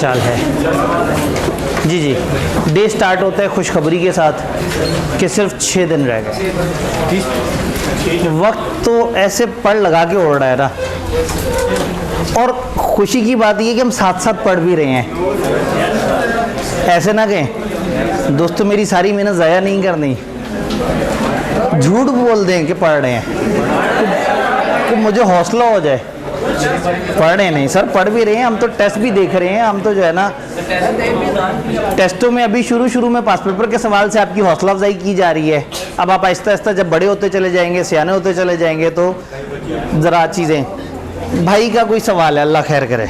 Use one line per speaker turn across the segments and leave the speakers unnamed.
चाल है। जी जी, day start होता है खुशखबरी के साथ कि सिर्फ 6 दिन रह गए। वक्त तो ऐसे पढ़ लगा के उड़ रहा है ना, और खुशी की बात ये कि हम साथ साथ पढ़ भी रहे हैं। ऐसे ना कहें दोस्तों मेरी सारी मेहनत ज़ाया नहीं करनी, झूठ बोल दें कि पढ़ रहे हैं तो मुझे हौसला हो जाए। पढ़ रहे नहीं सर, पढ़ भी रहे हैं, हम तो टेस्ट भी देख रहे हैं। हम तो जो है ना टेस्टों में अभी शुरू में पास पेपर के सवाल से आपकी हौसला अफजाई की जा रही है। अब आप आहिस्ता आहिस्ता जब बड़े होते चले जाएंगे, सियाने होते चले जाएंगे, तो ज़रा चीज़ें। भाई का कोई सवाल है, अल्लाह खैर करे।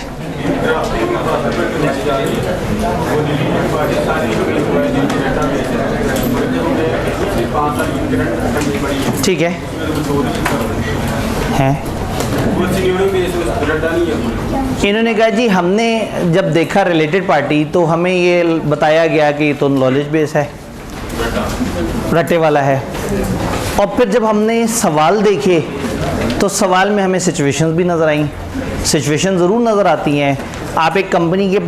ठीक है हैं, इन्होंने कहा जी हमने जब देखा रिलेटेड पार्टी तो हमें ये बताया गया कि तो नॉलेज बेस है, रट्टे वाला है। और फिर जब हमने सवाल देखे तो सवाल में हमें सिचुएशंस भी नज़र आई। सिचुएशन ज़रूर नज़र आती हैं। आप एक कंपनी के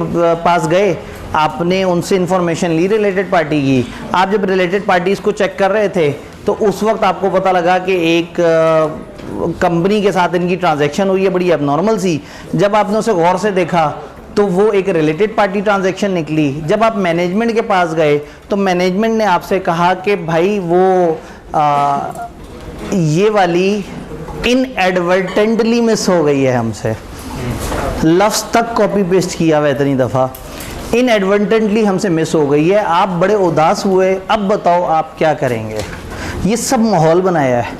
पास गए, आपने उनसे इंफॉर्मेशन ली रिलेटेड पार्टी की। आप जब रिलेटेड पार्टीज़ को चेक कर रहे थे तो उस वक्त आपको पता लगा कि एक कंपनी के साथ इनकी ट्रांजैक्शन हुई है, बड़ी एबनॉर्मल सी। जब आपने उसे गौर से देखा तो वो एक रिलेटेड पार्टी ट्रांजैक्शन निकली। जब आप मैनेजमेंट के पास गए तो मैनेजमेंट ने आपसे कहा कि भाई वो ये वाली इनएडवर्टेंटली मिस हो गई है हमसे। लफ्ज़ तक कॉपी पेस्ट किया हुआ इतनी दफ़ा, इनएडवर्टेंटली हमसे मिस हो गई है। आप बड़े उदास हुए, अब बताओ आप क्या करेंगे। ये सब माहौल बनाया है।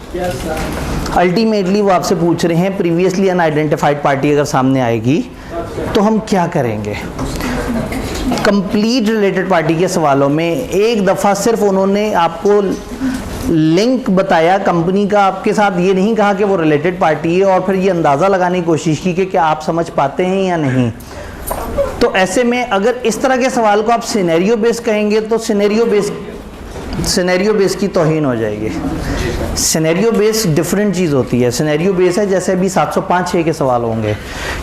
अल्टीमेटली वो आपसे पूछ रहे हैं प्रीवियसली अनआइडेंटिफाइड पार्टी अगर सामने आएगी तो हम क्या करेंगे। कंप्लीट रिलेटेड पार्टी के सवालों में एक दफ़ा सिर्फ उन्होंने आपको लिंक बताया कंपनी का, आपके साथ ये नहीं कहा कि वो रिलेटेड पार्टी है, और फिर ये अंदाज़ा लगाने की कोशिश की कि क्या आप समझ पाते हैं या नहीं। तो ऐसे में अगर इस तरह के सवाल को आप सिनेरियो बेस कहेंगे तो सिनेरियो बेस की तौहीन हो जाएगी। सिनेरियो बेस डिफरेंट चीज़ होती है। सिनेरियो बेस है जैसे अभी 705-6 के सवाल होंगे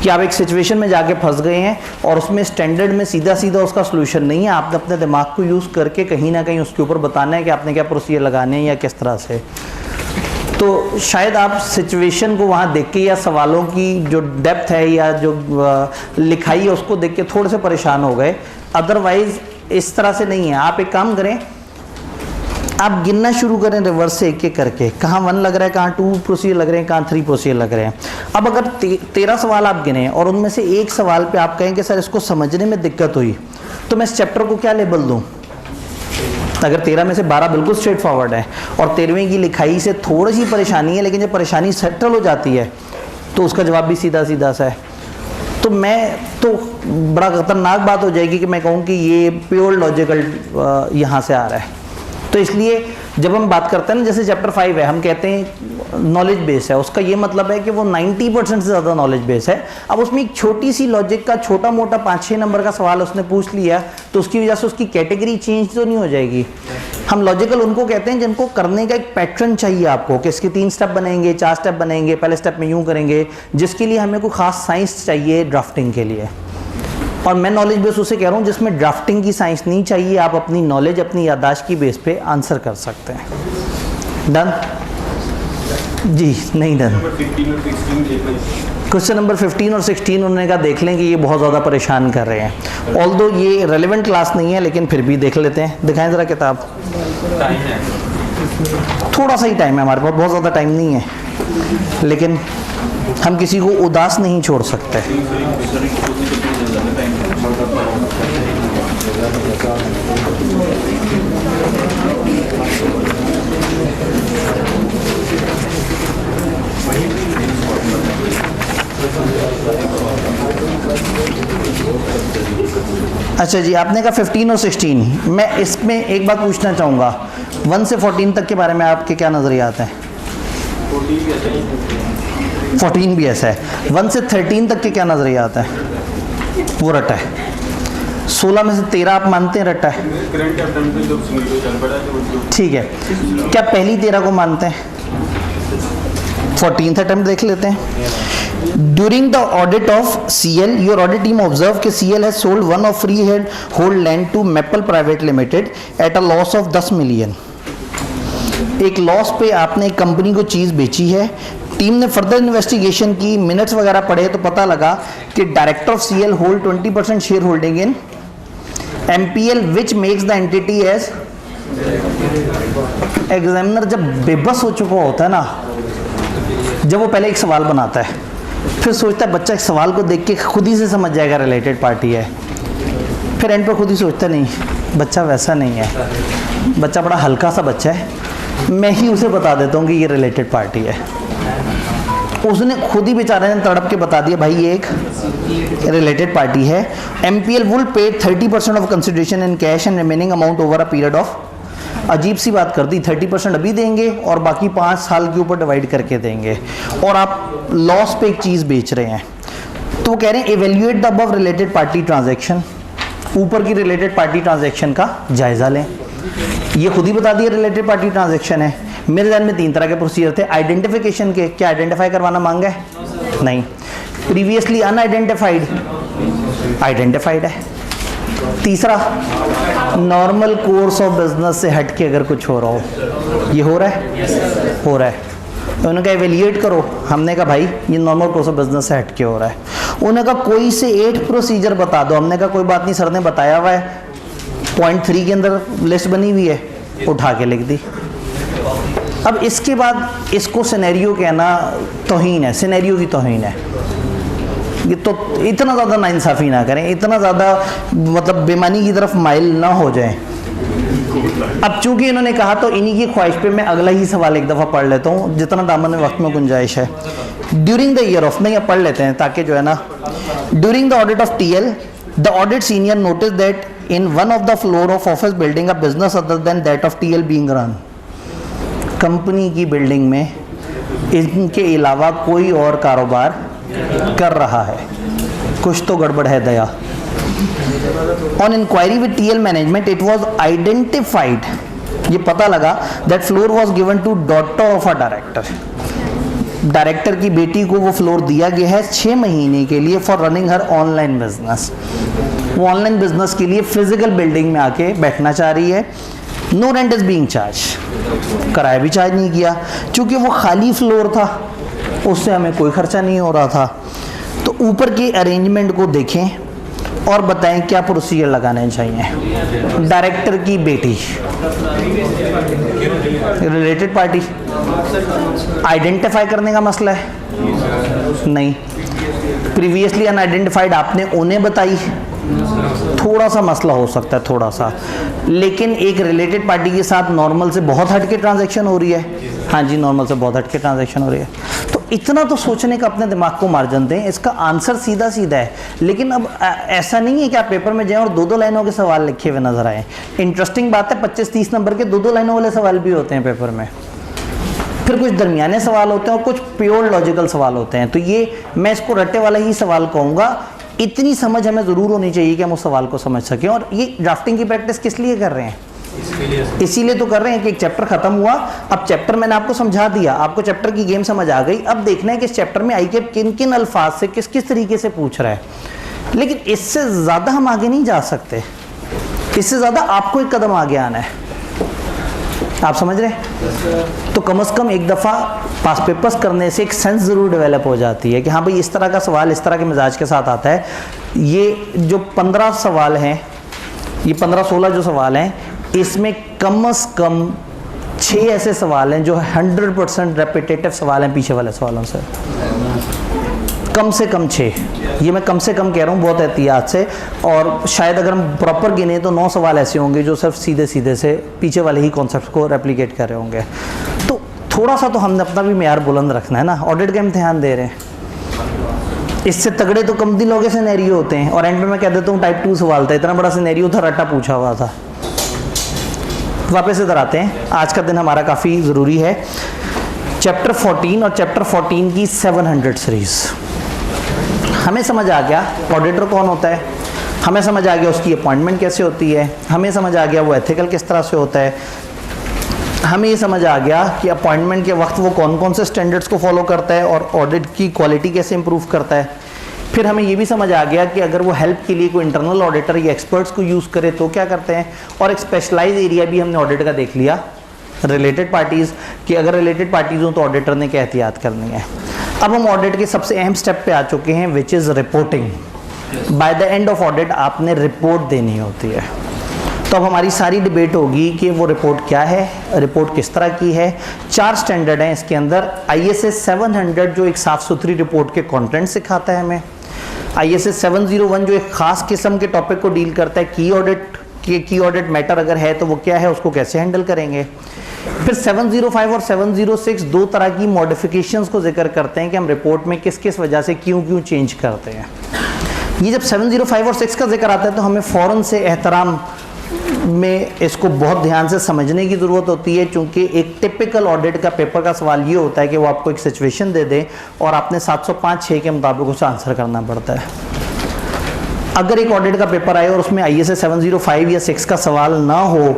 कि आप एक सिचुएशन में जाके फंस गए हैं और उसमें स्टैंडर्ड में सीधा सीधा उसका सलूशन नहीं है। आपने अपने दिमाग को यूज़ करके कहीं ना कहीं उसके ऊपर बताना है कि आपने क्या प्रोसीजर लगाने हैं या किस तरह से। तो शायद आप सिचुएशन को वहाँ देख के या सवालों की जो डेप्थ है या जो लिखाई है उसको देख के थोड़े से परेशान हो गए। अदरवाइज़ इस तरह से नहीं है। आप एक काम करें, आप गिनना शुरू करें रिवर्स से एक एक करके, कहाँ 1 लग रहा है, कहाँ 2 प्रोसीजर लग रहे हैं, कहाँ 3 प्रोसीजर लग रहे हैं। अब अगर 13 सवाल आप गिने और उनमें से एक सवाल पे आप कहें कि सर इसको समझने में दिक्कत हुई, तो मैं इस चैप्टर को क्या लेबल दूँ। अगर 13 में से 12 बिल्कुल स्ट्रेट फॉरवर्ड है और 13वें की लिखाई से थोड़ी सी परेशानी है, लेकिन जब परेशानी सेटल हो जाती है तो उसका जवाब भी सीधा सीधा सा है। तो बड़ा ख़तरनाक बात हो जाएगी कि मैं कहूँ कि ये प्योर लॉजिकल यहाँ से आ रहा है। तो इसलिए जब हम बात करते हैं ना, जैसे चैप्टर 5 है, हम कहते हैं नॉलेज बेस है, उसका ये मतलब है कि वो 90% से ज़्यादा नॉलेज बेस है। अब उसमें एक छोटी सी लॉजिक का छोटा मोटा 5-6 नंबर का सवाल उसने पूछ लिया तो उसकी वजह से उसकी कैटेगरी चेंज तो नहीं हो जाएगी। हम लॉजिकल उनको कहते हैं जिनको करने का एक पैटर्न चाहिए आपको, कि इसके 3 स्टेप बनेंगे, 4 स्टेप बनेंगे, पहले स्टेप में यूँ करेंगे, जिसके लिए हमें कोई ख़ास साइंस चाहिए ड्राफ्टिंग के लिए। और मैं नॉलेज बेस उसे कह रहा हूँ जिसमें ड्राफ्टिंग की साइंस नहीं चाहिए, आप अपनी नॉलेज अपनी याददाश्त की बेस पे आंसर कर सकते हैं। डन जी, नहीं डन। क्वेश्चन नंबर 15 और 16 उन्होंने कहा देख लें कि ये बहुत ज़्यादा परेशान कर रहे हैं। ऑल्दो ये रेलेवेंट क्लास नहीं है लेकिन फिर भी देख लेते हैं। दिखाएं ज़रा किताब। थोड़ा सा ही टाइम है हमारे पास, बहुत ज़्यादा टाइम नहीं है, लेकिन हम किसी को उदास नहीं छोड़ सकते। अच्छा जी, आपने कहा 15 और 16। मैं इसमें एक बात पूछना चाहूँगा, 1 से 14 तक के बारे में आपके क्या नज़रियात हैं। 14 भी ऐसा है। 1 से 13 तक के क्या नज़रियात हैं। वो रटा है। 16 में से 13 आप मानते हैं रटा है, ठीक है। क्या पहली 13 को मानते हैं। 14th अटेम्प्ट देख लेते हैं। During the audit of CL, your audit team observed कि CL has sold one of freehold land to Maple Private Limited at a loss of 10 million. एक लॉस पे आपने एक कंपनी को चीज़ बेची है. टीम ने फर्दर इन्वेस्टिगेशन की, मिनट्स वगैरह पढ़े तो पता लगा कि director of CL hold 20% share holding in MPL which makes the entity as. Examiner जब बेबस हो चुका होता है ना, जब वो पहले एक सवाल बनाता है, फिर सोचता है बच्चा इस सवाल को देख के खुद ही से समझ जाएगा रिलेटेड पार्टी है, फिर एंड पर खुद ही सोचता नहीं बच्चा वैसा नहीं है, बच्चा बड़ा हल्का सा बच्चा है, मैं ही उसे बता देता हूँ कि ये रिलेटेड पार्टी है. उसने खुद ही बेचारे ने तड़प के बता दिया भाई ये एक रिलेटेड पार्टी है. MPL will pay 30% of consideration in cash and remaining amount over a period of. अजीब सी बात कर दी, 30% अभी देंगे और बाकी 5 साल के ऊपर डिवाइड करके देंगे, और आप लॉस पे एक चीज़ बेच रहे हैं. तो वो कह रहे हैं evaluate the above related party transaction, ऊपर की रिलेटेड पार्टी ट्रांजैक्शन का जायज़ा लें. ये खुद ही बता दिया रिलेटेड पार्टी ट्रांजैक्शन है. मेरे ध्यान में 3 तरह के प्रोसीजर थे. आइडेंटिफिकेशन के, क्या आइडेंटिफाई करवाना मांगा है? नहीं. प्रीवियसली अनआइडेंटिफाइड, आइडेंटिफाइड है. तीसरा, नॉर्मल कोर्स ऑफ बिजनेस से हट के अगर कुछ हो रहा हो, ये हो रहा है, हो रहा है. तो उन्होंने कहा एवेल्युएट करो. हमने कहा भाई ये नॉर्मल कोर्स ऑफ बिजनेस से हट के हो रहा है. उन्होंने कहा कोई से 8 प्रोसीजर बता दो. हमने कहा कोई बात नहीं, सर ने बताया हुआ है, पॉइंट 3 के अंदर लिस्ट बनी हुई है, उठा के लिख दी. अब इसके बाद इसको सिनेरियो कहना तौहीन है, सिनेरियो की तौहीन है. ये तो इतना ज़्यादा नाइंसाफ़ी ना करें, इतना ज़्यादा मतलब बेईमानी की तरफ माइल ना हो जाएं. अब चूंकि इन्होंने कहा तो इन्हीं की ख्वाहिश पे मैं अगला ही सवाल एक दफ़ा पढ़ लेता हूँ, जितना दामन में वक्त में गुंजाइश है. ड्यूरिंग द ईयर ऑफ, नहीं अब पढ़ लेते हैं ताकि जो है ना. During the audit of TL, the audit senior notice that in one of the floor of office building a business other than that of TL being run. Company की बिल्डिंग में इनके अलावा कोई और कारोबार कर रहा है, कुछ तो गड़बड़ है Daya. On inquiry with TL management it was identified, ये पता लगा that floor was given to daughter of a director. Director की बेटी को वो फ्लोर दिया गया है 6 महीने के लिए for running her online business. वो ऑनलाइन बिजनेस के लिए फिजिकल बिल्डिंग में आके बैठना चाह रही है. No rent is being charge, किराया भी चार्ज नहीं किया, चूँकि वो खाली फ्लोर था, उससे हमें कोई खर्चा नहीं हो रहा था. तो ऊपर के अरेंजमेंट को देखें और बताएं क्या प्रोसीजर लगाने चाहिए. डायरेक्टर की बेटी रिलेटेड पार्टी, आइडेंटिफाई करने का मसला है नहीं. प्रीवियसली अनआइडेंटिफाइड आपने उन्हें बताई, थोड़ा सा मसला हो सकता है, थोड़ा सा. लेकिन एक रिलेटेड पार्टी के साथ नॉर्मल से बहुत हटके ट्रांजैक्शन हो रही है. हाँ जी, नॉर्मल से बहुत हटके ट्रांजैक्शन हो रही है. तो इतना तो सोचने का अपने दिमाग को मार्जिन दें. इसका आंसर सीधा सीधा है, लेकिन अब ऐसा नहीं है कि आप पेपर में जाएं और 2-2 लाइनों के सवाल लिखे हुए नजर आए. इंटरेस्टिंग बात है, 25-30 नंबर के 2-2 लाइनों वाले सवाल भी होते हैं पेपर में. फिर कुछ दरमियाने सवाल होते हैं और कुछ प्योर लॉजिकल सवाल होते हैं. तो ये मैं इसको रट्टे वाला ही सवाल कहूँगा. इतनी समझ हमें ज़रूर होनी चाहिए कि हम उस सवाल को समझ सकें. और ये ड्राफ्टिंग की प्रैक्टिस किस लिए कर रहे हैं? इसीलिए तो कर रहे हैं कि एक चैप्टर खत्म हुआ, अब चैप्टर मैंने आपको समझा दिया, आपको चैप्टर की गेम समझ आ गई. अब देखना है कि इस चैप्टर में आई के किन किन अल्फाज से किस किस तरीके से पूछ रहा है. लेकिन इससे ज़्यादा हम आगे नहीं जा सकते, इससे ज़्यादा आपको एक कदम आगे आना है. आप समझ रहे हैं? तो कम से कम एक दफ़ा पास पेपर्स करने से एक सेंस ज़रूर डेवलप हो जाती है कि हाँ भाई इस तरह का सवाल इस तरह के मिजाज के साथ आता है. ये जो 15 सवाल हैं, ये 15-16 जो सवाल हैं, इसमें कम से कम 6 ऐसे सवाल हैं जो 100% रेपिटेटिव सवाल हैं पीछे वाले सवालों से. कम से कम 6, ये मैं कम से कम कह रहा हूँ बहुत एहतियात से. और शायद अगर हम प्रॉपर गिने तो 9 सवाल ऐसे होंगे जो सिर्फ सीधे सीधे से पीछे वाले ही कॉन्सेप्ट को रेप्लिकेट कर रहे होंगे. तो थोड़ा सा तो हमने अपना भी मेयार बुलंद रखना है ना. ऑडिट का इम्तिहान दे रहे हैं, इससे तगड़े तो कम दिनों के सिनेरियो होते हैं. और एंड में मैं कह देता हूँ टाइप 2 सवाल था, इतना बड़ा सिनेरियो था, रट्टा पूछा हुआ था. वापस इधर आते हैं. आज का दिन हमारा काफ़ी ज़रूरी है. चैप्टर 14 और चैप्टर 14 की 700 सीरीज़ हमें समझ आ गया ऑडिटर कौन होता है, हमें समझ आ गया उसकी अपॉइंटमेंट कैसे होती है, हमें समझ आ गया वो एथिकल किस तरह से होता है. हमें ये समझ आ गया कि अपॉइंटमेंट के वक्त वो कौन कौन से स्टैंडर्ड्स को फॉलो करता है और ऑडिट की क्वालिटी कैसे इंप्रूव करता है। फिर हमें ये भी समझ आ गया कि अगर वो हेल्प के लिए कोई इंटरनल ऑडिटर या एक्सपर्ट्स को यूज़ करे तो क्या करते हैं। और एक स्पेशलाइज एरिया भी हमने ऑडिट का देख लिया, रिलेटेड पार्टीज़, कि अगर रिलेटेड पार्टीज़ हों तो ऑडिटर ने क्या एहतियात करनी है। अब हम ऑडिट के सबसे अहम स्टेप पे आ चुके हैं, which is reporting. Bye the end of audit आपने रिपोर्ट देनी होती है। तो अब हमारी सारी डिबेट होगी कि वो रिपोर्ट क्या है, रिपोर्ट किस तरह की है। 4 स्टैंडर्ड हैं इसके अंदर। ISA 700 जो एक साफ़ सुथरी रिपोर्ट के कंटेंट सिखाता है हमें। ISA 701 जो एक ख़ास किस्म के टॉपिक को डील करता है, की ऑडिट मैटर अगर है तो वो क्या है, उसको कैसे हैंडल करेंगे। फिर 705 और 706 2 तरह की मॉडिफिकेशंस को जिक्र करते हैं कि हम रिपोर्ट में किस किस वजह से क्यों चेंज करते हैं। ये जब 705 और 6 का जिक्र आता है तो हमें फ़ौरन से एहतराम में इसको बहुत ध्यान से समझने की ज़रूरत होती है, क्योंकि एक टिपिकल ऑडिट का पेपर का सवाल ये होता है कि वो आपको एक सिचुएशन दे दें और आपने 705-6 के मुताबिक उसे आंसर करना पड़ता है। अगर एक ऑडिट का पेपर आए और उसमें ISA 705 या 6 का सवाल ना हो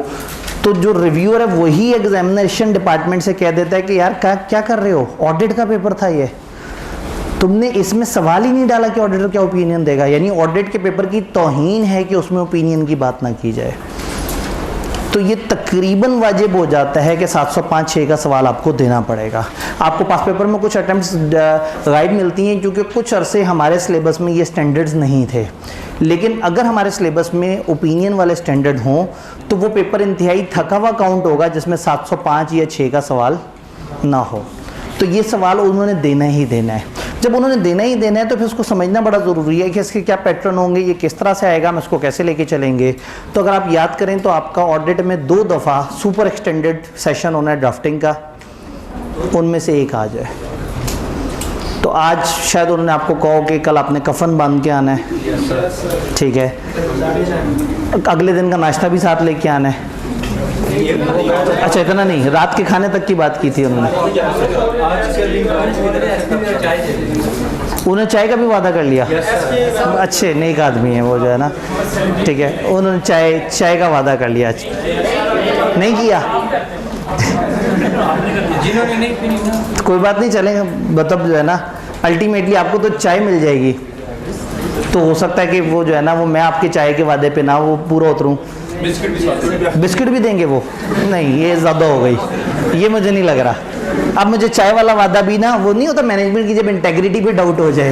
तो जो रिव्यूअर है वही एग्जामिनेशन डिपार्टमेंट से कह देता है कि यार क्या कर रहे हो, ऑडिट का पेपर था ये, तुमने इसमें सवाल ही नहीं डाला कि ऑडिटर क्या ओपिनियन देगा। यानी ऑडिट के पेपर की तौहीन है कि उसमें ओपिनियन की बात ना की जाए। तो ये तकरीबन वाजिब हो जाता है कि 705-6 का सवाल आपको देना पड़ेगा। आपको पास पेपर में कुछ अटैम्प्ट्स गाइड मिलती हैं, क्योंकि कुछ अरसे हमारे सिलेबस में ये स्टैंडर्ड्स नहीं थे। लेकिन अगर हमारे सिलेबस में ओपिनियन वाले स्टैंडर्ड हों तो वो पेपर इंतहाई थका हुआ काउंट होगा जिसमें 705 या 6 का सवाल ना हो। तो ये सवाल उन्होंने देना ही देना है। जब उन्होंने देना ही देना है तो फिर उसको समझना बड़ा ज़रूरी है कि इसके क्या पैटर्न होंगे, ये किस तरह से आएगा, हम इसको कैसे लेके चलेंगे। तो अगर आप याद करें तो आपका ऑडिट में 2 दफ़ा सुपर एक्सटेंडेड सेशन होना है ड्राफ्टिंग का, उनमें से एक आज है। तो आज शायद उन्होंने आपको कहो कि कल आपने कफन बांध के आना है, ठीक है, अगले दिन का नाश्ता भी साथ लेके आना है। अच्छा, इतना नहीं, रात के खाने तक की बात की थी उन्होंने। उन्होंने चाय का भी वादा कर लिया। अच्छे नेक आदमी है वो जो है ना, ठीक है, उन्होंने चाय का वादा कर लिया। नहीं किया कोई बात नहीं, चलेंगे। मतलब जो है ना, अल्टीमेटली आपको तो चाय मिल जाएगी। तो हो सकता है कि वो जो है ना, वो मैं आपके चाय के वादे पे ना वो पूरा उतरूँ। बिस्किट भी देंगे वो? नहीं, ये ज़्यादा हो गई, ये मुझे नहीं लग रहा। अब मुझे चाय वाला वादा भी ना, वो नहीं होता मैनेजमेंट की जब इंटेग्रिटी पे डाउट हो जाए।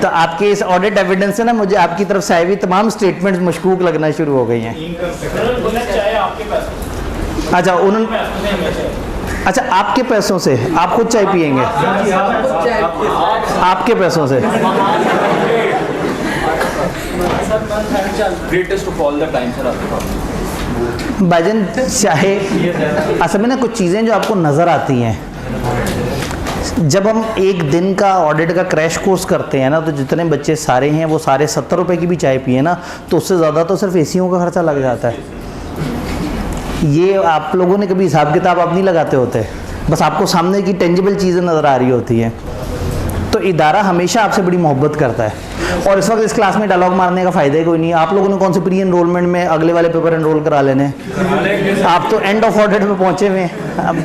तो आपके इस ऑडिट एविडेंस से ना मुझे आपकी तरफ से आई हुई तमाम स्टेटमेंट्स मशकूक लगना शुरू हो गई हैं। अच्छा, उन्होंने, अच्छा, आपके पैसों से आप खुद चाय पियेंगे? आपके पैसों से?
Greatest of all the time sir आपके
भाईजान, चाहे असल में ना कुछ चीज़ें जो आपको नज़र आती हैं जब हम एक दिन का ऑडिट का क्रैश कोर्स करते हैं ना, तो जितने बच्चे सारे हैं वो सारे 70 रुपए की भी चाय पिए ना, तो उससे ज़्यादा तो सिर्फ एसीओं का खर्चा लग जाता है। ये आप लोगों ने कभी हिसाब किताब आप नहीं लगाते होते, बस आपको सामने की टेंजिबल चीज़ें नज़र आ रही होती हैं। तो इदारा हमेशा आपसे बड़ी मोहब्बत करता है। और इस वक्त इस क्लास में डायलॉग मारने का फ़ायदा ही कोई नहीं है। आप लोगों ने कौन से प्री एनरोलमेंट में अगले वाले पेपर एनरोल करा लेने, आप तो एंड ऑफ ऑडिट में पहुंचे हुए हैं। अब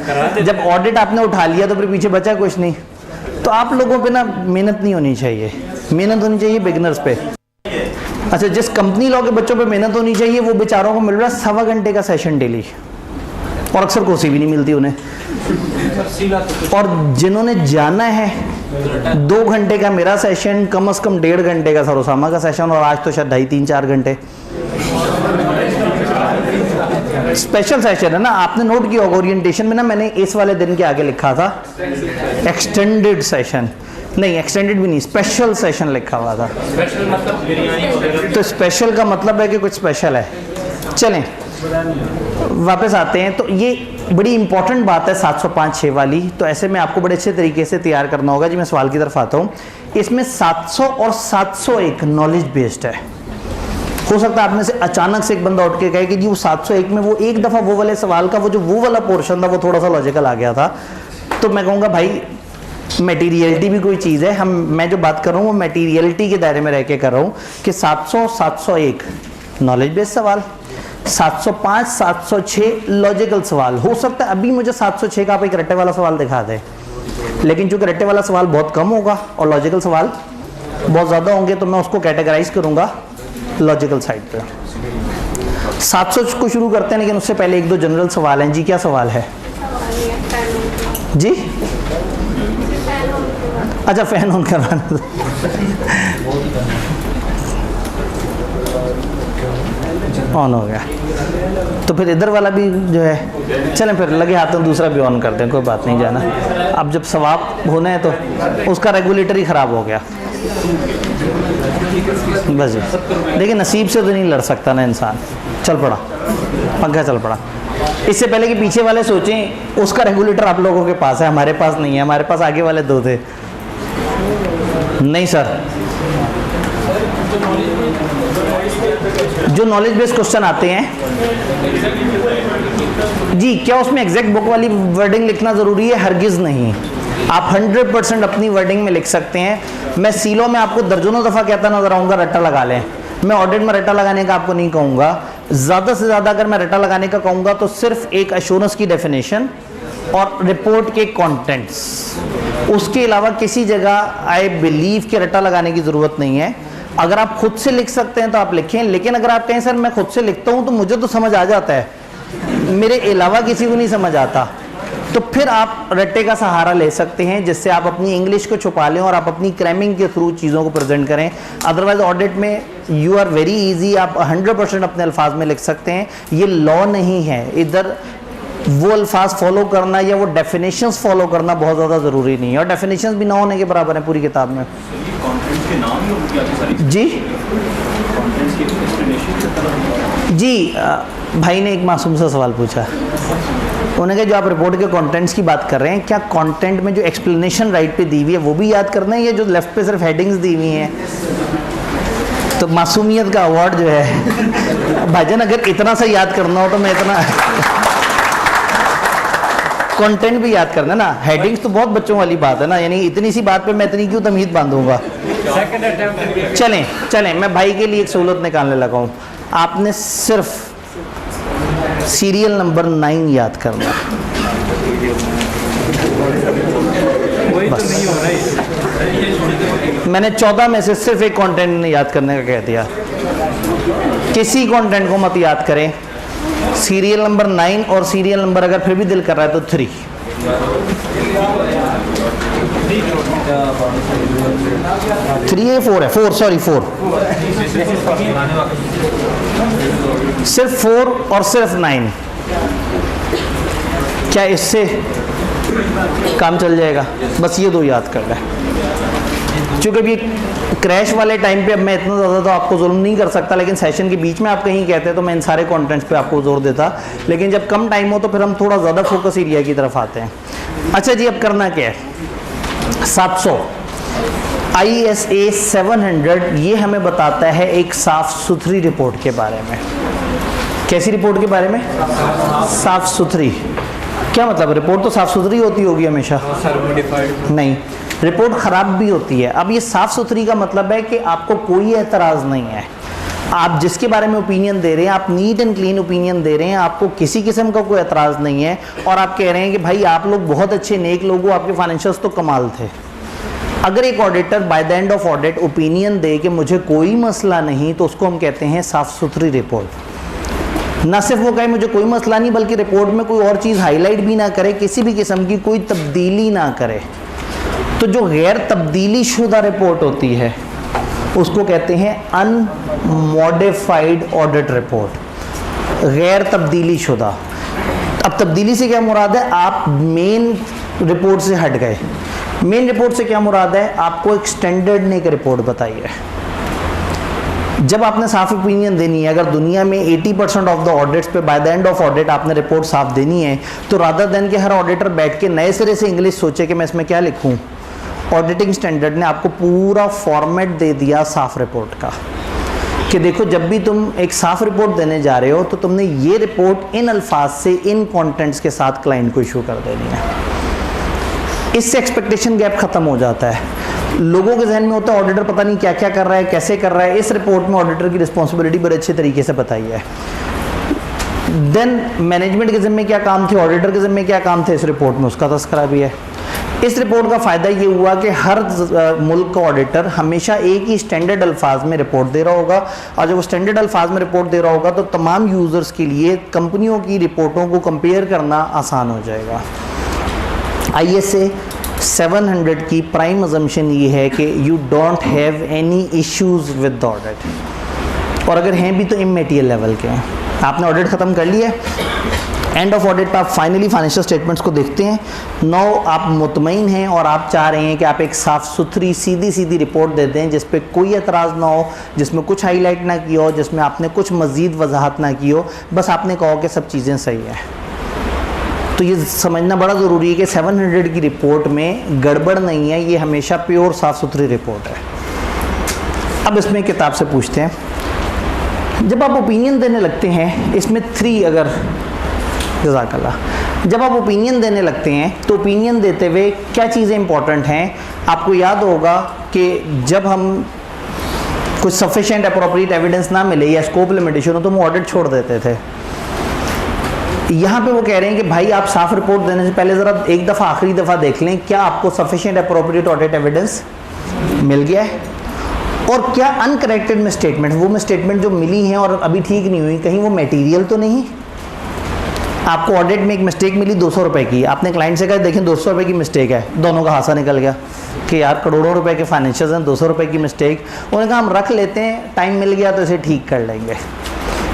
जब ऑडिट आपने उठा लिया तो फिर पीछे बचा कुछ नहीं। तो आप लोगों पे ना मेहनत नहीं होनी चाहिए, मेहनत होनी चाहिए बिगिनर्स पे। अच्छा, जिस कंपनी लॉ के बच्चों पे मेहनत होनी चाहिए वो बेचारों को मिल रहा है 1.25 घंटे का सेशन डेली, और अक्सर कोसी भी नहीं मिलती उन्हें। और जिन्होंने जाना है 2 घंटे का मेरा सेशन, कम से कम 1.5 घंटे का सरोसामा का सेशन, और आज तो शायद 2.5-3-4 घंटे स्पेशल सेशन है ना। आपने नोट किया होगा ओरिएंटेशन में ना, मैंने इस वाले दिन के आगे लिखा था एक्सटेंडेड सेशन, नहीं एक्सटेंडेड भी नहीं, स्पेशल सेशन लिखा हुआ था।
स्पेशल मतलब बिरयानी वगैरह?
तो स्पेशल का मतलब है कि कुछ स्पेशल है। चलें वापस आते हैं। तो ये बड़ी इंपॉर्टेंट बात है 705-6 वाली। तो ऐसे में आपको बड़े अच्छे तरीके से तैयार करना होगा। जी मैं सवाल की तरफ आता हूँ। इसमें 700 और 701 नॉलेज बेस्ड है। हो सकता है आप में से अचानक से एक बंदा उठ के कहे कि जी वो 701 में वो एक दफ़ा वो वाले सवाल का वो वाला पोर्शन था वो थोड़ा सा लॉजिकल आ गया था। तो मैं कहूँगा भाई मटेरियलिटी भी कोई चीज़ है। मैं जो बात कर रहा हूँ वो मटेरियलिटी के दायरे में रह के कर रहा हूँ कि 700 701 नॉलेज बेस्ड सवाल, 705, 706 लॉजिकल सवाल हो सकता है। अभी मुझे 706 का आप एक रट्टे वाला सवाल दिखा दें, लेकिन चूंकि रट्टे वाला सवाल बहुत कम होगा और लॉजिकल सवाल बहुत ज़्यादा होंगे, तो मैं उसको कैटेगराइज करूंगा लॉजिकल साइड पे। 700 को शुरू करते हैं, लेकिन उससे पहले एक दो जनरल सवाल हैं जी। क्या सवाल है जी? अच्छा, फैन ऑन करवाना दो। ऑन हो गया, तो फिर इधर वाला भी जो है, चलें फिर लगे हाथों दूसरा भी ऑन करते हैं, कोई बात नहीं जाना। अब जब सवाब होना है तो उसका रेगुलेटर ही ख़राब हो गया बस जी। देखिए नसीब से तो नहीं लड़ सकता ना इंसान। चल पड़ा पंखा, चल पड़ा। इससे पहले कि पीछे वाले सोचें, उसका रेगुलेटर आप लोगों के पास है, हमारे पास नहीं है। हमारे पास आगे वाले दो थे। नहीं सर, जो नॉलेज बेस्ड क्वेश्चन आते हैं जी, क्या उसमें एग्जैक्ट बुक वाली वर्डिंग लिखना ज़रूरी है? हरगिज़ नहीं। आप 100% अपनी वर्डिंग में लिख सकते हैं। मैं सीलो में आपको दर्जनों दफ़ा कहता नजर आऊँगा रट्टा लगा लें। मैं ऑडिट में रट्टा लगाने का आपको नहीं कहूँगा। ज़्यादा से ज़्यादा अगर मैं रट्टा लगाने का कहूँगा तो सिर्फ एक एश्योरेंस की डेफिनेशन और रिपोर्ट के कंटेंट्स, उसके अलावा किसी जगह आई बिलीव कि रट्टा लगाने की ज़रूरत नहीं है। अगर आप खुद से लिख सकते हैं तो आप लिखें, लेकिन अगर आप कहें सर मैं खुद से लिखता हूँ तो मुझे तो समझ आ जाता है, मेरे अलावा किसी को नहीं समझ आता, तो फिर आप रट्टे का सहारा ले सकते हैं, जिससे आप अपनी इंग्लिश को छुपा लें और आप अपनी क्रैमिंग के थ्रू चीज़ों को प्रेजेंट करें। अदरवाइज ऑडिट में यू आर वेरी इजी, आप 100% अपने अल्फाज में लिख सकते हैं। ये लॉ नहीं है, इधर वो अल्फाज फॉलो करना या वो डेफिनेशंस फॉलो करना बहुत ज़्यादा ज़रूरी नहीं है, और डेफिनेशंस भी ना होने के बराबर है पूरी किताब में जी। जी भाई ने एक मासूम सा सवाल पूछा, उन्होंने कहा जो आप रिपोर्ट के कंटेंट्स की बात कर रहे हैं, क्या कंटेंट में जो एक्सप्लेनेशन राइट पे दी हुई है वो भी याद करना है, या जो लेफ्ट पे सिर्फ हेडिंग्स दी हुई हैं? तो मासूमियत का अवार्ड जो है भाईजान, अगर इतना सा याद करना हो तो मैं इतना कंटेंट भी याद करना ना। हेडिंग्स तो बहुत बच्चों वाली बात है ना, यानी इतनी सी बात पे मैं इतनी क्यों तमीज़ बांधूंगा। चलें चलें, मैं भाई के लिए एक सहूलत निकालने लगा हूँ। आपने सिर्फ सीरियल नंबर 9 याद करना बस। मैंने 14 में से सिर्फ एक कंटेंट याद करने का कह दिया। किसी कंटेंट को मत याद करें। सीरियल नंबर 9 और सीरियल नंबर अगर फिर भी दिल कर रहा है तो 3। 3 है 4 है, 4 सॉरी 4, सिर्फ 4 और सिर्फ 9। क्या इससे काम चल जाएगा? बस ये दो याद कर लें। चूँकि अभी क्रैश वाले टाइम पे अब मैं इतना ज़्यादा तो आपको जुल्म नहीं कर सकता, लेकिन सेशन के बीच में आप कहीं कहते हैं तो मैं इन सारे कंटेंट्स पे आपको जोर देता, लेकिन जब कम टाइम हो तो फिर हम थोड़ा ज़्यादा फोकस एरिया की तरफ आते हैं। अच्छा जी, अब करना क्या है? 700 ISA 700 ये हमें बताता है एक साफ़ सुथरी रिपोर्ट के बारे में। कैसी रिपोर्ट के बारे में? साफ़ सुथरी। क्या मतलब? रिपोर्ट तो साफ़ सुथरी होती होगी हमेशा? नहीं, रिपोर्ट ख़राब भी होती है। अब ये साफ़ सुथरी का मतलब है कि आपको कोई एतराज़ नहीं है, आप जिसके बारे में ओपिनियन दे रहे हैं, आप नीट एंड क्लीन ओपिनियन दे रहे हैं, आपको किसी किस्म का कोई एतराज़ नहीं है, और आप कह रहे हैं कि भाई आप लोग बहुत अच्छे नेक लोग हो, आपके फाइनेंशियल्स तो कमाल थे। अगर एक auditor by the end of audit opinion दे कि मुझे कोई मसला नहीं, तो उसको हम कहते हैं साफ़ सुथरी रिपोर्ट। ना सिर्फ वो कहे मुझे कोई मसला नहीं, बल्कि रिपोर्ट में कोई और चीज़ हाईलाइट भी ना करे, किसी भी किस्म की कोई तब्दीली ना करे। तो जो गैर तब्दीली शुदा रिपोर्ट होती है उसको कहते हैं अनमॉडिफाइड ऑडिट रिपोर्ट, गैर तब्दीली शुदा। अब तब्दीली से क्या मुराद है? आप मेन रिपोर्ट से हट गए। मेन रिपोर्ट से क्या मुराद है? आपको एक स्टैंडर्ड ने एक रिपोर्ट बताई है। जब आपने साफ ओपिनियन देनी है, अगर दुनिया में 80% ऑफ द ऑडिट्स पे bye the end of audit आपने रिपोर्ट साफ देनी है, तो रादर देन कि हर ऑडिटर बैठ के नए सिरे से इंग्लिश सोचे कि मैं इसमें क्या लिखूं, ऑडिटिंग स्टैंडर्ड ने आपको पूरा फॉर्मेट दे दिया साफ रिपोर्ट का, कि देखो जब भी तुम एक साफ रिपोर्ट देने जा रहे हो तो तुमने ये रिपोर्ट इन अल्फाज से, इन कंटेंट्स के साथ क्लाइंट को इशू कर देनी है। इससे एक्सपेक्टेशन गैप खत्म हो जाता है। लोगों के जहन में होता है ऑडिटर पता नहीं क्या क्या कर रहा है, कैसे कर रहा है। इस रिपोर्ट में ऑडिटर की रिस्पॉन्सिबिलिटी बड़े अच्छे तरीके से बताई है। देन मैनेजमेंट के ज़िम्मे क्या काम थे, ऑडिटर के ज़िम्मे क्या काम थे, इस रिपोर्ट में उसका तस्करा भी है। इस रिपोर्ट का फ़ायदा ये हुआ कि हर मुल्क का ऑडिटर हमेशा एक ही स्टैंडर्ड अल्फाज में रिपोर्ट दे रहा होगा, और जब वो स्टैंडर्ड अल्फाज में रिपोर्ट दे रहा होगा तो तमाम यूज़र्स के लिए कंपनियों की रिपोर्टों को कंपेयर करना आसान हो जाएगा। ISA 700 की प्राइम अजम्पशन ये है कि you don't have any issues with the audit, और अगर हैं भी तो इमैटीरियल लेवल के हैं। आपने ऑडिट ख़त्म कर लिया, एंड ऑफ ऑडिट आप फाइनली फाइनेंशियल स्टेटमेंट्स को देखते हैं। नौ आप मुतमईन हैं और आप चाह रहे हैं कि आप एक साफ़ सुथरी सीधी रिपोर्ट दे दें जिस पे कोई एतराज़ ना हो, जिसमें कुछ हाईलाइट ना किया हो, जिसमें आपने कुछ मज़ीद वजाहत ना की हो, बस आपने कहा कि सब चीज़ें सही हैं। तो ये समझना बड़ा ज़रूरी है कि 700 की रिपोर्ट में गड़बड़ नहीं है, ये हमेशा प्योर साफ़ सुथरी रिपोर्ट है। अब इसमें किताब से पूछते हैं, जब आप ओपिनियन देने लगते हैं, इसमें 3 अगर जज़ाकल्लाह, जब आप ओपिनियन देने लगते हैं तो ओपिनियन देते हुए क्या चीज़ें इंपॉर्टेंट हैं। आपको याद होगा कि जब हम कुछ सफिशिएंट अप्रोप्रिएट एविडेंस ना मिले या स्कोप लिमिटेशन हो तो हम ऑडिट छोड़ देते थे। यहाँ पे वो कह रहे हैं कि भाई आप साफ रिपोर्ट देने से पहले ज़रा एक दफ़ा आखिरी दफ़ा देख लें क्या आपको सफिशिएंट अप्रोप्रिएट ऑडिट एविडेंस मिल गया है, और क्या अनकरेक्टेड में स्टेटमेंट, वो में स्टेटमेंट जो मिली हैं और अभी ठीक नहीं हुई, कहीं वो मटेरियल तो नहीं। आपको ऑडिट में एक मिस्टेक मिली 200 रुपए की, आपने क्लाइंट से कहा देखें 200 रुपए की मिस्टेक है, दोनों का हासा निकल गया कि यार करोड़ों रुपए के फाइनेंशियल हैं, 200 रुपए की मिस्टेक। उन्होंने कहा हम रख लेते हैं, टाइम मिल गया तो इसे ठीक कर लेंगे।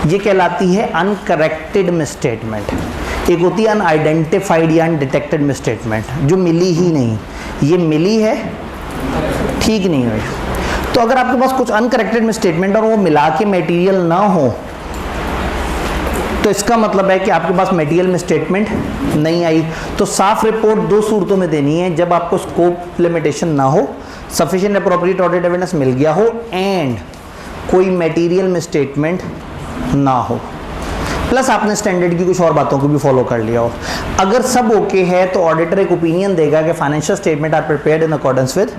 ये कहलाती है अनकरेक्टेड मिसस्टेटमेंट। एक होती है अनआइडेंटिफाइड या अनडिटेक्टेड मिसस्टेटमेंट, जो मिली ही नहीं, ये मिली है ठीक नहीं हुई। तो अगर आपके पास कुछ अनकरेक्टेड मिसस्टेटमेंट और वो मिला के मटेरियल ना हो तो इसका मतलब है कि आपके पास मटेरियल में स्टेटमेंट नहीं आई। तो साफ रिपोर्ट 2 सूरतों में देनी है, जब आपको स्कोप लिमिटेशन ना हो, सफिशिएंट अप्रोप्रिएट ऑडिट एविडेंस मिल गया हो, एंड कोई मटेरियल में स्टेटमेंट ना हो, प्लस आपने स्टैंडर्ड की कुछ और बातों को भी फॉलो कर लिया हो। अगर सब ओके है तो ऑडिटर एक ओपिनियन देगा कि financial statement are prepared in accordance with,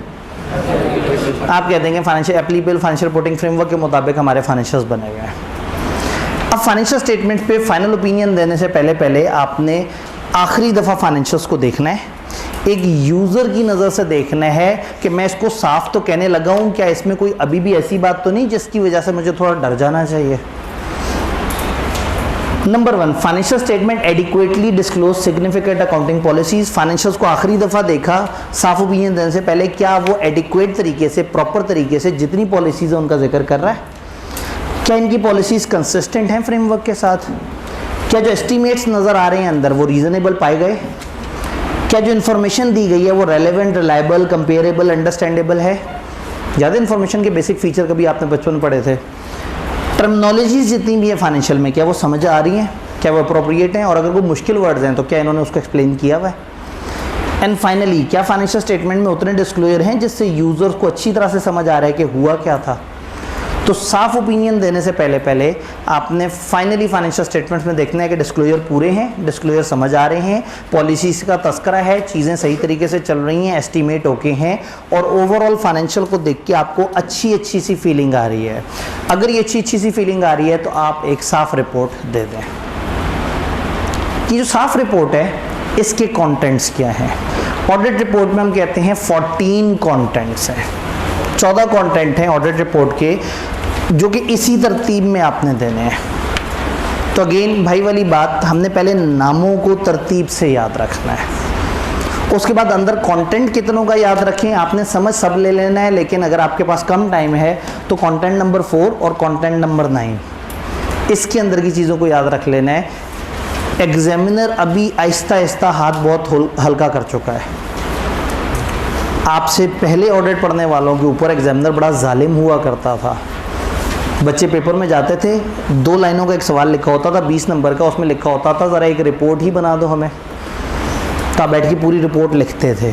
आप कह देंगे financial applicable financial reporting framework के मुताबिक हमारे फाइनेंशियल्स बने हुए हैं। अब फाइनेंशियल स्टेटमेंट पे फाइनल ओपिनियन देने से पहले आपने आखिरी दफ़ा फाइनेंशियल्स को देखना है, एक यूज़र की नज़र से देखना है कि मैं इसको साफ तो कहने लगा हूँ, क्या इसमें कोई अभी भी ऐसी बात तो नहीं जिसकी वजह से मुझे थोड़ा डर जाना चाहिए। Number 1, financial statement adequately disclose significant accounting policies. Financials को आखिरी दफ़ा देखा साफ ओपिनियन देने से पहले, क्या वो एडिक्वेट तरीके से, प्रॉपर तरीके से जितनी पॉलिसीज़ है उनका जिक्र कर रहा है, क्या इनकी पॉलिसीज़ कंसिस्टेंट हैं फ्रेमवर्क के साथ, क्या जो एस्टीमेट्स नज़र आ रहे हैं अंदर वो रीज़नेबल पाए गए, क्या जो इन्फॉर्मेशन दी गई है वो रेलेवेंट, रिलायबल, कंपेरेबल, अंडरस्टैंडेबल है। ज़्यादा इन्फॉर्मेशन के बेसिक फीचर कभी आपने बचपन में पढ़े थे। टर्मिनोलॉजीज़ जितनी भी है फाइनेंशियल में, क्या वो समझ आ रही हैं, क्या वो अप्रोप्रिएट हैं, और अगर कोई मुश्किल वर्ड्स हैं तो क्या इन्होंने उसको एक्सप्लेन किया हुआ है। एंड फाइनली, क्या फाइनेंशियल स्टेटमेंट में उतने डिस्क्लोजर हैं जिससे यूज़र्स को अच्छी तरह से समझ आ रहा है कि हुआ क्या था। तो साफ ओपिनियन देने से पहले आपने फाइनली फाइनेंशियल स्टेटमेंट्स में देखना है कि डिस्क्लोजर पूरे हैं, डिस्क्लोजर समझ आ रहे हैं, पॉलिसीज़ का तस्करा है, चीज़ें सही तरीके से चल रही हैं, एस्टीमेट ओके हैं, और ओवरऑल फाइनेंशियल को देख के आपको अच्छी सी फीलिंग आ रही है। अगर ये अच्छी सी फीलिंग आ रही है तो आप एक साफ रिपोर्ट दे दें। ये जो साफ रिपोर्ट है इसके कंटेंट्स क्या हैं। ऑडिट रिपोर्ट में हम कहते हैं 14 कंटेंट्स हैं, 14 कंटेंट हैं ऑडिट रिपोर्ट के, जो कि इसी तरतीब में आपने देने हैं। तो अगेन भाई वाली बात, हमने पहले नामों को तरतीब से याद रखना है, उसके बाद अंदर कंटेंट कितनों का याद रखें, आपने समझ सब ले लेना है, लेकिन अगर आपके पास कम टाइम है तो कंटेंट नंबर 4 और कंटेंट नंबर 9 इसके अंदर की चीज़ों को याद रख लेना है। एग्जामिनर अभी आहिस्ता हाथ बहुत हल्का कर चुका है। आपसे पहले ऑडिट पढ़ने वालों के ऊपर एग्जामिनर बड़ा जालिम हुआ करता था। बच्चे पेपर में जाते थे, 2 लाइनों का एक सवाल लिखा होता था 20 नंबर का, उसमें लिखा होता था ज़रा एक रिपोर्ट ही बना दो हमें, तो आप बैठ के पूरी रिपोर्ट लिखते थे।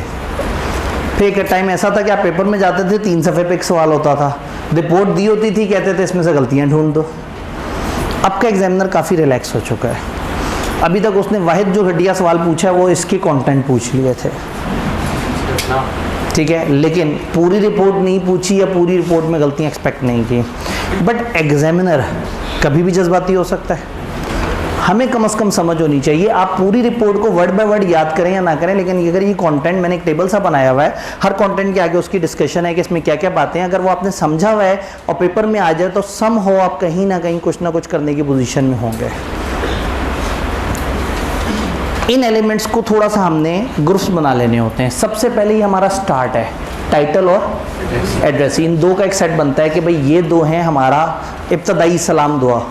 फिर एक टाइम ऐसा था कि आप पेपर में जाते थे, 3 सफ़े पे एक सवाल होता था, रिपोर्ट दी होती थी, कहते थे इसमें से गलतियाँ ढूंढ दो। अब का एग्जामिनर काफ़ी रिलैक्स हो चुका है। अभी तक उसने वाहिद जो घटिया सवाल पूछा है वो इसके कंटेंट पूछ लिए थे, ठीक है, लेकिन पूरी रिपोर्ट नहीं पूछी या पूरी रिपोर्ट में गलतियाँ एक्सपेक्ट नहीं की। बट एग्जामिनर कभी भी जज्बाती हो सकता है, हमें कम से कम समझ होनी चाहिए। आप पूरी रिपोर्ट को वर्ड बाय वर्ड याद करें या ना करें, लेकिन अगर ये कंटेंट मैंने एक टेबल सा बनाया हुआ है, हर कंटेंट के आगे उसकी डिस्कशन है कि इसमें क्या क्या बातें हैं, अगर वो आपने समझा हुआ है और पेपर में आ जाए तो सम हो आप कहीं ना कहीं कुछ ना कुछ करने की पोजीशन में होंगे। इन एलिमेंट्स को थोड़ा सा हमने ग्रुप्स बना लेने होते हैं। सबसे पहले ही हमारा स्टार्ट है टाइटल और एड्रेस, इन दो का एक सेट बनता है कि भाई ये दो हैं हमारा इब्तदाई सलाम दुआ।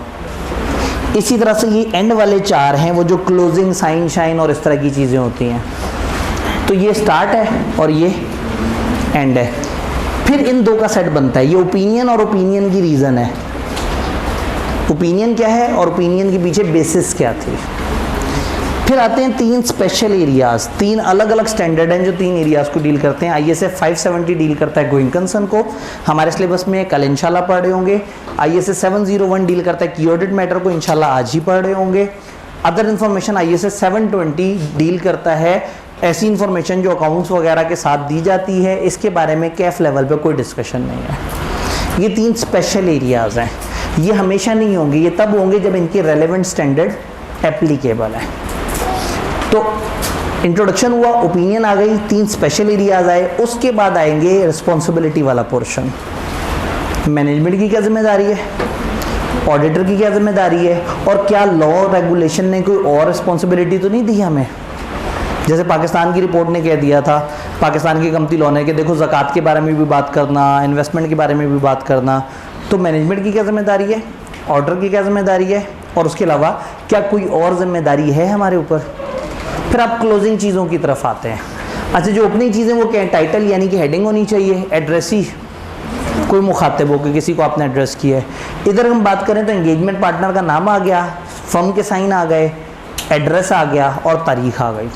इसी तरह से ये एंड वाले चार हैं वो जो क्लोजिंग साइन शाइन और इस तरह की चीज़ें होती हैं। तो ये स्टार्ट है और ये एंड है। फिर इन दो का सेट बनता है, ये ओपिनियन और ओपिनियन की रीज़न है। ओपिनियन क्या है और ओपिनियन के पीछे बेसिस क्या थी। फिर आते हैं तीन स्पेशल एरियाज, तीन अलग अलग स्टैंडर्ड हैं जो तीन एरियाज को डील करते हैं। ISA 570 डील करता है गोइंग कंसर्न को, हमारे सिलेबस में कल इंशाल्लाह पढ़ रहे होंगे। ISA 701 डील करता है की ऑडिट मैटर को, इंशाल्लाह आज ही पढ़ रहे होंगे। अदर इन्फॉर्मेशन ISA 720 डील करता है ऐसी इन्फॉर्मेशन जो अकाउंट्स वगैरह के साथ दी जाती है, इसके बारे में कैफ लेवल पे कोई डिस्कशन नहीं है। ये तीन स्पेशल एरियाज हैं, ये हमेशा नहीं होंगे, ये तब होंगे जब इनके रेलेवेंट स्टैंडर्ड एप्लीकेबल है। तो इंट्रोडक्शन हुआ, ओपिनियन आ गई, तीन स्पेशल एरियाज आए, उसके बाद आएंगे रिस्पॉन्सिबिलिटी वाला पोर्शन। मैनेजमेंट की क्या जिम्मेदारी है, ऑडिटर की क्या जिम्मेदारी है, और क्या लॉ रेगुलेशन ने कोई और रिस्पॉन्सिबिलिटी तो नहीं दी हमें। जैसे पाकिस्तान की रिपोर्ट ने कह दिया था, पाकिस्तान की कंपनी लॉ ने कि देखो ज़कात के बारे में भी बात करना, इन्वेस्टमेंट के बारे में भी बात करना। तो मैनेजमेंट की क्या जिम्मेदारी है, ऑडिटर की क्या जिम्मेदारी है, और उसके अलावा क्या कोई और जिम्मेदारी है हमारे ऊपर। फिर आप क्लोजिंग चीज़ों की तरफ आते हैं। अच्छा, जो ओपनिंग चीज़ें वो क्या है, टाइटल यानी कि हेडिंग होनी चाहिए, एड्रेसी कोई मुखातिब हो कि किसी को आपने एड्रेस किया है। इधर हम बात करें तो एंगेजमेंट पार्टनर का नाम आ गया, फर्म के साइन आ गए, एड्रेस आ गया और तारीख आ गई।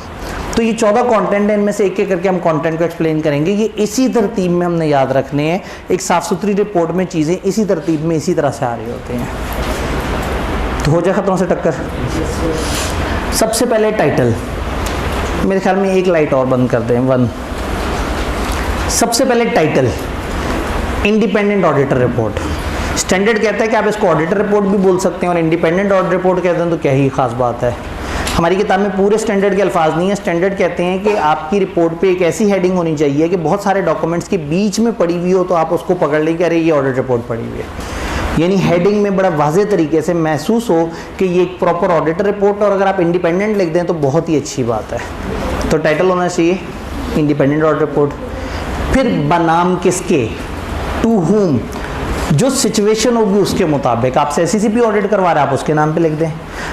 तो ये 14 कंटेंट है, इनमें से एक एक करके हम कंटेंट को एक्सप्लेन करेंगे। ये इसी तरतीब में हमने याद रखने हैं। एक साफ़ सुथरी रिपोर्ट में चीज़ें इसी तरतीब में इसी तरह से आ रही होती हैं। तो हो जाए खतरों से टक्कर। सबसे पहले टाइटल, मेरे ख्याल में एक लाइट और बंद कर दें, 1। सबसे पहले title independent auditor report. Standard कहता है कि आप इसको ऑडिटर रिपोर्ट भी बोल सकते हैं और इंडिपेंडेंट ऑडिटर रिपोर्ट कहते हैं, तो क्या ही ख़ास बात है। हमारी किताब में पूरे स्टैंडर्ड के अल्फाज नहीं है। स्टैंडर्ड कहते हैं कि आपकी रिपोर्ट पे एक ऐसी हेडिंग होनी चाहिए कि बहुत सारे डॉक्यूमेंट्स के बीच में पड़ी हुई हो तो आप उसको पकड़ लें कि अरे ये ऑडिट रिपोर्ट पड़ी हुई है। यानी हेडिंग में बड़ा वाज़े तरीके से महसूस हो कि ये एक प्रॉपर ऑडिटर रिपोर्ट, और अगर आप इंडिपेंडेंट लिख दें तो बहुत ही अच्छी बात है। तो टाइटल होना चाहिए इंडिपेंडेंट ऑडिटर रिपोर्ट। फिर बनाम किसके, टू हुम, जो सिचुएशन होगी उसके मुताबिक। आपसे SCCP ऑडिट करवा रहे हैं आप उसके नाम पे लिख दें,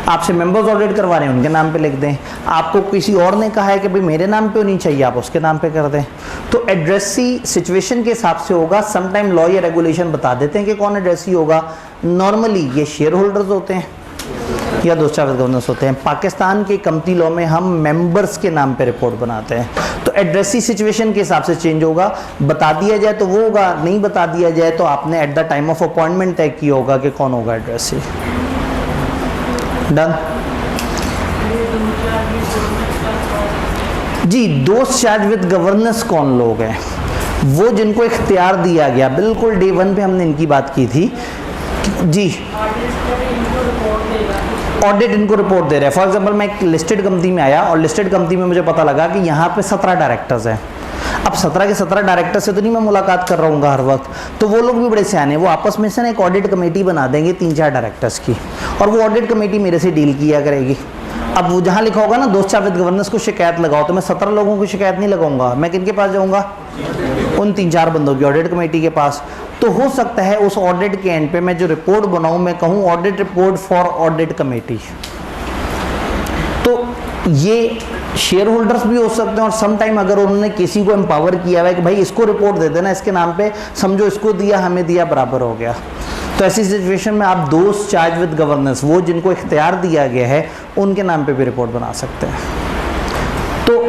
आपसे मेंबर्स ऑडिट करवा रहे हैं उनके नाम पे लिख दें, आपको किसी और ने कहा है कि भाई मेरे नाम पे होनी चाहिए आप उसके नाम पे कर दें। तो एड्रेसी सिचुएशन के हिसाब से होगा। समटाइम लॉ या रेगुलेशन बता देते हैं कि कौन एड्रेसी होगा। नॉर्मली ये शेयर होल्डर्स होते हैं या दोस्तावेज गवर्नेंस होते हैं। पाकिस्तान के कंपनी लॉ में हम मेंबर्स के नाम पे रिपोर्ट बनाते हैं। तो एड्रेसी सिचुएशन के हिसाब से चेंज होगा। बता दिया जाए तो वो होगा, नहीं बता दिया जाए तो आपने at the time of appointment तय किया होगा कि कौन होगा एड्रेसी। डन जी। दोस्त चार्ज विद गवर्नेंस कौन लोग हैं, वो जिनको इख्तियार दिया गया, बिल्कुल डे 1 पे हमने इनकी बात की थी जी। ऑडिट इनको रिपोर्ट दे रहे हैं। फॉर एग्जांपल मैं एक लिस्टेड कंपनी में आया और लिस्टेड कंपनी में मुझे पता लगा कि यहाँ पे 17 डायरेक्टर्स हैं। अब 17 के 17 डायरेक्टर से तो नहीं मैं मुलाकात कर रहा हूँ हर वक्त, तो वो लोग भी बड़े सियाने हैं, वो आपस में से ना एक ऑडिट कमेटी बना देंगे 3-4 डायरेक्टर्स की, और वो ऑडिट कमेटी मेरे से डील किया करेगी। अब वो जहाँ लिखा होगा ना दोस्त चार्ज विद गवर्नेंस को शिकायत लगाओ, तो मैं 17 लोगों की शिकायत नहीं लगाऊंगा। मैं किनके पास जाऊँगा, उन 3-4 बंदों की ऑडिट कमेटी के पास। तो हो सकता है उस ऑडिट के एंड पे मैं जो रिपोर्ट बनाऊं मैं कहूं audit report for audit committee. तो ये शेयर होल्डर्स भी हो सकते हैं, और सम टाइम अगर उन्होंने किसी को एम्पावर किया हुआ है कि भाई इसको रिपोर्ट दे देना इसके नाम पे, समझो इसको दिया हमें दिया बराबर हो गया, तो ऐसी सिचुएशन में आप दोस्त चार्ज विद गवर्नेंस, वो जिनको इख्तियार दिया गया है उनके नाम पे भी रिपोर्ट बना सकते हैं। तो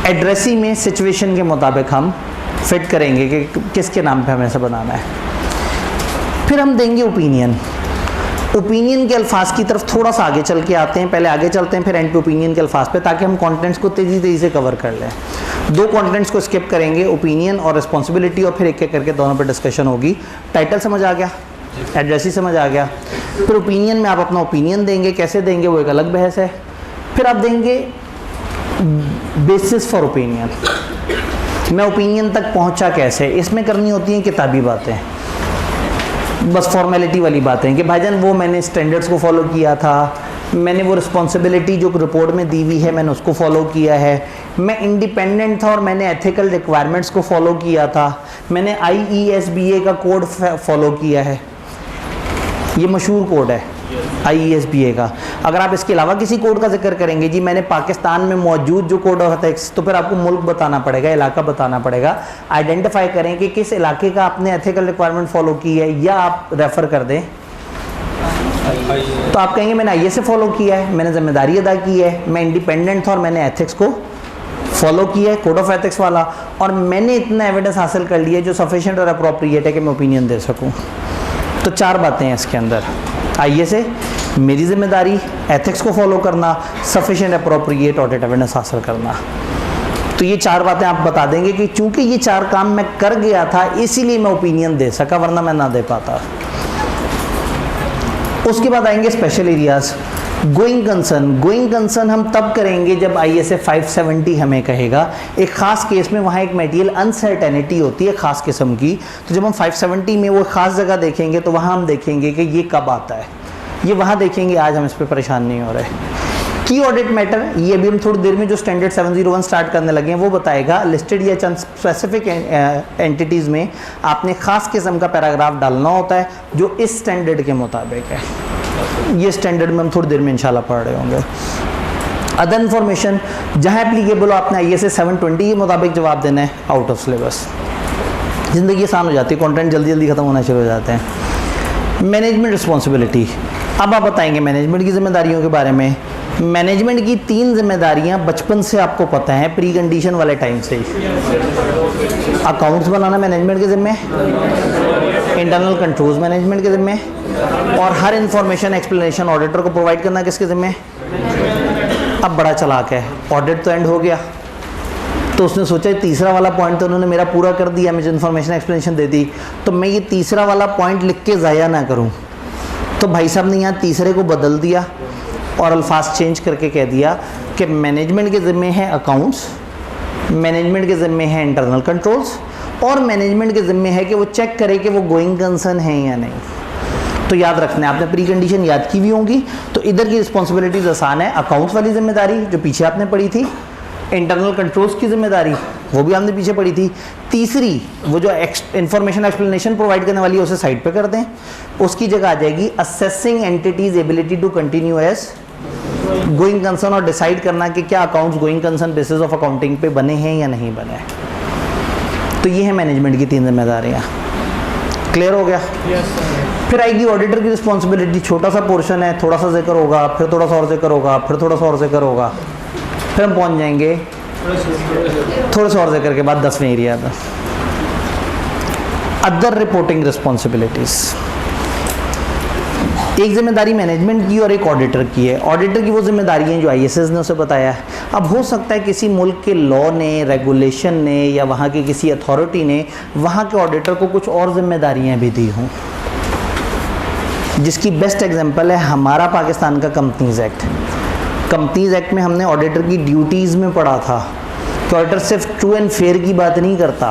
एड्रेसी में सिचुएशन के मुताबिक हम फिट करेंगे कि किसके नाम पे हमें ऐसा बनाना है। फिर हम देंगे ओपिनियन। ओपिनियन के अल्फाज की तरफ थोड़ा सा आगे चल के आते हैं, पहले आगे चलते हैं फिर एंड पे ओपिनियन के अल्फाज पे, ताकि हम कंटेंट्स को तेज़ी से कवर कर लें। 2 कंटेंट्स को स्किप करेंगे, ओपिनियन और रिस्पॉन्सिबिलिटी, और फिर एक एक करके दोनों पे डिस्कशन होगी। टाइटल समझ आ गया, एड्रेस ही समझ आ गया। फिर ओपिनियन में आप अपना ओपिनियन देंगे, कैसे देंगे वो एक अलग बहस है। फिर आप देंगे बेसिस फॉर ओपिनियन, मैं ओपिनियन तक पहुंचा कैसे, इसमें करनी होती हैं किताबी बातें, बस फॉर्मेलिटी वाली बातें कि भाईजान वो मैंने स्टैंडर्ड्स को फॉलो किया था, मैंने वो रिस्पॉन्सिबिलिटी जो रिपोर्ट में दी हुई है मैंने उसको फॉलो किया है, मैं इंडिपेंडेंट था और मैंने एथिकल रिक्वायरमेंट्स को फॉलो किया था, मैंने IESBA का कोड फॉलो किया है। ये मशहूर कोड है IESBA का। अगर आप इसके अलावा किसी कोड का जिक्र करेंगे, जी मैंने पाकिस्तान में मौजूद जो कोड ऑफ एथिक्स, तो फिर आपको मुल्क बताना पड़ेगा, इलाका बताना पड़ेगा, आइडेंटिफाई करें कि किस इलाके का आपने एथिकल रिक्वायरमेंट फॉलो की है, या आप रेफ़र कर दें तो आप कहेंगे मैंने IS से फॉलो किया है, मैंने जिम्मेदारी अदा की है, मैं इंडिपेंडेंट था और मैंने एथिक्स को फॉलो किया है, कोड ऑफ एथिक्स वाला, और मैंने इतना एविडेंस हासिल कर लिया जो सफिशिएंट और अप्रोप्रिएट है कि मैं ओपिनियन दे सकूं। तो 4 बातें हैं इसके अंदर, IS से मेरी जिम्मेदारी, एथिक्स को फॉलो करना, सफिशिएंट अप्रोप्रिएट ऑडिट एविडेंस हासिल करना। तो ये 4 बातें आप बता देंगे कि चूंकि ये 4 काम मैं कर गया था इसीलिए मैं ओपिनियन दे सका, वरना मैं ना दे पाता। उसके बाद आएंगे स्पेशल एरियाज। गोइंग कंसर्न हम तब करेंगे जब ISA 570 हमें कहेगा एक ख़ास केस में वहाँ एक मटेरियल अनसर्टेनिटी होती है ख़ास किस्म की, तो जब हम 570 में वो ख़ास जगह देखेंगे तो वहाँ हम देखेंगे कि ये कब आता है, ये वहाँ देखेंगे, आज हम इस पर परेशान नहीं हो रहे। की ऑडिट मैटर, ये अभी हम थोड़ी देर में जो स्टैंडर्ड 701 स्टार्ट करने लगे हैं वो बताएगा। लिस्टेड या चंद स्पेसिफिक एंटिटीज़ में आपने ख़ास किस्म का पैराग्राफ डालना होता है जो इस स्टैंडर्ड के मुताबिक है। ये स्टैंडर्ड में हम थोड़ी देर में इंशाल्लाह पढ़ रहे होंगे। अदर इन्फॉर्मेशन जहाँ एप्लीकेबल हो आपने ISA 720 के मुताबिक जवाब देना है, आउट ऑफ सिलेबस। ज़िंदगी आसान हो जाती है, कंटेंट जल्दी जल्दी ख़त्म होना शुरू हो जाते हैं। मैनेजमेंट रिस्पॉन्सिबिलिटी, अब आप बताएंगे मैनेजमेंट की जिम्मेदारियों के बारे में। मैनेजमेंट की 3 जिम्मेदारियां बचपन से आपको पता है, प्री कंडीशन वाले टाइम से ही। अकाउंट्स बनाना मैनेजमेंट के ज़िम्मे, इंटरनल कंट्रोल्स मैनेजमेंट के ज़िम्मे, और हर इंफॉर्मेशन एक्सप्लेनेशन ऑडिटर को प्रोवाइड करना किसके ज़िम्मे। अब बड़ा चालाक है, ऑडिट तो एंड हो गया तो उसने सोचा तीसरा वाला पॉइंट तो उन्होंने मेरा पूरा कर दिया, मुझे इन्फॉर्मेशन एक्सप्लेनेशन दे दी, तो मैं ये तीसरा वाला पॉइंट लिख के ज़ाया ना करूँ। तो भाई साहब ने यहाँ तीसरे को बदल दिया और अल्फाज चेंज करके कह दिया कि मैनेजमेंट के ज़िम्मे है अकाउंट्स, मैनेजमेंट के ज़िम्मे है इंटरनल कंट्रोल्स, और मैनेजमेंट के ज़िम्मे है कि वो चेक करे कि वो गोइंग कंसर्न है या नहीं। तो याद रखना है, आपने प्री कंडीशन याद की हुई होंगी, तो इधर की रिस्पॉन्सिबिलिटीज आसान है। अकाउंट्स वाली जिम्मेदारी जो पीछे आपने पढ़ी थी, इंटरनल कंट्रोल्स की जिम्मेदारी वो भी हमने पीछे पढ़ी थी, तीसरी वो जो इंफॉर्मेशन एक्सप्लेनेशन प्रोवाइड करने वाली है उसे साइड पे कर दें, उसकी जगह आ जाएगी assessing entity's ability to continue as going concern, और डिसाइड करना कि क्या accounts going concern basis of accounting पे बने हैं या नहीं बने। तो ये है मैनेजमेंट की 3 जिम्मेदारियाँ। क्लियर हो गया? फिर आएगी ऑडिटर की रिस्पॉन्सिबिलिटी, छोटा सा पोर्शन है, थोड़ा सा जिक्र होगा, फिर थोड़ा सा और जिक्र होगा, फिर थोड़ा सा और जिक्र होगा, फिर हम पहुंच जाएंगे थोड़े से और जिक्र के बाद 10वें एरिया में, अदर रिपोर्टिंग रिस्पॉन्सिबिलिटीज। एक जिम्मेदारी मैनेजमेंट की और एक ऑडिटर की है। ऑडिटर की वो जिम्मेदारी हैं जो ISS ने उसे बताया है। अब हो सकता है किसी मुल्क के लॉ ने, रेगुलेशन ने, या वहाँ की किसी अथॉरिटी ने वहाँ के ऑडिटर को कुछ और जिम्मेदारियाँ भी दी हों, जिसकी बेस्ट एग्जांपल है हमारा पाकिस्तान का कंपनीज़ एक्ट। कंपनीज़ एक्ट में हमने ऑडिटर की ड्यूटीज़ में पढ़ा था कि ऑडिटर सिर्फ ट्रू एंड फेयर की बात नहीं करता,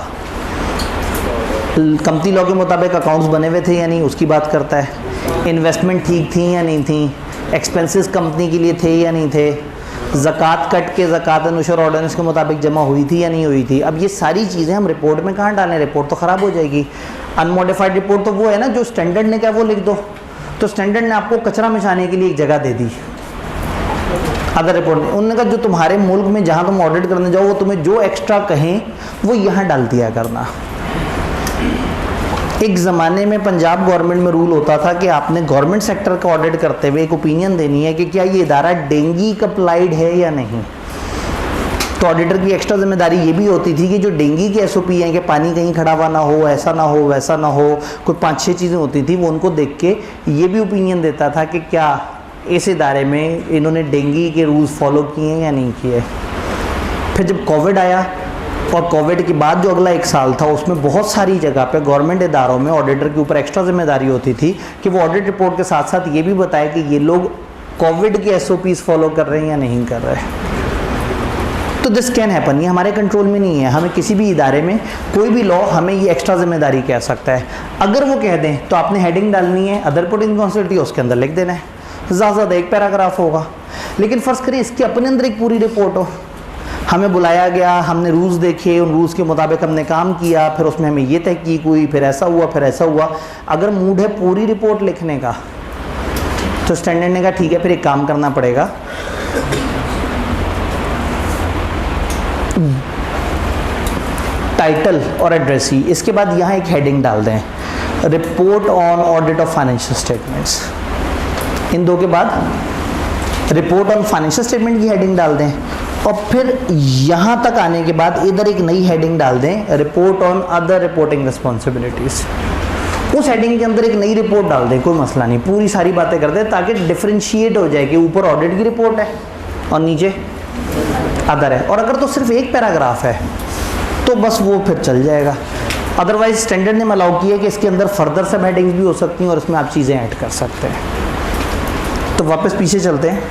कंपनी लॉ के मुताबिक अकाउंट्स बने हुए थे या नहीं उसकी बात करता है, इन्वेस्टमेंट ठीक थी या नहीं थी, एक्सपेंसेस कंपनी के लिए थे या नहीं थे, ज़कात कट के ज़कात अनुशर ऑर्डिनेंस के मुताबिक जमा हुई थी या नहीं हुई थी। अब ये सारी चीज़ें हम रिपोर्ट में कहाँ डालें, रिपोर्ट तो ख़राब हो जाएगी। अनमोडिफाइड रिपोर्ट तो वो है ना जो स्टैंडर्ड ने क्या वो लिख दो, तो स्टैंडर्ड ने आपको कचरा मिटाने के लिए एक जगह दे दी अदर रिपोर्ट में। उन्होंने कहा जो तुम्हारे मुल्क में जहाँ तुम ऑडिट करने जाओ वो तुम्हें जो एक्स्ट्रा कहें वो यहाँ डाल दिया करना। एक ज़माने में पंजाब गवर्नमेंट में रूल होता था कि आपने गवर्नमेंट सेक्टर का ऑडिट करते हुए एक ओपिनियन देनी है कि क्या ये इदारा डेंगी कंप्लाइड है या नहीं। तो ऑडिटर की एक्स्ट्रा जिम्मेदारी ये भी होती थी कि जो डेंगी के SOP हैं कि पानी कहीं खड़ा हुआ ना हो, ऐसा ना हो, वैसा ना हो, कोई 5-6 चीज़ें होती थी, वो उनको देख के ये भी ओपिनियन देता था कि क्या इस इदारे में इन्होंने डेंगी के रूल्स फॉलो किए या नहीं किए। फिर जब कोविड आया और कोविड के बाद जो अगला 1 साल था उसमें बहुत सारी जगह पे गवर्नमेंट इदारों में ऑडिटर के ऊपर एक्स्ट्रा जिम्मेदारी होती थी कि वो ऑडिट रिपोर्ट के साथ साथ ये भी बताए कि ये लोग कोविड के SOPs फॉलो कर रहे हैं या नहीं कर रहे हैं। तो दिस कैन हैपन, ये हमारे कंट्रोल में नहीं है। हमें किसी भी इदारे में कोई भी लॉ हमें ये एक्स्ट्रा जिम्मेदारी कह सकता है। अगर वो कह दें तो आपने हेडिंग डालनी है अदर रिपोर्टिंग रिस्पॉन्सिबिलिटी, उसके अंदर लिख देना है, ज़्यादा से ज़्यादा 1 पैराग्राफ होगा। लेकिन फ़र्ज़ करें इसके अपने अंदर एक पूरी रिपोर्ट हो, हमें बुलाया गया, हमने रूल्स देखे, उन रूल्स के मुताबिक हमने काम किया, फिर उसमें हमें ये तहकीक हुई, फिर ऐसा हुआ, फिर ऐसा हुआ। अगर मूड है पूरी रिपोर्ट लिखने का तो स्टैंडर्ड ने कहा ठीक है, फिर एक काम करना पड़ेगा, टाइटल और एड्रेस ही, इसके बाद यहाँ एक हेडिंग डाल दें, report on audit of financial statements. इन 2 के बाद रिपोर्ट ऑन फाइनेंशियल स्टेटमेंट की हेडिंग डाल दें, और फिर यहाँ तक आने के बाद इधर एक नई हेडिंग डाल दें, report on other reporting responsibilities. उस हेडिंग के अंदर एक नई रिपोर्ट डाल दें, कोई मसला नहीं, पूरी सारी बातें कर दें ताकि डिफरेंशिएट हो जाए कि ऊपर ऑडिट की रिपोर्ट है और नीचे अदर है। और अगर तो सिर्फ 1 पैराग्राफ है तो बस वो फिर चल जाएगा। अदरवाइज स्टैंडर्ड ने अलाउ किया कि इसके अंदर फर्दर सब हेडिंग्स भी हो सकती हैं और इसमें आप चीज़ें ऐड कर सकते हैं। तो वापस पीछे चलते हैं।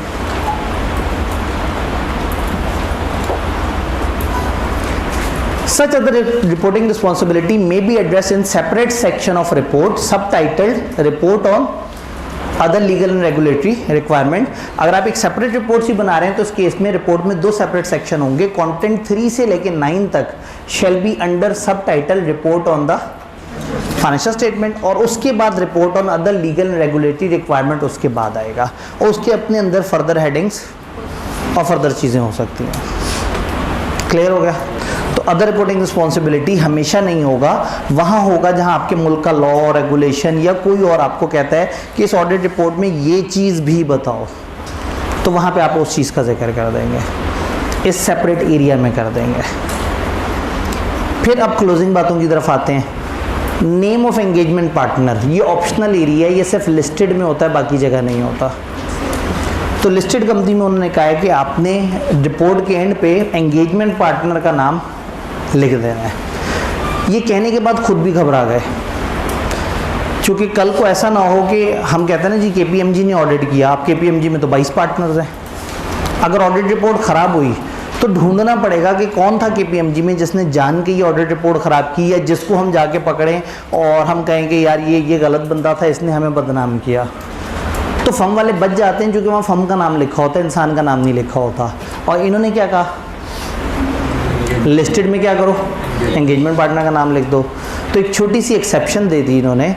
Such other reporting responsibility may be addressed in separate section of report subtitled report on other legal and regulatory requirement। अगर आप एक सेपरेट रिपोर्ट ही बना रहे हैं तो इस केस में रिपोर्ट में 2 सेपरेट सेक्शन होंगे। कंटेंट 3 से लेके 9 तक shall be under subtitle report on the financial statement, और उसके बाद report on other legal and regulatory requirement उसके बाद आएगा, और उसके अपने अंदर फर्दर हेडिंग्स और फर्दर चीज़ें हो सकती हैं। क्लियर हो गया? तो अदर रिपोर्टिंग रिस्पॉन्सिबिलिटी हमेशा नहीं होगा, वहाँ होगा जहाँ आपके मुल्क का लॉ, रेगुलेशन या कोई और आपको कहता है कि इस ऑडिट रिपोर्ट में ये चीज़ भी बताओ, तो वहाँ पे आप उस चीज़ का जिक्र कर देंगे, इस सेपरेट एरिया में कर देंगे। फिर अब क्लोजिंग बातों की तरफ आते हैं। नेम ऑफ एंगेजमेंट पार्टनर, ये ऑप्शनल एरिया है, ये सिर्फ लिस्टेड में होता है, बाकी जगह नहीं होता। तो लिस्टेड कंपनी में उन्होंने कहा है कि आपने रिपोर्ट के एंड पे एंगेजमेंट पार्टनर का नाम लिख देना है। ये कहने के बाद खुद भी घबरा गए, क्योंकि कल को ऐसा ना हो कि हम कहते हैं ना जी KPMG ने ऑडिट किया, आप KPMG में तो 22 पार्टनर्स हैं, अगर ऑडिट रिपोर्ट ख़राब हुई तो ढूंढना पड़ेगा कि कौन था KPMG में जिसने जान के ये ऑडिट रिपोर्ट ख़राब की, या जिसको हम जाके पकड़ें और हम कहें कि यार ये गलत बंदा था, इसने हमें बदनाम किया। तो फर्म वाले बच जाते हैं क्योंकि वहाँ फर्म का नाम लिखा होता है, इंसान का नाम नहीं लिखा होता। और इन्होंने क्या कहा, लिस्टेड में क्या करो, एंगेजमेंट पार्टनर का नाम लिख दो। तो एक छोटी सी एक्सेप्शन दे दी इन्होंने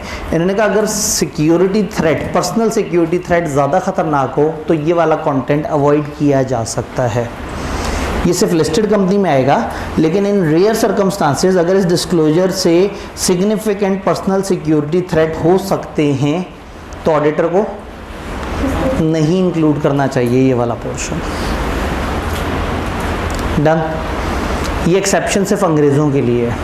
कहा अगर security threat, personal security threat ज़्यादा ख़तरनाक हो तो ये वाला कंटेंट अवॉइड किया जा सकता है। ये सिर्फ लिस्टेड कंपनी में आएगा, लेकिन इन रेयर सर्कमस्टांसेस अगर इस डिस्क्लोजर से सिग्निफिकेंट पर्सनल सिक्योरिटी थ्रेट हो सकते हैं तो ऑडिटर को नहीं इंक्लूड करना चाहिए ये वाला पोर्शन। डन। ये एक्सेप्शन सिर्फ अंग्रेज़ों के लिए है।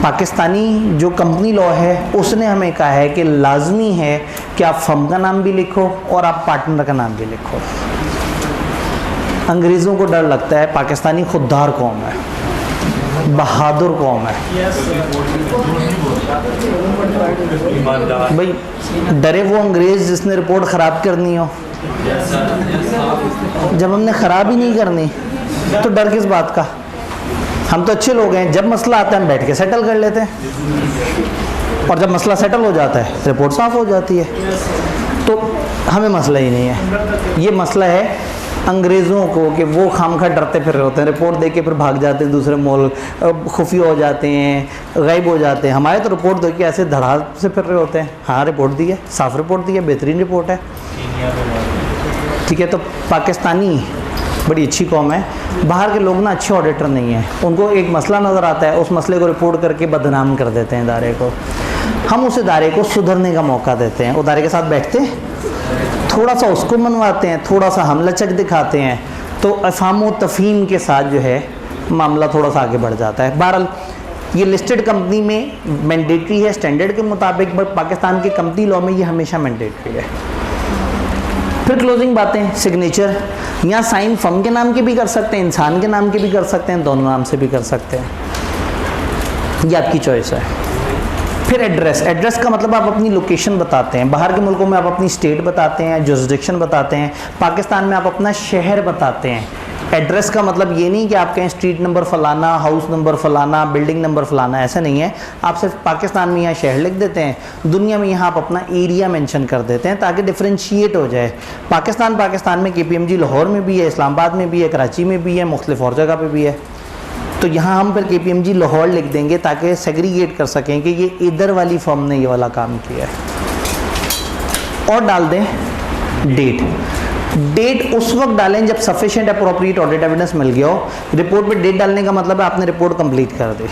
पाकिस्तानी जो कंपनी लॉ है उसने हमें कहा है कि लाजमी है कि आप फर्म का नाम भी लिखो और आप पार्टनर का नाम भी लिखो। अंग्रेज़ों को डर लगता है, पाकिस्तानी खुददार कौम है, बहादुर कौम है भाई। डरे वो अंग्रेज़ जिसने रिपोर्ट ख़राब करनी हो, जब हमने ख़राब ही नहीं करनी तो डर किस बात का। हम तो अच्छे लोग हैं, जब मसला आता है हम बैठ के सेटल कर लेते हैं, और जब मसला सेटल हो जाता है रिपोर्ट साफ़ हो जाती है, तो हमें मसला ही नहीं है। ये मसला है अंग्रेज़ों को कि वो खामखा डरते फिर रहे होते हैं, रिपोर्ट दे के फिर भाग जाते हैं दूसरे मुल्क, खुफिया हो जाते हैं, गायब हो जाते हैं। हमारे तो रिपोर्ट दे के ऐसे धड़ा से फिर रहे होते हैं, हाँ रिपोर्ट दी है, साफ़ रिपोर्ट दी है, बेहतरीन रिपोर्ट है, ठीक है। तो पाकिस्तानी बड़ी अच्छी कौम है। बाहर के लोग ना अच्छे ऑडिटर नहीं हैं, उनको एक मसला नज़र आता है, उस मसले को रिपोर्ट करके बदनाम कर देते हैं इदारे को। हम उस इदारे को सुधरने का मौका देते हैं, इदारे के साथ बैठते हैं, थोड़ा सा उसको मनवाते हैं, थोड़ा सा हम लचक दिखाते हैं, तो अफ़ाम व तफ़हीम के साथ जो है मामला थोड़ा सा आगे बढ़ जाता है। बहरहाल ये लिस्टेड कंपनी में मैंडेटरी है स्टैंडर्ड के मुताबिक, बट पाकिस्तान के कंपनी लॉ में ये हमेशा मैंडेटरी है। फिर क्लोजिंग बातें, सिग्नेचर, यहाँ साइन फर्म के नाम के भी कर सकते हैं, इंसान के नाम के भी कर सकते हैं, दोनों नाम से भी कर सकते हैं, ये आपकी चॉइस है। फिर एड्रेस, एड्रेस का मतलब आप अपनी लोकेशन बताते हैं। बाहर के मुल्कों में आप अपनी स्टेट बताते हैं, जुरिसडिक्शन बताते हैं, पाकिस्तान में आप अपना शहर बताते हैं। एड्रेस का मतलब ये नहीं कि आप कहें स्ट्रीट नंबर फलाना, हाउस नंबर फलाना, बिल्डिंग नंबर फलाना, ऐसा नहीं है। आप सिर्फ पाकिस्तान में यहाँ शहर लिख देते हैं, दुनिया में यहाँ आप अपना एरिया मेंशन कर देते हैं ताकि डिफ्रेंशिएट हो जाए। पाकिस्तान में KPMG लाहौर में भी है, इस्लामाबाद में भी है, कराची में भी है, मुख्तलिफ और जगह पर भी है। तो यहाँ हम फिर KPMG लाहौर लिख देंगे ताकि सेग्रीगेट कर सकें कि ये इधर वाली फर्म ने ये वाला काम किया है। और डाल दें डेट। डेट उस वक्त डालें जब सफिशिएंट अप्रोप्रिएट ऑडिट एविडेंस मिल गया हो। रिपोर्ट पे डेट डालने का मतलब है आपने रिपोर्ट कंप्लीट कर दी।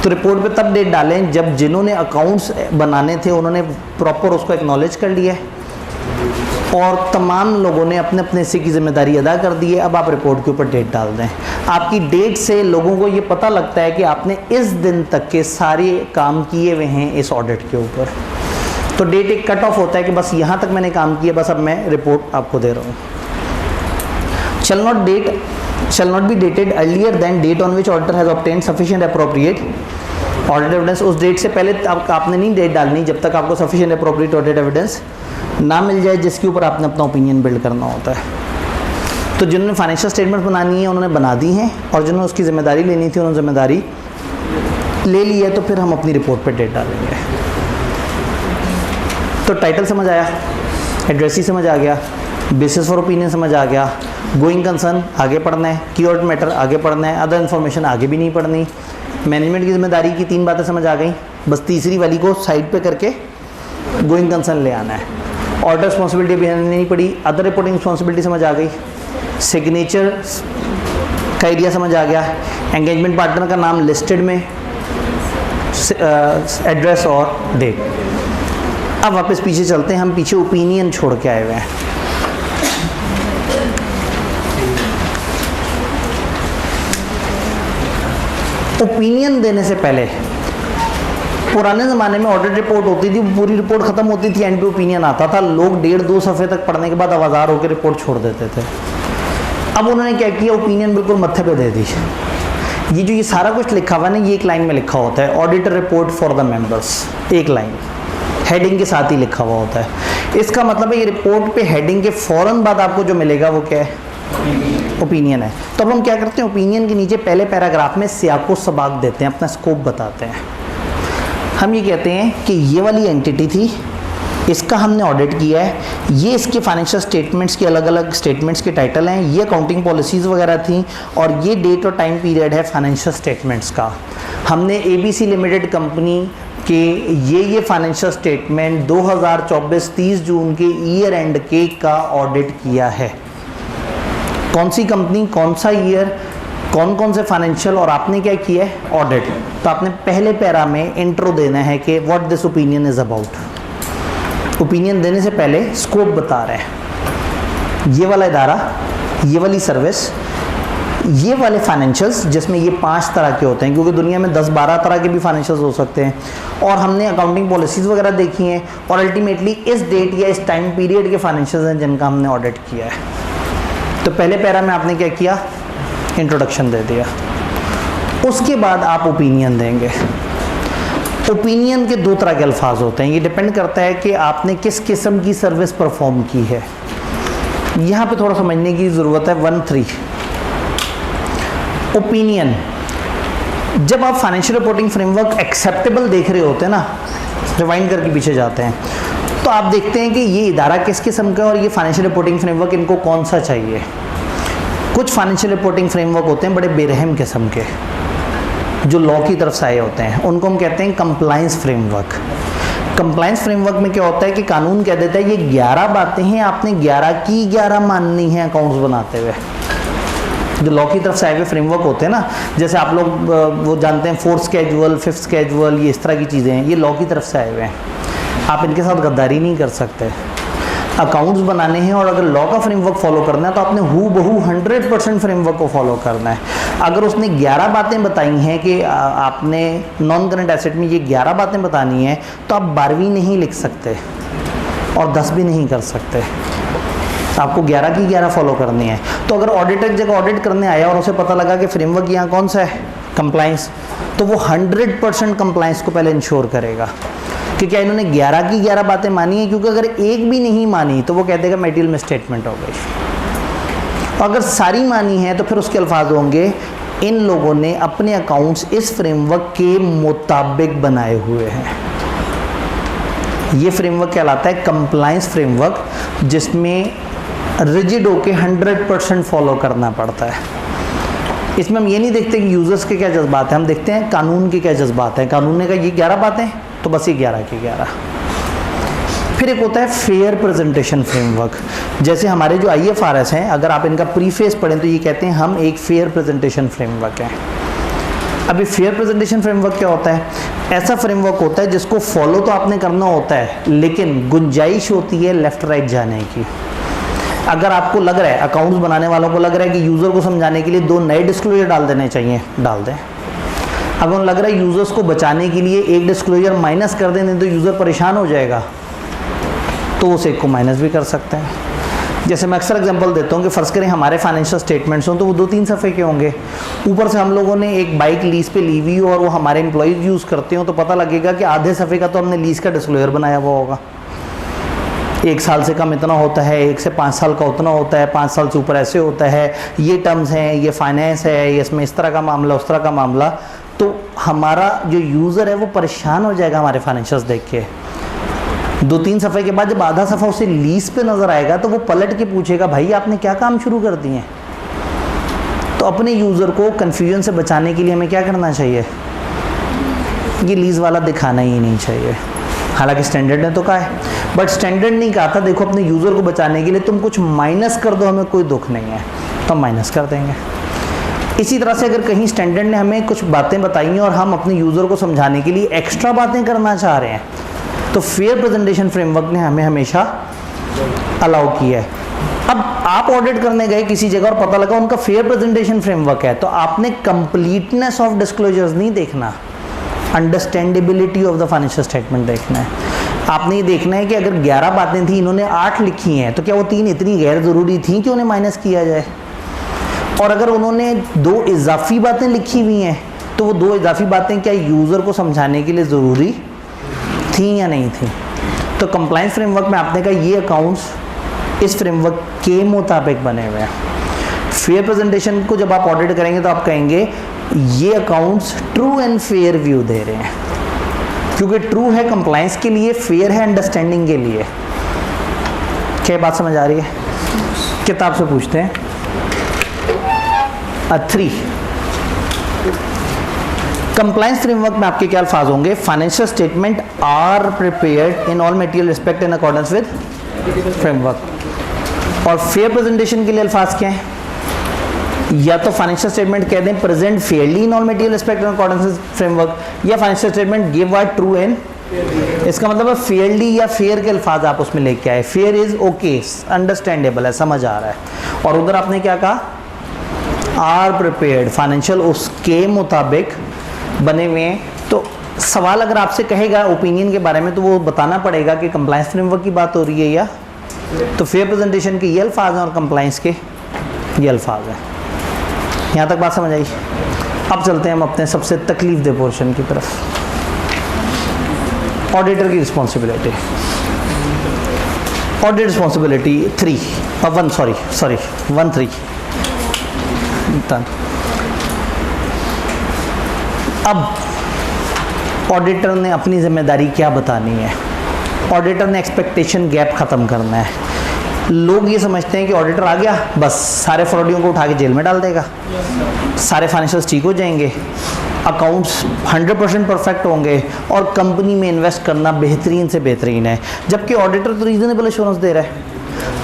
तो रिपोर्ट पे तब डेट डालें जब जिन्होंने अकाउंट्स बनाने थे उन्होंने प्रॉपर उसको एक्नॉलेज कर लिया है और तमाम लोगों ने अपने अपने हिस्से की जिम्मेदारी अदा कर दी है। अब आप रिपोर्ट के ऊपर डेट डाल दें। आपकी डेट से लोगों को ये पता लगता है कि आपने इस दिन तक के सारे काम किए हुए हैं इस ऑडिट के ऊपर। तो डेट एक कट ऑफ होता है कि बस यहाँ तक मैंने काम किया, बस अब मैं रिपोर्ट आपको दे रहा हूँ। shall not be dated earlier than date on which auditor has obtained sufficient appropriate audit evidence. उस डेट से पहले आपने नहीं डेट डालनी जब तक आपको सफिशिएंट अप्रोप्रिएट ऑडिट एविडेंस ना मिल जाए जिसके ऊपर आपने अपना ओपिनियन बिल्ड करना होता है। तो जिन्होंने फाइनेंशियल स्टेटमेंट बनानी है उन्होंने बना दी हैं और जिन्होंने उसकी जिम्मेदारी लेनी थी उन्होंने जिम्मेदारी ले ली है। तो फिर हम अपनी रिपोर्ट पर डेट डालेंगे। तो टाइटल समझ आया, एड्रेसी समझ आ गया, बेसिस फॉर ओपिनियन समझ आ गया, गोइंग कंसर्न आगे पढ़ना है, कीवर्ड मैटर आगे पढ़ना है, अदर इन्फॉर्मेशन आगे भी नहीं पढ़नी, मैनेजमेंट की जिम्मेदारी की 3 बातें समझ आ गई, बस तीसरी वाली को साइड पे करके गोइंग कंसर्न ले आना है। ऑर्डर रिस्पॉन्सिबिलिटी भी नहीं पड़ी, अदर रिपोर्टिंग रिस्पॉन्सिबिलिटी समझ आ गई, सिग्नेचर का एरिया समझ आ गया, एंगेजमेंट पार्टनर का नाम लिस्टेड में, एड्रेस और डेट। अब वापस पीछे चलते हैं, हम पीछे ओपिनियन छोड़ के आए हुए हैं। ओपिनियन देने से पहले पुराने ज़माने में ऑडिट रिपोर्ट होती थी, पूरी रिपोर्ट ख़त्म होती थी, एंड पे ओपिनियन आता था। लोग 1.5-2 सफ़े तक पढ़ने के बाद आवाज़ार होकर रिपोर्ट छोड़ देते थे। अब उन्होंने क्या किया, ओपिनियन बिल्कुल मत्थे पे दे दी। ये सारा कुछ लिखा हुआ है ना, ये एक लाइन में लिखा होता है, auditor report for the members, एक लाइन हेडिंग के साथ ही लिखा हुआ होता है। इसका मतलब है ये रिपोर्ट पे हेडिंग के फ़ौरन बाद आपको जो मिलेगा वो क्या है, ओपिनियन है। तो अब हम क्या करते हैं, ओपिनियन के नीचे पहले पैराग्राफ में सियाको सबाक देते हैं, अपना स्कोप बताते हैं। हम ये कहते हैं कि ये वाली एंटिटी थी, इसका हमने ऑडिट किया है, ये इसके फाइनेंशियल स्टेटमेंट्स के अलग अलग स्टेटमेंट्स के टाइटल हैं, ये अकाउंटिंग पॉलिसीज़ वगैरह थी, और ये डेट और टाइम पीरियड है फाइनेंशियल स्टेटमेंट्स का। हमने ABC लिमिटेड कंपनी के ये फाइनेंशियल स्टेटमेंट 2024 30 जून के ईयर एंड के का ऑडिट किया है। कौन सी कंपनी, कौन सा ईयर, कौन कौन से फाइनेंशियल, और आपने क्या किया है, ऑडिट। तो आपने पहले पैरा में इंट्रो देना है कि what this opinion is about. Opinion देने से पहले स्कोप बता रहे हैं, ये वाला इदारा, ये वाली सर्विस, ये वाले फाइनेंशियल्स, जिसमें ये 5 तरह के होते हैं, क्योंकि दुनिया में 10-12 तरह के भी फाइनेंशियल्स हो सकते हैं, और हमने अकाउंटिंग पॉलिसीज़ वगैरह देखी हैं, और अल्टीमेटली इस डेट या इस टाइम पीरियड के फाइनेंशियल्स हैं जिनका हमने ऑडिट किया है। तो पहले पैरा में आपने क्या किया, इंट्रोडक्शन दे दिया। उसके बाद आप ओपिनियन देंगे। ओपिनियन के 2 तरह के अल्फाज होते हैं, ये डिपेंड करता है कि आपने किस किस्म की सर्विस परफॉर्म की है। यहाँ पे थोड़ा समझने की ज़रूरत है। 1-3 ओपिनियन, जब आप फाइनेंशियल रिपोर्टिंग फ्रेमवर्क एक्सेप्टेबल देख रहे होते हैं ना, रिवाइंड करके पीछे जाते हैं, तो आप देखते हैं कि ये इदारा किस किस्म का है और ये फाइनेंशियल रिपोर्टिंग फ्रेमवर्क इनको कौन सा चाहिए। कुछ फाइनेंशियल रिपोर्टिंग फ्रेमवर्क होते हैं बड़े बेरहम किस्म के, जो लॉ की तरफ से आए होते हैं, उनको हम कहते हैं कंप्लायंस फ्रेमवर्क। कंप्लायंस फ्रेमवर्क में क्या होता है कि कानून कह देता है ये 11 बातें हैं, आपने 11 की 11 माननी है अकाउंट्स बनाते हुए। जो लॉ की तरफ से आए हुए फ्रेमवर्क होते हैं ना, जैसे आप लोग वो जानते हैं 4th स्केड्यूल, 5th स्केड्यूल, ये इस तरह की चीज़ें हैं, ये लॉ की तरफ से आए हुए हैं। आप इनके साथ गद्दारी नहीं कर सकते। अकाउंट्स बनाने हैं और अगर लॉ का फ्रेमवर्क फॉलो करना है तो आपने हूबहू 100% फ्रेमवर्क को फॉलो करना है। अगर उसने 11 बातें बताई हैं कि आपने नॉन करंट एसेट में ये 11 बातें बतानी है, तो आप 12वीं नहीं लिख सकते और 10 भी नहीं कर सकते। आपको 11 की 11 फॉलो करनी है। तो अगर ऑडिटर की जगह ऑडिट करने आया और उसे पता लगा कि फ्रेमवर्क यहाँ कौन सा है, कंप्लाइंस, तो वो 100% कंप्लाइंस को पहले इंश्योर करेगा कि क्या इन्होंने 11 की 11 बातें मानी है, क्योंकि अगर एक भी नहीं मानी तो वो कह देगा मटेरियल मिसस्टेटमेंट हो गई। और अगर सारी मानी है तो फिर उसके अल्फाज होंगे इन लोगों ने अपने अकाउंट्स इस फ्रेमवर्क के मुताबिक बनाए हुए हैं। ये फ्रेमवर्क कहलाता है कंप्लायंस फ्रेमवर्क, जिसमें रिजिड होके 100% फॉलो करना पड़ता है। इसमें हम ये नहीं देखते कि यूजर्स के क्या जज्बात हैं, हम देखते हैं कानून के क्या जज्बात हैं। कानून ने कहा ये 11 बातें तो बस ये 11 की 11। फिर एक होता है फेयर प्रेजेंटेशन फ्रेमवर्क। जैसे हमारे जो IFRS हैं, अगर आप इनका प्रीफेस पढ़ें तो ये कहते हैं हम एक फेयर प्रेजेंटेशन फ्रेमवर्क है। अभी फेयर प्रेजेंटेशन फ्रेमवर्क क्या होता है? ऐसा फ्रेमवर्क होता है जिसको फॉलो तो आपने करना होता है, लेकिन गुंजाइश होती है लेफ्ट राइट जाने की। अगर आपको लग रहा है, अकाउंट्स बनाने वालों को लग रहा है कि यूज़र को समझाने के लिए 2 नए डिस्क्लोजर डाल देने चाहिए, डाल दें। अगर उन्हें लग रहा है यूज़र्स को बचाने के लिए एक डिस्क्लोजर माइनस कर दें तो यूज़र परेशान हो जाएगा, तो उस एक को माइनस भी कर सकते हैं। जैसे मैं अक्सर एग्जांपल देता हूँ कि फ़र्ज़ करें हमारे फाइनेंशियल स्टेटमेंट्स हों तो वो 2-3 सफ़े के होंगे। ऊपर से हम लोगों ने एक बाइक लीज़ पे ली हुई हो और वो हमारे एम्प्लॉयज़ यूज़ करते हो, तो पता लगेगा कि आधे सफ़े का तो हमने लीज़ का डिस्क्लोजर बनाया हुआ होगा। 1 साल से कम इतना होता है, 1 से 5 साल का उतना होता है, 5 साल से ऊपर ऐसे होता है, ये टर्म्स हैं, ये फाइनेंस है, ये इसमें इस तरह का मामला, उस तरह का मामला। तो हमारा जो यूज़र है वो परेशान हो जाएगा हमारे फाइनेंशियल्स देख के। 2-3 सफ़े के बाद जब आधा सफ़ा उसे लीज़ पे नज़र आएगा तो वो पलट के पूछेगा भाई आपने क्या काम शुरू कर दिए। तो अपने यूज़र को कन्फ्यूजन से बचाने के लिए हमें क्या करना चाहिए? ये लीज़ वाला दिखाना ही नहीं चाहिए। हालांकि स्टैंडर्ड ने तो कहा है, बट स्टैंडर्ड नहीं कहा था देखो अपने यूज़र को बचाने के लिए तुम कुछ माइनस कर दो, हमें कोई दुख नहीं है, तो हम माइनस कर देंगे। इसी तरह से अगर कहीं स्टैंडर्ड ने हमें कुछ बातें बताई हैं और हम अपने यूज़र को समझाने के लिए एक्स्ट्रा बातें करना चाह रहे हैं, तो फेयर प्रेजेंटेशन फ्रेमवर्क ने हमें हमेशा अलाउ किया है। अब आप ऑडिट करने गए किसी जगह और पता लगा उनका फेयर प्रेजेंटेशन फ्रेमवर्क है, तो आपने कंप्लीटनेस ऑफ डिस्क्लोजर्स नहीं देखना, understandability of the financial statement देखना है। आपने ये देखना है कि अगर 11 बातें थी, इन्होंने 8 लिखी हैं, तो क्या वो 3 इतनी गैर ज़रूरी थी कि उन्हें माइनस किया जाए? और अगर उन्होंने 2 इजाफी बातें लिखी हुई हैं, तो वो 2 इजाफी बातें क्या यूज़र को समझाने के लिए ज़रूरी थी या नहीं थी? तो कंप्लायंस फ्रेमवर्क में आपने कहा ये अकाउंट्स इस फ्रेमवर्क के मुताबिक बने हुए हैं। फेयर प्रेजेंटेशन को जब आप ऑडिट करेंगे तो आप कहेंगे ये accounts true and fair view दे रहे हैं, क्योंकि ट्रू है कंप्लायंस के लिए, फेयर है अंडरस्टैंडिंग के लिए। क्या बात समझ आ रही है? किताब से पूछते हैं 3 कंप्लायंस फ्रेमवर्क में आपके क्या अल्फाज होंगे? Financial statement are prepared in all material respect in accordance with framework. और फेयर प्रेजेंटेशन के लिए अल्फाज क्या हैं? या तो फाइनेंशियल स्टेटमेंट कह दें present fairly in all material respect in accordance with framework, या financial statement give are true and, इसका मतलब है फेयरली या फेयर के अल्फाज आप उसमें लेके आए। फेयर इज ओके, अंडरस्टैंडेबल है, समझ आ रहा है। और उधर आपने क्या कहा? आर प्रिपेयर्ड, फाइनेंशियल उसके मुताबिक बने हुए हैं। तो सवाल अगर आपसे कहेगा ओपिनियन के बारे में तो वो बताना पड़ेगा कि कंप्लायंस फ्रेमवर्क की बात हो रही है या, तो फेयर प्रेजेंटेशन के ये अल्फाज हैं और कंप्लायंस के ये अल्फाज हैं। यहाँ तक बात समझ आई? अब चलते हैं हम अपने सबसे तकलीफ दे पोर्शन की तरफ, ऑडिटर की रिस्पॉन्सिबिलिटी। ऑडिट रिस्पॉन्सिबिलिटी 1 अब ऑडिटर ने अपनी जिम्मेदारी क्या बतानी है? ऑडिटर ने एक्सपेक्टेशन गैप ख़त्म करना है। लोग ये समझते हैं कि ऑडिटर आ गया बस सारे फ्रॉडियों को उठा के जेल में डाल देगा, सारे फाइनेंशियल्स ठीक हो जाएंगे, अकाउंट्स 100% परफेक्ट होंगे और कंपनी में इन्वेस्ट करना बेहतरीन से बेहतरीन है, जबकि ऑडिटर तो रीजनेबल एश्योरेंस दे रहा है।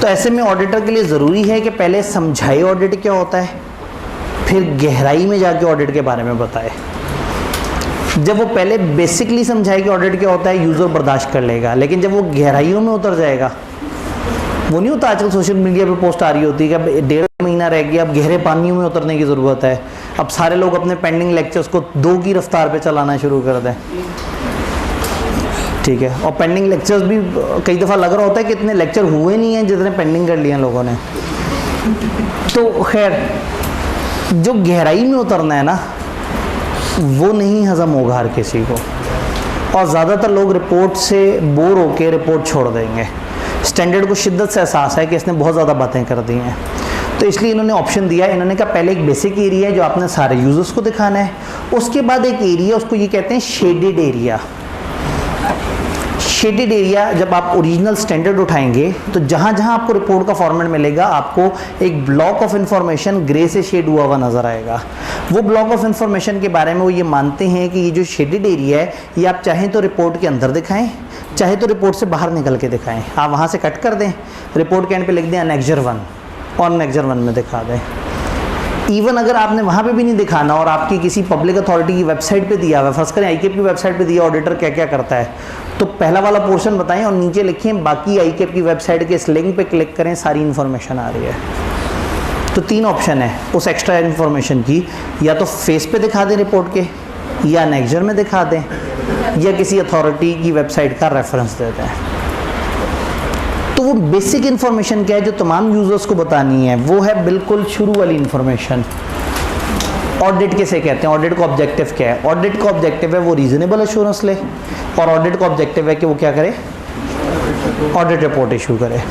तो ऐसे में ऑडिटर के लिए ज़रूरी है कि पहले समझाए ऑडिट क्या होता है, फिर गहराई में जाके ऑडिट के बारे में बताए। जब वो पहले बेसिकली समझाए कि ऑडिट क्या होता है, यूज़र बर्दाश्त कर लेगा, लेकिन जब वो गहराइयों में उतर जाएगा, वो नहीं होता आजकल सोशल मीडिया पे पोस्ट आ रही होती है कि अब 1.5 महीना रह गया, अब गहरे पानियों में उतरने की ज़रूरत है, अब सारे लोग अपने पेंडिंग लेक्चर्स को 2 की रफ्तार पे चलाना शुरू कर दें। ठीक है। और पेंडिंग लेक्चर्स भी कई दफ़ा लग रहा होता है कि इतने लेक्चर हुए नहीं हैं जितने पेंडिंग कर लिए हैं लोगों ने। तो खैर जो गहराई में उतरना है ना वो नहीं हज़म होगा हर किसी को, और ज़्यादातर लोग रिपोर्ट से बोर होकर रिपोर्ट छोड़ देंगे। स्टैंडर्ड को शिद्दत से एहसास है कि इसने बहुत ज़्यादा बातें कर दी हैं, तो इसलिए इन्होंने ऑप्शन दिया। इन्होंने कहा पहले एक बेसिक एरिया है जो आपने सारे यूज़र्स को दिखाना है, उसके बाद एक एरिया, उसको ये कहते हैं शेडेड एरिया। शेडेड एरिया जब आप ओरिजिनल स्टैंडर्ड उठाएंगे तो जहाँ जहाँ आपको रिपोर्ट का फॉर्मेट मिलेगा आपको एक ब्लॉक ऑफ इंफॉर्मेशन ग्रे से शेड हुआ हुआ नज़र आएगा। वो ब्लॉक ऑफ इंफॉर्मेशन के बारे में वो ये मानते हैं कि ये जो शेडेड एरिया है ये आप चाहें तो रिपोर्ट के अंदर दिखाएं, चाहे तो रिपोर्ट से बाहर निकल के दिखाएं। आप वहाँ से कट कर दें, रिपोर्ट के एंड पे लिख दें अनेक्जर 1 और अनेक्जर 1 में दिखा दें। इवन अगर आपने वहाँ पे भी नहीं दिखाना और आपकी किसी पब्लिक अथॉरिटी की वेबसाइट पे दिया हुआ है, फर्स्ट करें आईकेप की वेबसाइट पे दिया ऑडिटर क्या क्या करता है, तो पहला वाला पोर्शन बताएं और नीचे लिखें बाकी आईकेप की वेबसाइट के इस लिंक पे क्लिक करें, सारी इन्फॉर्मेशन आ रही है। तो 3 ऑप्शन है उस एक्स्ट्रा इन्फॉर्मेशन की, या तो फेस पे दिखा दें रिपोर्ट के, या अनेक्जर में दिखा दें, या किसी अथॉरिटी की वेबसाइट का रेफरेंस देते हैं। तो वो बेसिक इन्फॉर्मेशन क्या है जो तमाम यूज़र्स को बतानी है, वो है बिल्कुल शुरू वाली इन्फॉर्मेशन। ऑडिट किसे कहते हैं, ऑडिट का ऑब्जेक्टिव क्या है? ऑडिट का ऑब्जेक्टिव है वो रीजनेबल एश्योरेंस ले, और ऑडिट का ऑब्जेक्टिव है कि वो क्या करे, ऑडिट रिपोर्ट इशू करे।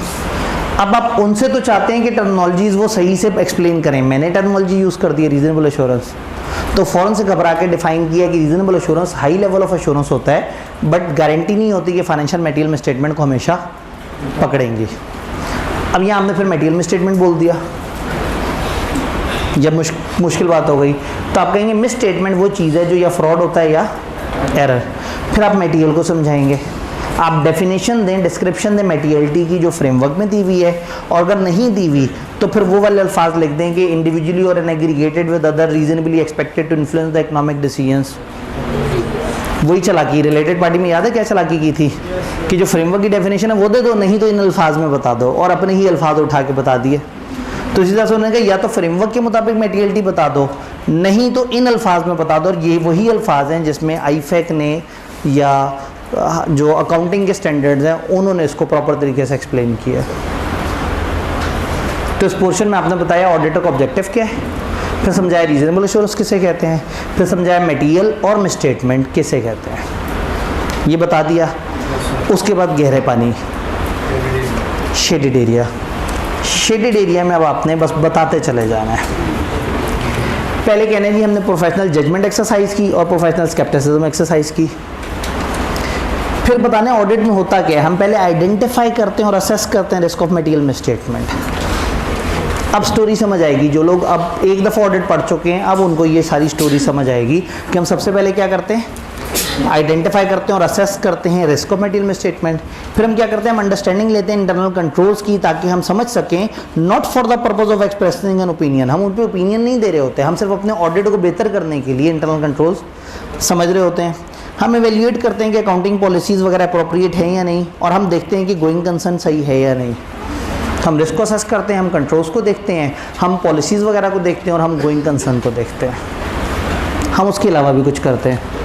अब आप उनसे तो चाहते हैं कि टर्मिनोलॉजीज वो सही से एक्सप्लेन करें। मैंने टर्मिनोलॉजी यूज़ कर दी है रीजनेबल एश्योरेंस, तो फ़ौरन से घबरा के डिफाइन किया कि reasonable assurance high level of assurance होता है, बट गारंटी नहीं होती कि फाइनेंशियल मटेरियल में स्टेटमेंट को हमेशा पकड़ेंगी। अब यहाँ हमने फिर मटेरियल में स्टेटमेंट बोल दिया, जब मुश्किल बात हो गई तो आप कहेंगे मिस स्टेटमेंट वो चीज़ है जो या फ्रॉड होता है या एरर। फिर आप मटेरियल को समझाएंगे, आप डेफिनेशन दें, डिस्क्रिप्शन दें मटेरियलिटी की जो फ्रेमवर्क में दी हुई है, और अगर नहीं दी हुई तो फिर वो वाले अल्फाज लिख दें कि इंडिविजुअली और aggregated with other reasonably expected to influence the economic decisions. वही चलाकी, रिलेटेड पार्टी में याद है क्या चलाकी की थी कि जो फ्रेमवर्क की डेफिनेशन है वो दे दो, नहीं तो इन अल्फाज में बता दो, और अपने ही अल्फाज उठा के बता दिए। तो इसी तरह से उन्होंने कहा या तो फ्रेमवर्क के मुताबिक मटेरियलिटी बता दो, नहीं तो इन अल्फाज में बता दो। और ये वही अल्फाज हैं जिसमें आईफेक ने या जो अकाउंटिंग के स्टैंडर्ड्स हैं उन्होंने इसको प्रॉपर तरीके से एक्सप्लेन किया। तो इस पोर्शन में आपने बताया ऑडिटर का ऑब्जेक्टिव क्या है, फिर समझाया रीजनेबल एश्योरेंस किसे कहते हैं, फिर समझाया मटेरियल और मिसस्टेटमेंट किसे कहते हैं, ये बता दिया। उसके बाद गहरे पानी, शेडेड एरिया। शेडेड एरिया में अब आपने बस बताते चले जाना है। पहले कहने जी हमने प्रोफेशनल जजमेंट एक्सरसाइज की और प्रोफेशनल स्केप्टिसिज्म एक्सरसाइज की। फिर बताने ऑडिट में होता क्या है, हम पहले आइडेंटिफाई करते हैं और असेस करते हैं रिस्क ऑफ मटेरियल मिसस्टेटमेंट। अब स्टोरी समझ आएगी, जो लोग अब एक दफ़ा ऑडिट पढ़ चुके हैं अब उनको ये सारी स्टोरी समझ आएगी कि हम सबसे पहले क्या करते हैं, आइडेंटिफाई करते हैं और असेस करते हैं रिस्क ऑफ मटेरियल मिसस्टेटमेंट। फिर हम क्या करते हैं, हम अंडरस्टैंडिंग लेते हैं इंटरनल कंट्रोल्स की, ताकि हम समझ सकें, not for the purpose of expressing an opinion. हम उन पर ओपिनियन नहीं दे रहे होते, हम सिर्फ अपने ऑडिट को बेहतर करने के लिए इंटरनल कंट्रोल्स समझ रहे होते हैं। हम एवेल्यूएट करते हैं कि अकाउंटिंग पॉलिसीज़ वगैरह अप्रोप्रिएट हैं या नहीं, और हम देखते हैं कि गोइंग कंसर्न सही है या नहीं। हम रिस्क को असेस करते हैं, हम कंट्रोल्स को देखते हैं, हम पॉलिसीज़ वगैरह को देखते हैं, और हम गोइंग कंसर्न को देखते हैं। हम उसके अलावा भी कुछ करते हैं।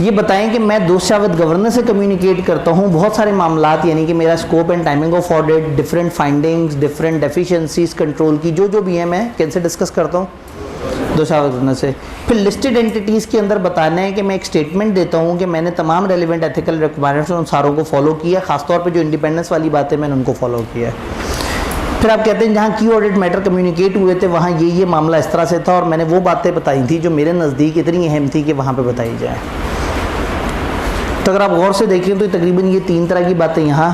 ये बताएं कि मैं दोषा विद गवर्नर से कम्युनिकेट करता हूँ बहुत सारे मामलात, यानी कि मेरा scope and timing of audit, different findings, different deficiencies control की जो भी है मैं किनसे डिस्कस करता हूँ, दोषा विद गवर्नर से। फिर लिस्टेड एंटिटीज़ के अंदर बताना है कि मैं एक स्टेटमेंट देता हूँ कि मैंने तमाम रेलिवेंट एथिकल रिक्वायरमेंट्स उन सारों को फॉलो किया, खासतौर पर जो इंडिपेंडेंस वाली बातें मैंने उनको फॉलो किया है। फिर आप कहते हैं जहाँ की ऑडिट मैटर कम्युनिकेट हुए थे वहाँ ये मामला इस तरह से था, और मैंने वो बातें बताई थी जो मेरे नज़दीक इतनी अहम थी कि वहाँ पर बताई जाए। तो अगर आप गौर से देखें तो तकरीबन ये 3 तरह की बातें यहाँ,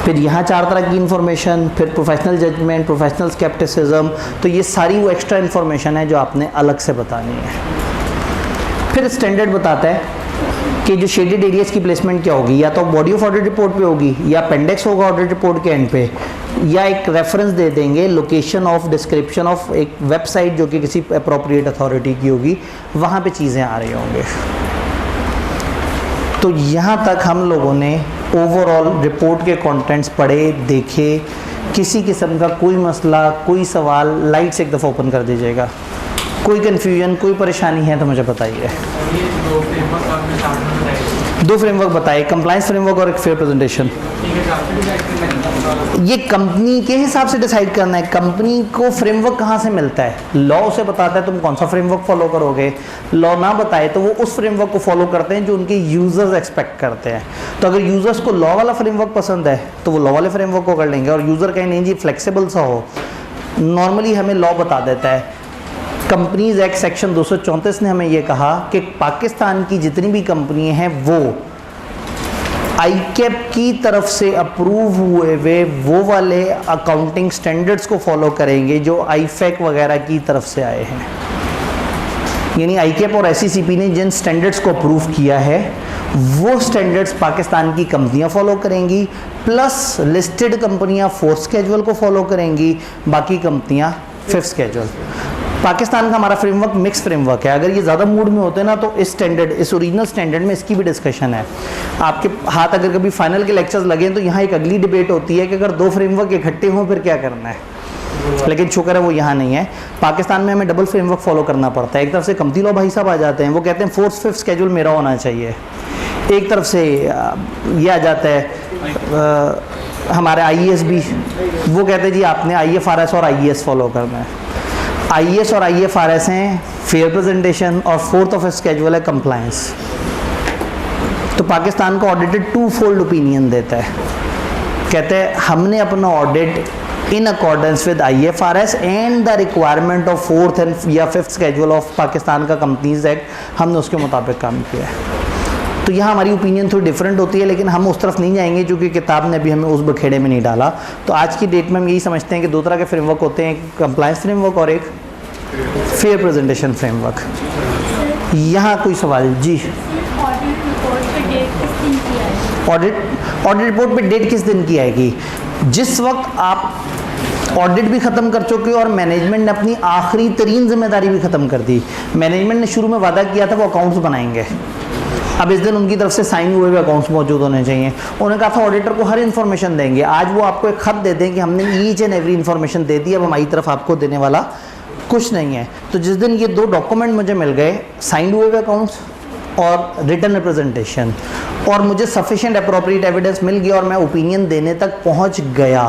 फिर यहाँ 4 तरह की इन्फॉर्मेशन, फिर प्रोफेशनल जजमेंट, प्रोफेशनल स्केप्टिसिज्म। तो ये सारी वो एक्स्ट्रा इन्फॉर्मेशन है जो आपने अलग से बतानी है। फिर स्टैंडर्ड बताता है कि जो शेडेड एरियाज की प्लेसमेंट क्या होगी, या तो बॉडी ऑफ ऑडिट रिपोर्ट पे होगी, या अपेंडिक्स होगा ऑडिट रिपोर्ट के एंड पे, या एक रेफरेंस दे देंगे लोकेशन ऑफ डिस्क्रिप्शन ऑफ एक वेबसाइट जो कि किसी अप्रोप्रिएट अथॉरिटी की होगी, वहाँ पे चीज़ें आ रही होंगी। तो यहाँ तक हम लोगों ने ओवरऑल रिपोर्ट के कंटेंट्स पढ़े, देखे। किसी किस्म का कोई मसला, कोई सवाल लाइट से एक दफ़ा ओपन कर दीजिएगा। कोई कन्फ्यूजन, कोई परेशानी है तो मुझे बताइए। दो फ्रेमवर्क बताए, कंप्लायंस फ्रेमवर्क और एक फेयर प्रेजेंटेशन। ये कंपनी के हिसाब से डिसाइड करना है, कंपनी को फ्रेमवर्क कहाँ से मिलता है। लॉ उसे बताता है तुम कौन सा फ्रेमवर्क फॉलो करोगे, लॉ ना बताए तो वो उस फ्रेमवर्क को फॉलो करते हैं जो उनके यूजर्स एक्सपेक्ट करते हैं। तो अगर यूजर्स को लॉ वाला फ्रेमवर्क पसंद है तो वो लॉ वाले फ्रेमवर्क को कर लेंगे, और यूजर कहें नहीं जी फ्लेक्सिबल सा हो, नॉर्मली हमें लॉ बता देता है। कंपनीज एक्ट सेक्शन 234 ने हमें ये कहा कि पाकिस्तान की जितनी भी कंपनी हैं वो आईकैप की तरफ से अप्रूव हुए वे वो वाले अकाउंटिंग स्टैंडर्ड्स को फॉलो करेंगे जो आईफैक वगैरह की तरफ से आए हैं। यानी आईकैप और एससीसीपी ने जिन स्टैंडर्ड्स को अप्रूव किया है वो स्टैंडर्ड्स पाकिस्तान की कंपनियां फॉलो करेंगी, प्लस लिस्टेड कंपनियां 4th स्केड्यूल को फॉलो करेंगी, बाकी कंपनियां 5th स्केड्यूल। पाकिस्तान का हमारा फ्रेमवर्क मिक्स फ्रेमवर्क है। अगर ये ज़्यादा मूड में होते हैं ना तो इस स्टैंडर्ड, इस ओरिजिनल स्टैंडर्ड में इसकी भी डिस्कशन है। आपके हाथ अगर कभी फाइनल के लेक्चर्स लगे तो यहाँ एक अगली डिबेट होती है कि अगर दो फ्रेमवर्क इकट्ठे हों फिर क्या करना है, लेकिन शुक्र है वो यहाँ नहीं है। पाकिस्तान में हमें डबल फ्रेमवर्क फॉलो करना पड़ता है। एक तरफ से कंपनी लॉ भाई साहब आ जाते हैं, वो कहते हैं 4th 5th स्केड्यूल मेरा होना चाहिए। एक तरफ से ये आ जाता है हमारे IAS भी, वो कहते हैं जी आपने IFRS और IAS फॉलो करना है। IAS और IFRS हैं फेयर प्रेजेंटेशन, और 4th ऑफ स्केड्यूल है कंप्लायंस। तो पाकिस्तान का ऑडिटर 2-fold ओपिनियन देता है, कहते हैं हमने अपना audit in accordance with IFRS and the requirement of 4th या 5th schedule of पाकिस्तान का कंपनीज एक्ट, हमने उसके मुताबिक काम किया है। तो यहाँ हमारी ओपिनियन थोड़ी डिफरेंट होती है, लेकिन हम उस तरफ नहीं जाएंगे क्योंकि किताब ने भी हमें उस बखेड़े में नहीं डाला। तो आज की डेट में हम यही समझते हैं कि दो तरह के फ्रेमवर्क होते हैं, एक कंप्लायंस फ्रेमवर्क और एक फेयर प्रेजेंटेशन फ्रेमवर्क। यहाँ कोई सवाल जी? ऑडिट रिपोर्ट पे डेट किस दिन की आएगी? जिस वक्त आप ऑडिट भी ख़त्म कर चुके हो और मैनेजमेंट ने अपनी आखिरी तरीन जिम्मेदारी भी ख़त्म कर दी। मैनेजमेंट ने शुरू में वादा किया था वो अकाउंट्स बनाएंगे, अब इस दिन उनकी तरफ से साइन हुए हुए अकाउंट्स मौजूद होने चाहिए। उन्होंने कहा था ऑडिटर को हर इन्फॉर्मेशन देंगे, आज वो आपको एक ख़त दे दें कि हमने ईच एंड एवरी इन्फॉर्मेशन दे दी, अब हमारी तरफ आपको देने वाला कुछ नहीं है। तो जिस दिन ये दो डॉक्यूमेंट मुझे मिल गए, साइन हुए हुए अकाउंट्स और रिटर्न रिप्रेजेंटेशन, और मुझे सफिशिएंट अप्रोप्रिएट एविडेंस मिल गया और मैं ओपिनियन देने तक पहुंच गया,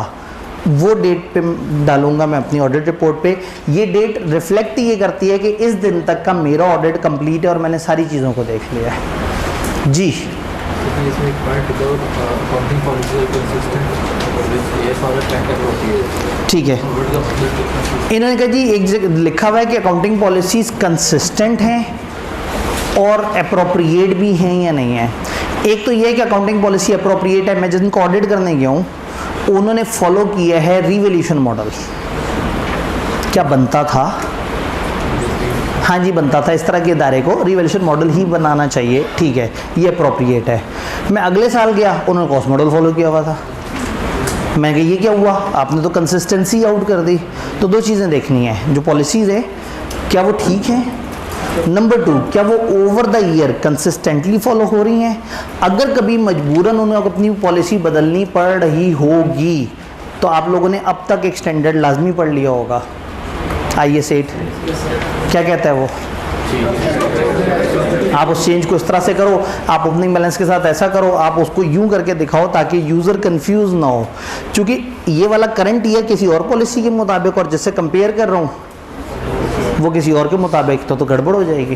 वो डेट पे डालूंगा मैं अपनी ऑडिट रिपोर्ट पे। ये डेट रिफ्लेक्ट ये करती है कि इस दिन तक का मेरा ऑडिट कंप्लीट है और मैंने सारी चीज़ों को देख लिया है। जी ठीक है, इन्होंने कहा जी एक जगह लिखा हुआ है कि अकाउंटिंग पॉलिसीज कंसिस्टेंट हैं और अप्रोप्रिएट भी हैं या नहीं है। एक तो ये है कि अकाउंटिंग पॉलिसी अप्रोप्रिएट है। मैं जिस दिन को ऑडिट करने गया हूँ उन्होंने फॉलो किया है रिवैल्यूएशन मॉडल। क्या बनता था? हाँ जी बनता था, इस तरह के इदारे को रिवैल्यूएशन मॉडल ही बनाना चाहिए, ठीक है ये अप्रोप्रिएट है। मैं अगले साल गया, उन्होंने कॉस्ट मॉडल फॉलो किया हुआ था। मैं कहा ये क्या हुआ, आपने तो कंसिस्टेंसी आउट कर दी। तो दो चीज़ें देखनी है, जो पॉलिसीज़ है क्या वो ठीक है, नंबर 2 क्या वो over the year consistently follow हो रही हैं। अगर कभी मजबूरन उन्हें अपनी पॉलिसी बदलनी पड़ रही होगी तो आप लोगों ने अब तक एक स्टैंडर्ड लाजमी पढ़ लिया होगा, IAS 8 क्या कहता है वो, आप उस चेंज को इस तरह से करो, आप ओपनिंग बैलेंस के साथ ऐसा करो, आप उसको यूं करके दिखाओ ताकि यूज़र कंफ्यूज ना हो। क्योंकि ये वाला करंट ईयर किसी और पॉलिसी के मुताबिक और जिससे कंपेयर कर रहा हूँ वो किसी और के मुताबिक, तो गड़बड़ हो जाएगी।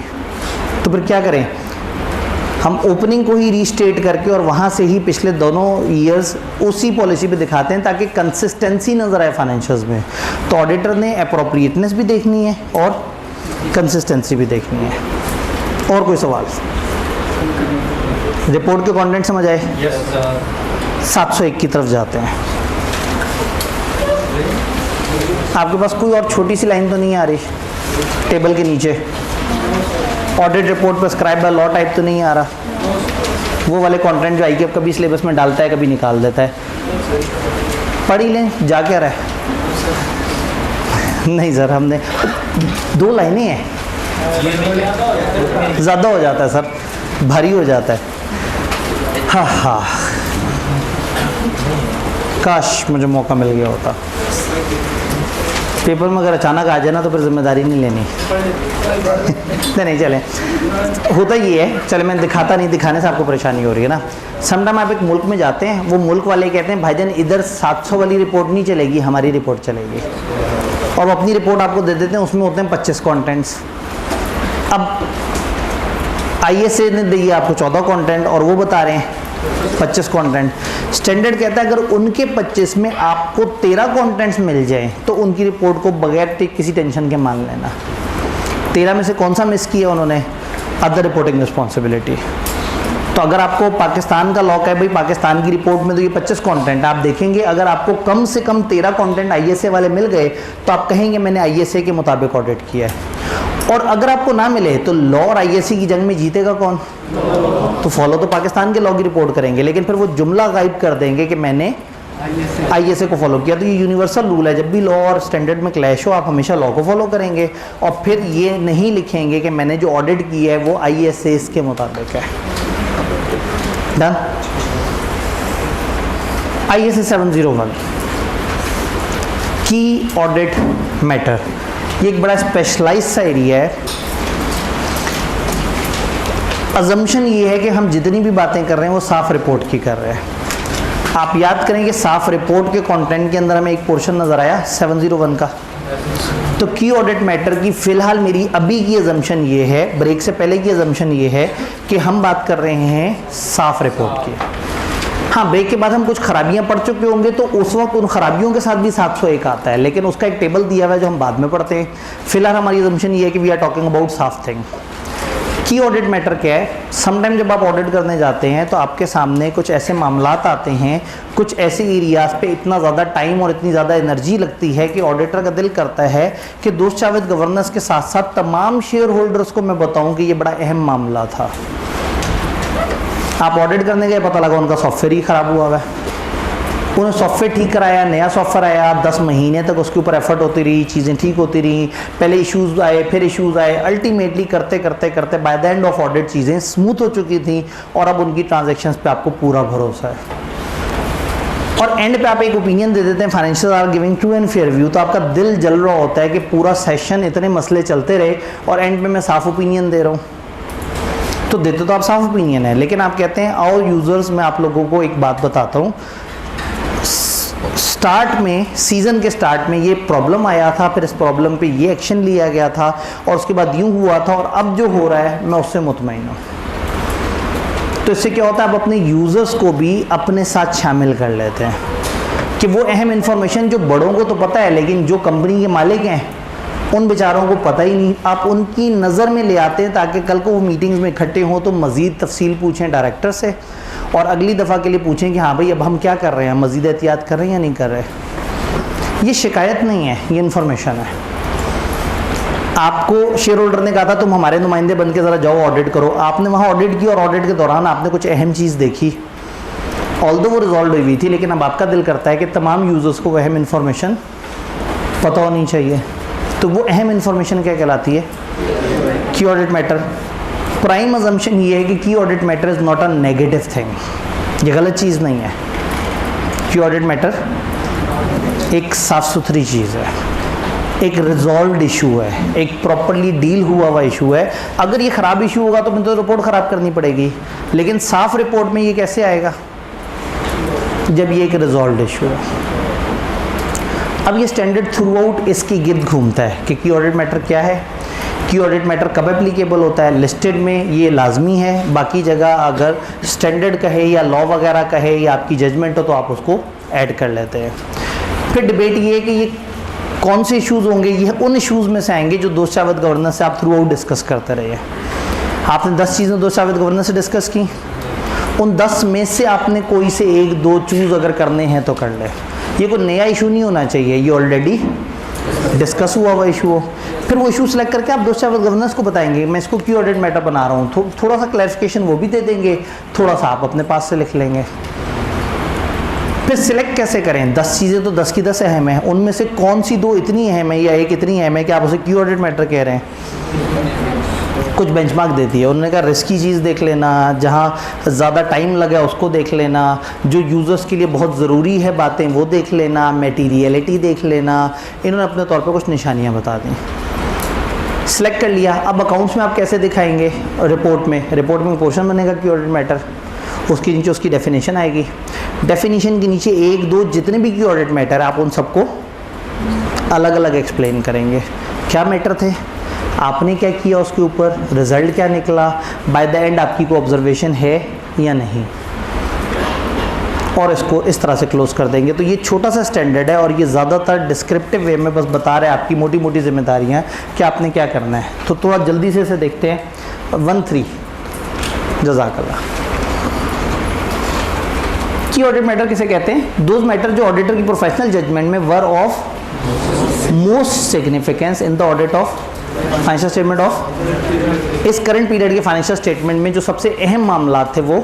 तो फिर क्या करें, हम ओपनिंग को ही रीस्टेट करके और वहाँ से ही पिछले दोनों ईयर्स उसी पॉलिसी पे दिखाते हैं ताकि कंसिस्टेंसी नज़र आए फाइनेंशियल्स में। तो ऑडिटर ने अप्रोप्रिएटनेस भी देखनी है और कंसिस्टेंसी भी देखनी है। और कोई सवाल? रिपोर्ट के कंटेंट समझ आए? 701 की तरफ जाते हैं। आपके पास कोई और छोटी सी लाइन तो नहीं आ रही टेबल के नीचे? ऑडिट रिपोर्ट पर स्क्राइब बाय लॉ टाइप तो नहीं आ रहा? वो वाले कंटेंट जो ICAP कभी सिलेबस में डालता है कभी निकाल देता है, पढ़ ही लें, जा क्या रहा है। नहीं सर हमने 2 लाइनें हैं, ज़्यादा हो जाता है सर, भारी हो जाता है। हाँ हाँ काश मुझे मौका मिल गया होता। पेपर में अगर अचानक आ जाए ना तो फिर जिम्मेदारी नहीं लेनी। नहीं चले, होता ये है, चले मैं दिखाता नहीं, दिखाने से आपको परेशानी हो रही है ना। समटाइम आप एक मुल्क में जाते हैं, वो मुल्क वाले कहते हैं भाईजान इधर 700 वाली रिपोर्ट नहीं चलेगी, हमारी रिपोर्ट चलेगी, और वो अपनी रिपोर्ट आपको दे देते हैं, उसमें होते हैं 25 कंटेंट्स। अब ISA ने दी है आपको 14 कंटेंट और वो बता रहे हैं 25 कंटेंट। स्टैंडर्ड कहता है अगर उनके 25 में आपको 13 कंटेंट्स मिल जाएं तो उनकी रिपोर्ट को बगैर किसी टेंशन के मान लेना। 13 में से कौन सा मिस किया उन्होंने? Other reporting responsibility. तो अगर आपको पाकिस्तान का लॉक है भाई, पाकिस्तान की रिपोर्ट में तो ये 25 कंटेंट आप देखेंगे, अगर आपको कम से कम 13 कंटेंट ISA वाले मिल गए तो आप कहेंगे मैंने ISA के मुताबिक ऑडिट किया है। और अगर आपको ना मिले तो लॉ और ISA की जंग में जीतेगा कौन? तो फॉलो तो पाकिस्तान के लॉ की रिपोर्ट करेंगे, लेकिन फिर वो जुमला गायब कर देंगे कि मैंने ISA को फॉलो किया। तो ये यूनिवर्सल रूल है, जब भी लॉ और स्टैंडर्ड में क्लैश हो आप हमेशा लॉ को फॉलो करेंगे, और फिर ये नहीं लिखेंगे कि मैंने जो ऑडिट की है वो ISA के मुताबिक है। डन। ISA 701 की ऑडिट मैटर, ये एक बड़ा स्पेशलाइज सा एरिया है। अजम्पशन ये है कि हम जितनी भी बातें कर रहे हैं वो साफ रिपोर्ट की कर रहे हैं। आप याद करें कि साफ रिपोर्ट के कंटेंट के अंदर हमें एक पोर्शन नज़र आया 701 का। तो की ऑडिट मैटर की फ़िलहाल मेरी अभी की अजम्पशन ये है, ब्रेक से पहले की अजम्पशन ये है कि हम बात कर रहे हैं साफ रिपोर्ट की। हाँ, ब्रेक के बाद हम कुछ खराबियां पढ़ चुके होंगे तो उस वक्त उन खराबियों के साथ भी 701 आता है, लेकिन उसका एक टेबल दिया हुआ है जो हम बाद में पढ़ते हैं। फिलहाल हमारी अजम्पशन ये है कि वी आर टॉकिंग अबाउट साफ थिंग। की ऑडिट मैटर क्या है? समटाइम जब आप ऑडिट करने जाते हैं तो आपके सामने कुछ ऐसे मामलात आते हैं, कुछ ऐसे एरियाज पे इतना ज़्यादा टाइम और इतनी ज़्यादा एनर्जी लगती है कि ऑडिटर का दिल करता है कि दोस्त जावेद गवर्नेंस के साथ साथ तमाम शेयर होल्डर्स को मैं बताऊं कि ये बड़ा अहम मामला था। आप ऑडिट करने गए, पता लगा उनका सॉफ्टवेयर ही ख़राब हुआ है। उन्होंने सॉफ्टवेयर ठीक कराया, नया सॉफ्टवेयर आया, 10 महीने तक उसके ऊपर एफर्ट होती रही, चीज़ें ठीक होती रही, पहले इश्यूज़ आए फिर इश्यूज़ आए, अल्टीमेटली करते करते करते bye the end of audit चीज़ें स्मूथ हो चुकी थी और अब उनकी ट्रांजैक्शंस पे आपको पूरा भरोसा है। और एंड पे आप एक ओपिनियन दे देते हैं, financial are giving true and fair view, तो आपका दिल जल रहा होता है कि पूरा सेशन इतने मसले चलते रहे और एंड में मैं साफ ओपिनियन दे रहा हूँ। तो देते तो आप साफ ओपिनियन है, लेकिन आप कहते हैं आओ यूज़र्स मैं आप लोगों को एक बात बताता हूँ, स्टार्ट में सीज़न के स्टार्ट में ये प्रॉब्लम आया था, फिर इस प्रॉब्लम पे ये एक्शन लिया गया था और उसके बाद यूँ हुआ था और अब जो हो रहा है मैं उससे मुतमईन हूँ। तो इससे क्या होता है, आप अपने यूज़र्स को भी अपने साथ शामिल कर लेते हैं कि वो अहम इंफॉर्मेशन जो बड़ों को तो पता है लेकिन जो कंपनी के मालिक हैं उन बेचारों को पता ही नहीं, आप उनकी नज़र में ले आते हैं ताकि कल को वो मीटिंग्स में इकट्ठे हों तो मज़ीद तफसील पूछें डायरेक्टर से और अगली दफ़ा के लिए पूछें कि हाँ भाई अब हम क्या कर रहे हैं, मज़ीद एहतियात कर रहे हैं या नहीं कर रहे। ये शिकायत नहीं है, ये इन्फॉर्मेशन है। आपको शेयर होल्डर ने कहा था तुम हमारे नुमाइंदे बन के ज़रा जाओ ऑडिट करो, आपने वहाँ ऑडिट की और ऑडिट के दौरान आपने कुछ अहम चीज़ देखी, ऑल्दो वो रिजॉल्व हुई थी, लेकिन अब आपका दिल करता है कि तमाम यूज़र्स को अहम इन्फॉर्मेशन पता होनी चाहिए। तो वो अहम इन्फॉर्मेशन क्या कहलाती है? की ऑडिट मैटर। प्राइम अजम्पशन ये है कि की audit matter is not a negative thing, ये गलत चीज़ नहीं है। की ऑडिट मैटर एक साफ़ सुथरी चीज़ है, एक रिजॉल्व्ड इशू है, एक प्रॉपरली डील हुआ इशू है। अगर ये ख़राब इशू होगा तो मुझे तो रिपोर्ट ख़राब करनी पड़ेगी, लेकिन साफ रिपोर्ट में ये कैसे आएगा जब ये एक रिजॉल्व्ड इशू है। अब ये स्टैंडर्ड थ्रू आउट इसकी गिर्द घूमता है कि की ऑडिट मैटर क्या है, की ऑडिट मैटर कब एप्लीकेबल होता है। लिस्टेड में ये लाजमी है, बाकी जगह अगर स्टैंडर्ड कहे या लॉ वगैरह कहे या आपकी जजमेंट हो तो आप उसको ऐड कर लेते हैं। फिर डिबेट ये है कि ये कौन से इश्यूज़ होंगे, ये उन इश्यूज़ में से आएंगे जो दोस्त जावेद गवर्नेंस से आप थ्रू आउट डिस्कस करते रहे। आपने 10 चीज़ें दोस्त जावेद गवर्नेंस से डिस्कस की, उन 10 में से आपने कोई से 1-2 चूज़ अगर करने हैं तो कर ले। ये कोई नया इशू नहीं होना चाहिए, ये ऑलरेडी डिस्कस हुआ इशू हो। फिर वो इशू सेलेक्ट करके आप दोस्त जावेद गवर्नेंस को बताएंगे मैं इसको की ऑडिट मैटर बना रहा हूँ, थोड़ा सा क्लैरिफिकेशन वो भी दे देंगे, थोड़ा सा आप अपने पास से लिख लेंगे। फिर सिलेक्ट कैसे करें? 10 चीज़ें तो 10 की 10 अहम है, उनमें से कौन सी 2 इतनी अहम है या एक इतनी अहम है कि आप उसे की ऑडिट मैटर कह रहे हैं। कुछ बेंचमार्क देती है। उन्होंने कहा रिस्की चीज़ देख लेना, जहाँ ज़्यादा टाइम लगे उसको देख लेना, जो यूज़र्स के लिए बहुत ज़रूरी है बातें वो देख लेना, मटेरियलिटी देख लेना। इन्होंने अपने तौर पर कुछ निशानियाँ बता दी। सिलेक्ट कर लिया। अब अकाउंट्स में आप कैसे दिखाएंगे? रिपोर्ट में पोर्शन बनेगा की ऑडिट मैटर, उसके नीचे उसकी डेफिनेशन आएगी। डेफिनेशन के नीचे 1 2 जितने भी की ऑडिट मैटर आप उन सबको अलग अलग एक्सप्लेन करेंगे। क्या मैटर थे, आपने क्या किया उसके ऊपर, रिजल्ट क्या निकला, बाय द एंड आपकी कोई ऑब्जर्वेशन है या नहीं, और इसको इस तरह से क्लोज कर देंगे। तो ये छोटा सा स्टैंडर्ड है और ये ज़्यादातर डिस्क्रिप्टिव वे में बस बता रहे हैं आपकी मोटी मोटी जिम्मेदारियाँ कि आपने क्या करना है। तो थोड़ा जल्दी से इसे देखते हैं। 1-3 जज़ाकल्लाह। की ऑडिट मैटर किसे कहते हैं? दोज मैटर जो ऑडिटर की प्रोफेशनल जजमेंट में वर of most significance in the audit of financial statement of, इस करंट पीरियड के फाइनेंशियल स्टेटमेंट में जो सबसे अहम मामला थे वो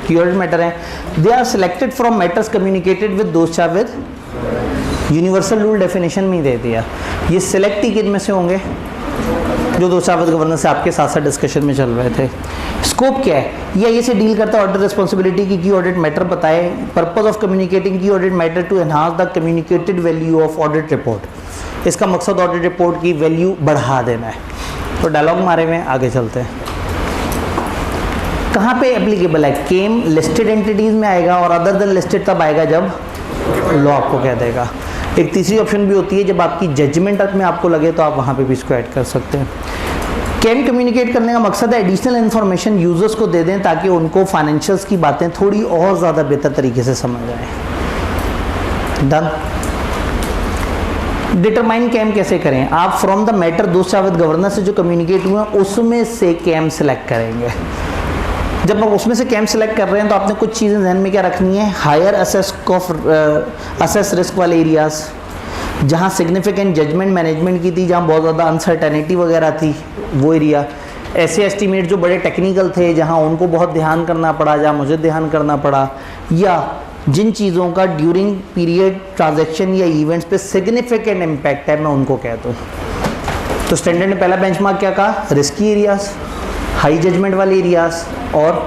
की ऑडिट मैटर हैं। They are selected from matters communicated with दोस्त विद यूनिवर्सल रूल डेफिनेशन में ही दे दिया। ये सिलेक्ट ही किन में से होंगे? जो दोस्त विद गवर्नेंस से आपके साथ साथ डिस्कशन में चल रहे थे। स्कोप क्या है? ये से डील करता है audit responsibility key audit matter बताए। Purpose of communicating key audit matter to enhance the communicated value of audit report. इसका मकसद ऑडिट रिपोर्ट की वैल्यू बढ़ा देना है। तो डायलॉग मारे में आगे चलते हैं। कहाँ पे एप्लीकेबल है? केम लिस्टेड एंटिटीज़ में आएगा और अदर देन लिस्टेड तब आएगा जब लॉ आपको कह देगा। एक तीसरी ऑप्शन भी होती है जब आपकी जजमेंट में आपको लगे तो आप वहाँ पे भी इसको ऐड कर सकते हैं। कैन कम्युनिकेट करने का मकसद है एडिशनल इन्फॉर्मेशन यूजर्स को दे दें ताकि उनको फाइनेंशियल्स की बातें थोड़ी और ज़्यादा बेहतर तरीके से समझ आए। डन। डिटरमाइन कैम कैसे करें? आप फ्रॉम द मैटर दोस्त विद गवर्नर से जो कम्युनिकेट हुआ उसमें से कैम सेलेक्ट करेंगे। जब आप उसमें से कैम सेलेक्ट कर रहे हैं तो आपने कुछ चीज़ें ध्यान में क्या रखनी है? हायर असेस रिस्क वाले एरियाज़, जहाँ सिग्निफिकेंट जजमेंट मैनेजमेंट की थी, जहाँ बहुत ज़्यादा अनसर्टेनिटी वगैरह थी, वो एरिया। ऐसे एस्टीमेट जो बड़े टेक्निकल थे, जहाँ उनको बहुत ध्यान करना पड़ा, जहाँ मुझे ध्यान करना पड़ा, या जिन चीज़ों का ड्यूरिंग पीरियड ट्रांजैक्शन या इवेंट्स पे सिग्निफिकेंट इम्पैक्ट है, मैं उनको कहता हूँ। तो स्टैंडर्ड ने पहला बेंचमार्क क्या कहा? रिस्की एरियाज़, हाई जजमेंट वाले एरियाज़ और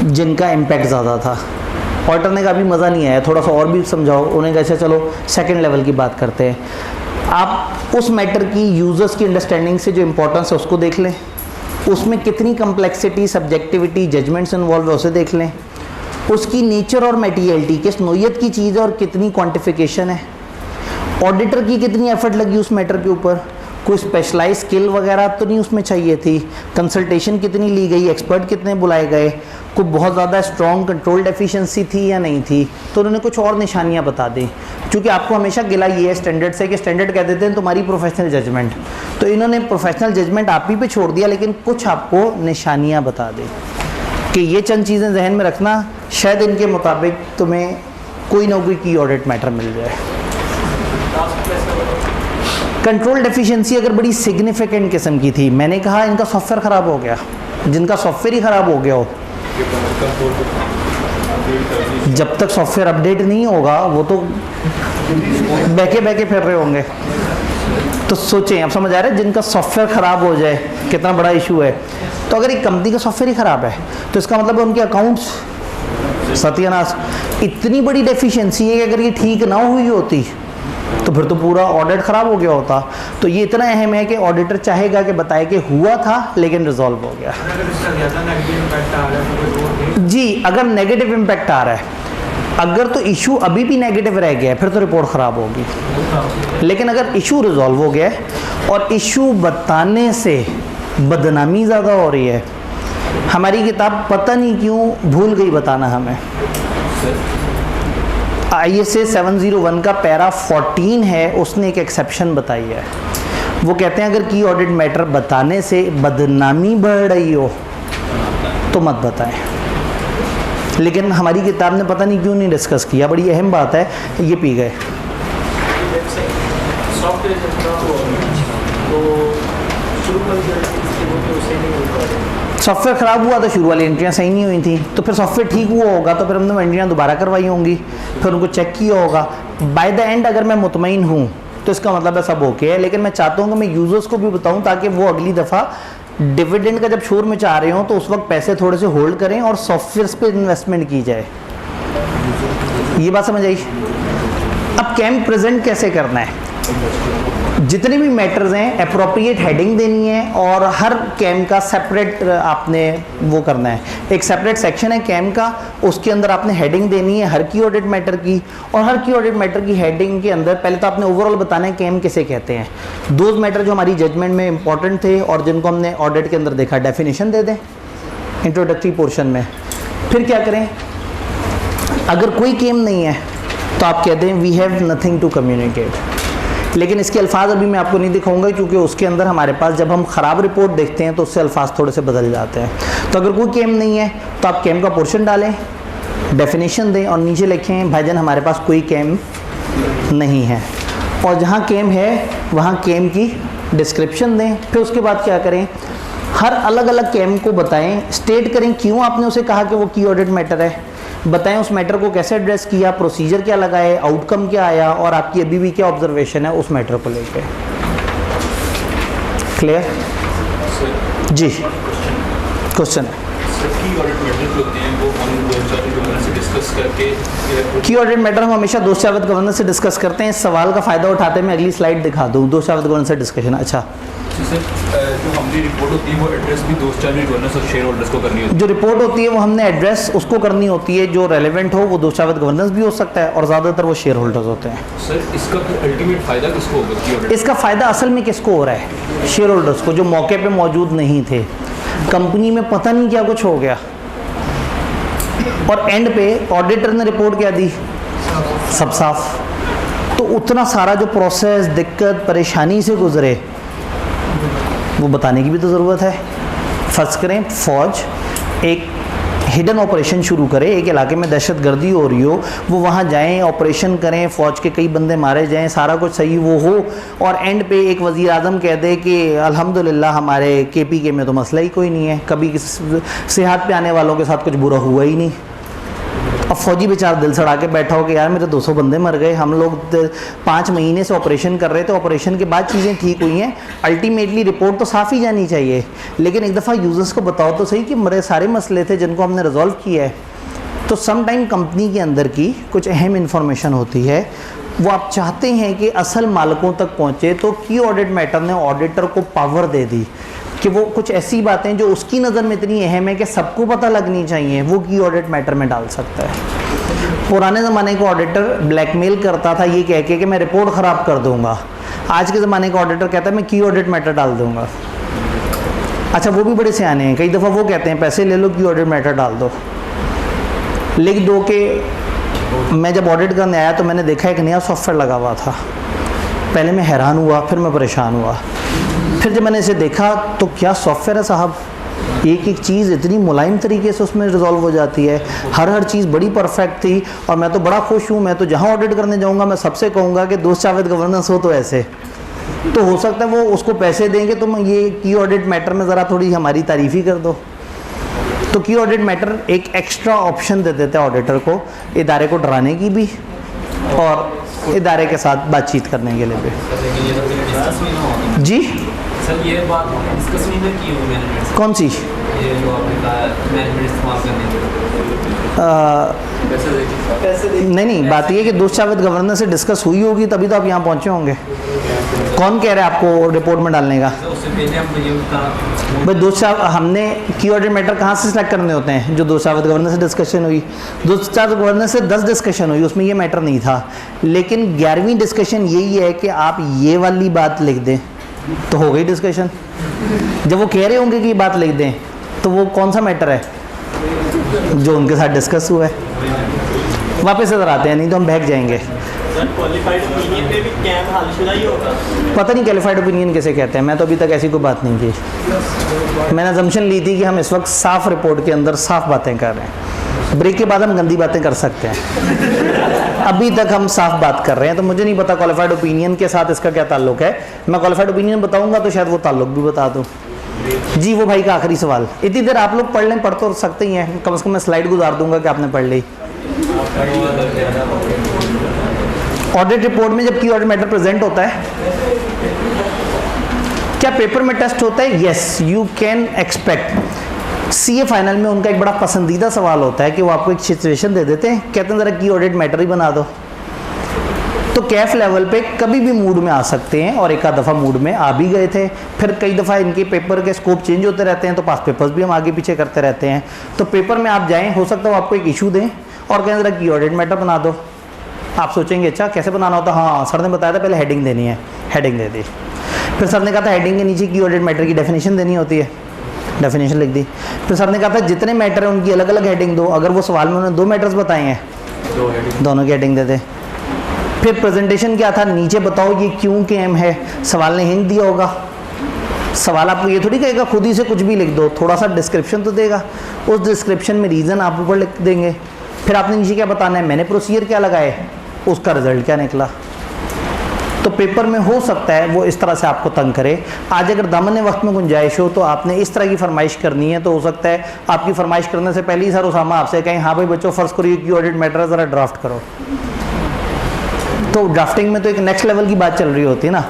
जिनका इम्पैक्ट ज़्यादा था। ऑडिटर ने कहा भी मज़ा नहीं आया, थोड़ा सा और भी समझाओ। उन्हें कहा चलो सेकंड लेवल की बात करते हैं। आप उस मैटर की यूज़र्स की अंडरस्टैंडिंग से जो इम्पोर्टेंस है उसको देख लें, उसमें कितनी कम्प्लेक्सिटी, सब्जेक्टिविटी, जजमेंट्स इन्वॉल्व है उसे देख लें, उसकी नेचर और मटेरियलिटी, किस नोयत की चीज़ है और कितनी क्वांटिफिकेशन है, ऑडिटर की कितनी एफर्ट लगी उस मैटर के ऊपर, कोई स्पेशलाइज स्किल वगैरह तो नहीं उसमें चाहिए थी, कंसल्टेशन कितनी ली गई, एक्सपर्ट कितने बुलाए गए, कोई बहुत ज़्यादा स्ट्रॉन्ग कंट्रोल डेफिशिएंसी थी या नहीं थी। तो उन्होंने कुछ और निशानियां बता दी। क्योंकि आपको हमेशा गिला ये है स्टैंडर्ड से कि स्टैंडर्ड कह देते हैं तुम्हारी प्रोफेशनल जजमेंट, तो इन्होंने प्रोफेशनल जजमेंट आप ही पे छोड़ दिया, लेकिन कुछ आपको निशानियाँ बता दी कि ये चंद चीज़ें जहन में रखना, शायद इनके मुताबिक तुम्हें कोई ना कोई की ऑडिट मैटर मिल जाए। कंट्रोल डेफिशिएंसी अगर बड़ी सिग्निफिकेंट किस्म की थी, मैंने कहा इनका सॉफ्टवेयर ख़राब हो गया, जिनका सॉफ्टवेयर ही ख़राब हो गया हो, जब तक सॉफ्टवेयर अपडेट नहीं होगा वो तो बहके फिर रहे होंगे। तो सोचें, आप समझ आ रहे हैं, जिनका सॉफ्टवेयर ख़राब हो जाए कितना बड़ा इशू है। तो अगर एक कंपनी का सॉफ्टवेयर ही ख़राब है तो इसका मतलब उनके अकाउंट्स सत्यानाश। इतनी बड़ी डेफिशिएंसी है कि अगर ये ठीक ना हुई होती तो फिर तो पूरा ऑडिट ख़राब हो गया होता। तो ये इतना अहम है कि ऑडिटर चाहेगा कि बताए कि हुआ था लेकिन रिजॉल्व हो गया। जी, अगर नेगेटिव इम्पैक्ट आ रहा है, अगर तो इशू अभी भी नेगेटिव रह गया है फिर तो रिपोर्ट ख़राब होगी। लेकिन अगर इशू रिजॉल्व हो गया है और इशू बताने से बदनामी ज़्यादा हो रही है, हमारी किताब पता नहीं क्यों भूल गई बताना हमें। ISA 701 का पैरा 14 है, उसने एक एक्सेप्शन बताई है। वो कहते हैं अगर की ऑडिट मैटर बताने से बदनामी बढ़ रही हो तो मत बताएं। लेकिन हमारी किताब ने पता नहीं क्यों नहीं डिस्कस किया, बड़ी अहम बात है, ये पी गए। सॉफ्टवेयर ख़राब हुआ तो शुरू वाली एंट्रियाँ सही नहीं हुई थी, तो फिर सॉफ्टवेयर ठीक हुआ होगा तो फिर हमने एंट्रियाँ दोबारा करवाई होंगी, फिर उनको चेक किया होगा। बाय द एंड अगर मैं मुतमईन हूँ तो इसका मतलब है सब ओके है। लेकिन मैं चाहता हूँ कि मैं यूज़र्स को भी बताऊँ ताकि वो अगली दफ़ा डिविडेंड का जब शोर में चाह रहे हो तो उस वक्त पैसे थोड़े से होल्ड करें और सॉफ्टवेयर पे इन्वेस्टमेंट की जाए। ये बात समझ आई। अब कैम प्रेजेंट कैसे करना है, जितने भी मैटर्स हैं अप्रोप्रिएट हेडिंग देनी है और हर कैम का सेपरेट आपने वो करना है। एक सेपरेट सेक्शन है कैम का, उसके अंदर आपने हेडिंग देनी है हर की ऑडिट मैटर की, और हर की ऑडिट मैटर की हेडिंग के अंदर पहले तो आपने ओवरऑल बताना है कैम किसे कहते हैं। दो मैटर जो हमारी जजमेंट में इंपॉर्टेंट थे और जिनको हमने ऑडिट के अंदर देखा, डेफिनेशन दे दें इंट्रोडक्टरी पोर्शन में। फिर क्या करें, अगर कोई केम नहीं है तो आप कहते हैं we have nothing to communicate. लेकिन इसके अल्फाज अभी मैं आपको नहीं दिखाऊंगा क्योंकि उसके अंदर हमारे पास जब हम ख़राब रिपोर्ट देखते हैं तो उससे अल्फाज थोड़े से बदल जाते हैं। तो अगर कोई केम नहीं है तो आप केम का पोर्शन डालें, डेफिनेशन दें और नीचे लिखें भाईजान हमारे पास कोई केम नहीं है, और जहाँ केम है वहाँ केम की डिस्क्रिप्शन दें। फिर उसके बाद क्या करें, हर अलग अलग केम को बताएं, स्टेट करें क्यों आपने उसे कहा कि वो की ऑडिट मैटर है, बताएं उस मैटर को कैसे एड्रेस किया, प्रोसीजर क्या लगाए, आउटकम क्या आया और आपकी अभी भी क्या ऑब्जर्वेशन है उस मैटर को लेकर। क्लियर जी? क्वेश्चन है की ऑडिट मैटर हम हमेशा दोस्त शावत गवर्नेंस से डिस्कस करते हैं। इस सवाल का फ़ायदा उठाते मैं अगली स्लाइड दिखा दूँ, दोस्त शावत गवर्नेंस से डिस्कशन। अच्छा,
जो हमारी रिपोर्ट होती है वो एड्रेस भी दोस्त चार्ज गवर्नेंस और शेयर होल्डर्स को करनी होती है।
जो रिपोर्ट होती है वो हमने एड्रेस उसको करनी होती है जो रेलेवेंट हो, वो दोस्त शावत गवर्नेंस भी हो सकता है और ज़्यादातर वो शेयर होल्डर्स होते हैं।
सर इसका अल्टीमेट फ़ायदा किसको होगा की ऑडिट?
इसका फ़ायदा असल में किसको हो रहा है? शेयर होल्डर्स को, जो मौके पे मौजूद नहीं थे। कंपनी में पता नहीं क्या कुछ हो गया और एंड पे ऑडिटर ने रिपोर्ट क्या दी, सब साफ। तो उतना सारा जो प्रोसेस दिक्कत परेशानी से गुजरे वो बताने की भी तो ज़रूरत है। फर्ज करें फ़ौज एक हिडन ऑपरेशन शुरू करे, एक इलाके में दहशत गर्दी हो रही हो, वो वहाँ जाएं, ऑपरेशन करें, फ़ौज के कई बंदे मारे जाएं, सारा कुछ सही वो हो और एंड पे एक वज़ीर आज़म कह दे कि अल्हम्दुलिल्लाह हमारे KPK में तो मसला ही कोई नहीं है, कभी सेहत पे आने वालों के साथ कुछ बुरा हुआ ही नहीं। अब फौजी बेचारा दिल सड़ा के बैठा हो कि यार मेरे 200 बंदे मर गए, हम लोग 5 महीने से ऑपरेशन कर रहे थे, ऑपरेशन के बाद चीज़ें ठीक हुई हैं, अल्टीमेटली रिपोर्ट तो साफ़ ही जानी चाहिए। लेकिन एक दफ़ा यूज़र्स को बताओ तो सही कि मेरे सारे मसले थे जिनको हमने रिजॉल्व किया है। तो सम टाइम कंपनी के अंदर की कुछ अहम इंफॉर्मेशन होती है, वो आप चाहते हैं कि असल मालिकों तक पहुँचे, तो की ऑडिट मैटर ने ऑडिटर को पावर दे दी कि वो कुछ ऐसी बातें जो उसकी नज़र में इतनी अहम है कि सबको पता लगनी चाहिए, वो की ऑडिट मैटर में डाल सकता है। पुराने ज़माने का ऑडिटर ब्लैकमेल करता था ये कह के कि मैं रिपोर्ट ख़राब कर दूंगा। आज के ज़माने का ऑडिटर कहता है मैं की ऑडिट मैटर डाल दूंगा। अच्छा, वो भी बड़े सियाने हैं, कई दफ़ा वो कहते हैं पैसे ले लो की ऑडिट मैटर डाल दो, लिख दो कि मैं जब ऑडिट करने आया तो मैंने देखा एक नया सॉफ्टवेयर लगा हुआ था, पहले मैं हैरान हुआ, फिर मैं परेशान हुआ, फिर जब मैंने इसे देखा तो क्या सॉफ्टवेयर है साहब, एक एक चीज़ इतनी मुलायम तरीके से उसमें रिजॉल्व हो जाती है, हर चीज़ बड़ी परफेक्ट थी और मैं तो बड़ा खुश हूँ। मैं तो जहाँ ऑडिट करने जाऊँगा मैं सबसे कहूँगा कि दोस्त शावत गवर्नेंस हो तो ऐसे। तो हो सकता है वो उसको पैसे देंगे तो मैं ये की ऑडिट मैटर में ज़रा थोड़ी हमारी तारीफ़ ही कर दो। तो की ऑडिट मैटर एक एक्स्ट्रा ऑप्शन दे देता है ऑडिटर को, इदारे को डराने की भी और इदारे के साथ बातचीत करने के लिए भी। जी
सर ये बात डिस्कस नहीं की हुई मैनेजमेंट से?
कौन सी?
ये जो आपने कहा मैनेजमेंट इस्तेमाल करने के
नहीं, बात ये है कि दोस्त शावत गवर्नेंस से डिस्कस हुई होगी तभी तो आप यहाँ पहुँचे होंगे। कौन कह रहा है आपको रिपोर्ट में डालने का?
उससे पहले हम ये बता
भाई दोस्त शावत हमने की ऑडिट मैटर कहाँ से सिलेक्ट करने होते हैं? जो दोस्त शावत गवर्नेंस से डिस्कशन हुई, दोस्त शावत गवर्नेंस से 10 डिस्कशन हुई, उसमें ये मैटर नहीं था। लेकिन 11वीं डिस्कशन यही है कि आप ये वाली बात लिख दें तो हो गई डिस्कशन। जब वो कह रहे होंगे कि ये बात लिख दें तो वो कौन सा मैटर है जो उनके साथ डिस्कस हुआ है। वापस इधर आते हैं, नहीं तो हम बहक जाएंगे।
क्वालिफाइड ओपिनियन पे भी कैम हालशुदा ही होगा।
पता नहीं क्वालिफाइड ओपिनियन कैसे कहते हैं, मैं तो अभी तक ऐसी कोई बात नहीं की। मैंने अजम्पशन ली थी कि हम इस वक्त साफ रिपोर्ट के अंदर साफ बातें कर रहे हैं, ब्रेक के बाद हम गंदी बातें कर सकते हैं। अभी तक हम साफ बात कर रहे हैं, तो मुझे नहीं पता क्वालिफाइड ओपिनियन के साथ इसका क्या ताल्लुक है। मैं क्वालिफाइड ओपिनियन बताऊंगा तो शायद वो ताल्लुक भी बता दूँ। जी वो भाई का आखिरी सवाल, इतनी देर आप लोग पढ़ लें, पढ़ तो सकते ही हैं, कम से कम मैं स्लाइड गुजार दूंगा कि आपने पढ़ ली। ऑडिट रिपोर्ट में जब की ऑडिट मैटर प्रेजेंट होता है, क्या पेपर में टेस्ट होता है? Yes, you can expect. CA final में उनका एक बड़ा पसंदीदा सवाल होता है कि वो आपको एक सिचुएशन दे देते हैं, कहते हैं ज़रा की ऑडिट मैटर ही बना दो। तो कैफ लेवल पे कभी भी मूड में आ सकते हैं, और एक आध दफ़ा मूड में आ भी गए थे। फिर कई दफ़ा इनके पेपर के स्कोप चेंज होते रहते हैं, तो पास पेपर्स भी हम आगे पीछे करते रहते हैं। तो पेपर में आप जाएं, हो सकता है वो आपको एक इशू दें और कहें ज़रा की ऑडिट मैटर बना दो। आप सोचेंगे अच्छा कैसे बनाना होता? हाँ, सर ने बताया था पहले हेडिंग देनी है, हेडिंग दे दी। फिर सर ने कहा था हेडिंग के नीचे की ऑडिट मैटर की डेफिनेशन देनी होती है, डेफिनेशन लिख दी। फिर सर ने कहा था जितने मैटर हैं उनकी अलग अलग हेडिंग दो। अगर वो सवाल में उन्होंने 2 मैटर्स बताए हैं, दोनों की हेडिंग दे दे। फिर प्रेजेंटेशन क्या था? नीचे बताओ ये क्यों केम है। सवाल ने हिंट दिया होगा, सवाल आपको ये थोड़ी कहेगा खुद ही से कुछ भी लिख दो, थोड़ा सा डिस्क्रिप्शन तो देगा। उस डिस्क्रिप्शन में रीज़न आप ऊपर लिख देंगे। फिर आपने नीचे क्या बताना है? मैंने प्रोसीजर क्या लगाए, उसका रिजल्ट क्या निकला। तो पेपर में हो सकता है वो इस तरह से आपको तंग करे। आज अगर दामन वक्त में गुंजाइश हो तो आपने इस तरह की फरमाइश करनी है, तो हो सकता है आपकी फरमाइश करने से पहले ही सर उसामा आपसे कहें हाँ भाई बच्चों फ़र्ज़ करो ये की ऑडिट मैटर है, ज़रा ड्राफ्ट करो। तो ड्राफ्टिंग में तो एक नेक्स्ट लेवल की बात चल रही होती है ना।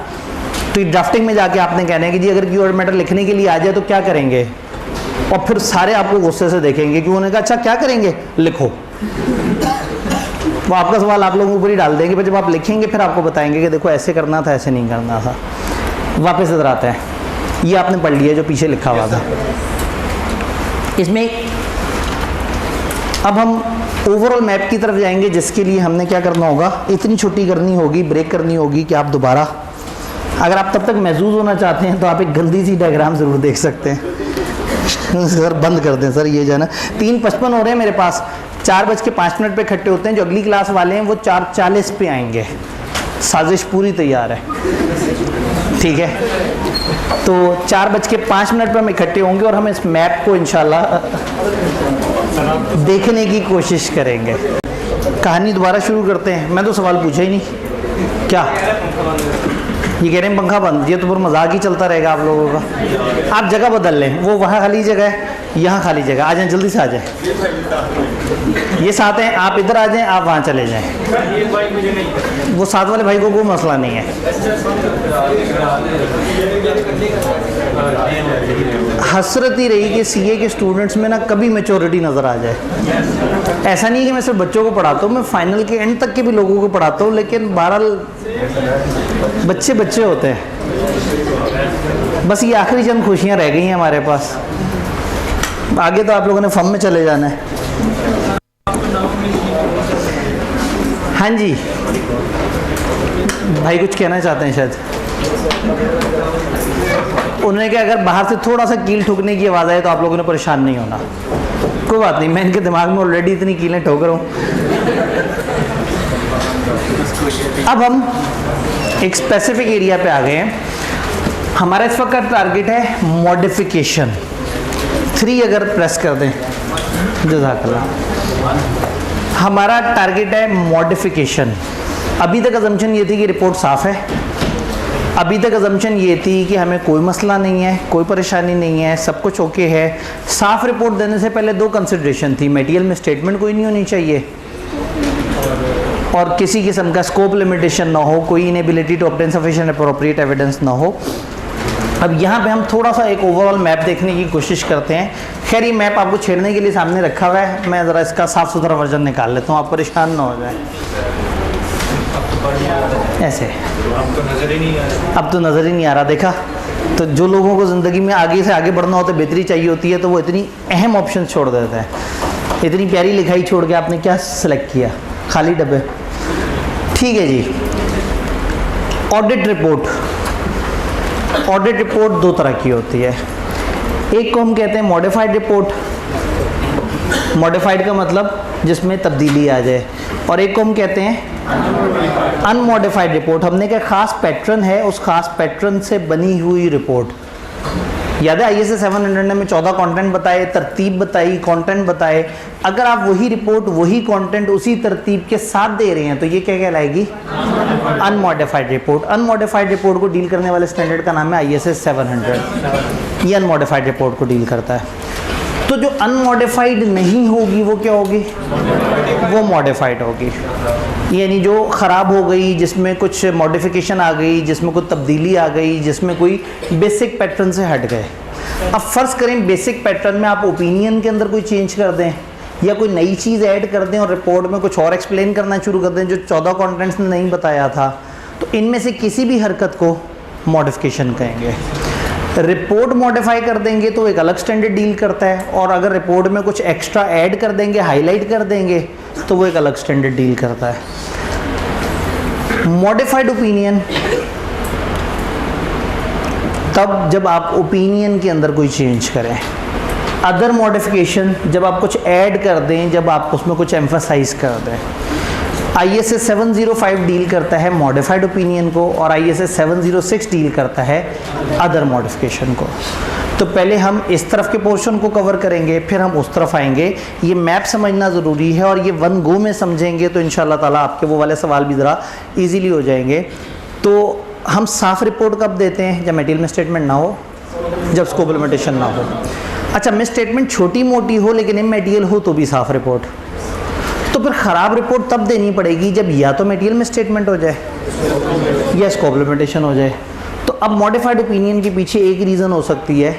तो ड्राफ्टिंग में जाके आपने कहना है कि जी अगर की ऑडिट मैटर लिखने के लिए आ जाए तो क्या करेंगे, और फिर सारे आपको गुस्से से देखेंगे कि उन्होंने कहा अच्छा क्या करेंगे, लिखो। वो आपका सवाल आप लोगों के ऊपर ही डाल देंगे, पर जब आप लिखेंगे फिर आपको बताएंगे कि देखो ऐसे करना था, ऐसे नहीं करना था। वापस इधर आता है, ये आपने पढ़ लिया जो पीछे लिखा हुआ था। इसमें अब हम ओवरऑल मैप की तरफ जाएंगे, जिसके लिए हमने क्या करना होगा, इतनी छुट्टी करनी होगी, ब्रेक करनी होगी कि आप दोबारा, अगर आप तब तक महसूस होना चाहते हैं तो आप एक गंदी सी डायग्राम ज़रूर देख सकते हैं। सर बंद कर दें सर, ये जो है ना 3:55 हो रहे हैं मेरे पास, 4:05 पे इकट्ठे होते हैं। जो अगली क्लास वाले हैं वो 4:40 पे आएंगे। साजिश पूरी तैयार है, ठीक है। तो 4:05 पे हम इकट्ठे होंगे और हम इस मैप को इंशाल्लाह देखने की कोशिश करेंगे। कहानी दोबारा शुरू करते हैं। मैं तो सवाल पूछा ही नहीं। क्या ये कह रहे हैं पंखा बंद? ये तो पूरा मजाक ही चलता रहेगा आप लोगों का। आप जगह बदल लें, वो वहाँ खाली जगह है, यहाँ खाली जगह। आ जाएं, जल्दी से आ जाएं। ये साथ हैं, आप इधर आ जाएं, आप वहाँ चले जाएं। वो साथ वाले भाई को कोई मसला नहीं है। हसरत ही रही कि सीए के स्टूडेंट्स में ना कभी मैच्योरिटी नज़र आ जाए। ऐसा नहीं है कि मैं सिर्फ बच्चों को पढ़ाता हूँ, मैं फाइनल के एंड तक के भी लोगों को पढ़ाता हूँ, लेकिन बहरहाल बच्चे बच्चे होते हैं। बस ये आखिरी चंद खुशियाँ रह गई हैं हमारे पास, आगे तो आप लोगों ने फम में चले जाना है। हाँ जी भाई कुछ कहना चाहते हैं शायद। उन्होंने कहा अगर बाहर से थोड़ा सा कील ठोकने की आवाज़ आए तो आप लोगों ने परेशान नहीं होना। कोई बात नहीं, मैं इनके दिमाग में ऑलरेडी इतनी कीलें ठोक रहा हूँ। अब हम एक स्पेसिफिक एरिया पे आ गए हैं। हमारा इस वक्त का टारगेट है मॉडिफिकेशन। 3 अगर प्रेस कर दें, जज़ाकल्लाह। हमारा टारगेट है मॉडिफिकेशन। अभी तक अजम्पशन ये थी कि रिपोर्ट साफ़ है, अभी तक अजम्पशन ये थी कि हमें कोई मसला नहीं है, कोई परेशानी नहीं है, सब कुछ ओके है। साफ़ रिपोर्ट देने से पहले 2 कंसिडरेशन थी, मटेरियल में स्टेटमेंट कोई नहीं होनी चाहिए और किसी किस्म का स्कोप लिमिटेशन ना हो, कोई inability to obtain sufficient appropriate evidence ना हो। अब यहाँ पे हम थोड़ा सा एक ओवरऑल मैप देखने की कोशिश करते हैं। खैर ये मैप आपको छेड़ने के लिए सामने रखा हुआ है, मैं ज़रा इसका साफ़ सुथरा वर्जन निकाल लेता हूँ, आप परेशान ना हो जाए। ऐसे अब तो नज़र ही नहीं आ रहा। देखा, तो जो लोगों को ज़िंदगी में आगे से आगे बढ़ना होता है, बेहतरी चाहिए होती है, तो वो इतनी अहम ऑप्शन छोड़ देते हैं। इतनी प्यारी लिखाई छोड़ के आपने क्या सिलेक्ट किया, खाली डब्बे। ठीक है जी। Audit report. ऑडिट रिपोर्ट 2 तरह की होती है। एक को हम कहते हैं मॉडिफाइड रिपोर्ट। मॉडिफाइड का मतलब जिसमें तब्दीली आ जाए, और एक को हम कहते हैं अनमॉडिफाइड रिपोर्ट। हमने क्या ख़ास पैटर्न है, उस ख़ास पैटर्न से बनी हुई रिपोर्ट। याद है ISA 700 ने हमें 14 कंटेंट बताए, तरतीब बताई, कंटेंट बताए। अगर आप वही रिपोर्ट, वही कंटेंट उसी तरतीब के साथ दे रहे हैं तो ये क्या कहलाएगी, अनमॉडिफाइड रिपोर्ट। अनमॉडिफाइड रिपोर्ट को डील करने वाले स्टैंडर्ड का नाम है ISA 700। ये अनमॉडिफाइड रिपोर्ट को डील करता है। तो जो अनमॉडिफाइड नहीं होगी वो क्या होगी, वो मॉडिफाइड होगी। यानी जो ख़राब हो गई, जिसमें कुछ मॉडिफिकेशन आ गई, जिसमें कोई तब्दीली आ गई, जिसमें कोई बेसिक पैटर्न से हट गए। अब फ़र्ज़ करें बेसिक पैटर्न में आप ओपिनियन के अंदर कोई चेंज कर दें या कोई नई चीज़ ऐड कर दें और रिपोर्ट में कुछ और एक्सप्लेन करना शुरू कर दें जो 14 कंटेंट्स ने नहीं बताया था, तो इनमें से किसी भी हरकत को मॉडिफिकेशन कहेंगे। रिपोर्ट मॉडिफाई कर देंगे तो एक अलग स्टैंडर्ड डील करता है, और अगर रिपोर्ट में कुछ एक्स्ट्रा ऐड कर देंगे, हाईलाइट कर देंगे, तो वो एक अलग स्टैंडर्ड डील करता है। मॉडिफाइड ओपिनियन तब जब आप ओपिनियन के अंदर कोई चेंज करें। अदर मॉडिफिकेशन जब आप कुछ ऐड कर दें, जब आप उसमें कुछ एम्फसाइज कर दें। ISA 705 डील करता है मॉडिफाइड ओपिनियन को और ISA 706 डील करता है अदर मॉडिफिकेशन को। तो पहले हम इस तरफ के पोर्शन को कवर करेंगे, फिर हम उस तरफ आएंगे। ये मैप समझना ज़रूरी है और ये वन गो में समझेंगे तो इंशाल्लाह ताला आपके वो वाले सवाल भी ज़रा ईजीली हो जाएंगे। तो हम साफ़ रिपोर्ट कब देते हैं? जब मटेरियल मिसस्टेटमेंट ना हो, जब स्कोप लिमिटेशन ना हो। अच्छा, मिसस्टेटमेंट छोटी मोटी हो लेकिन इमटेरियल हो तो भी साफ़ रिपोर्ट। तो फिर ख़राब रिपोर्ट तब देनी पड़ेगी जब या तो मटेरियल मिसस्टेटमेंट हो जाए या स्कोप लिमिटेशन हो जाए। तो अब मॉडिफाइड ओपिनियन के पीछे एक रीज़न हो सकती है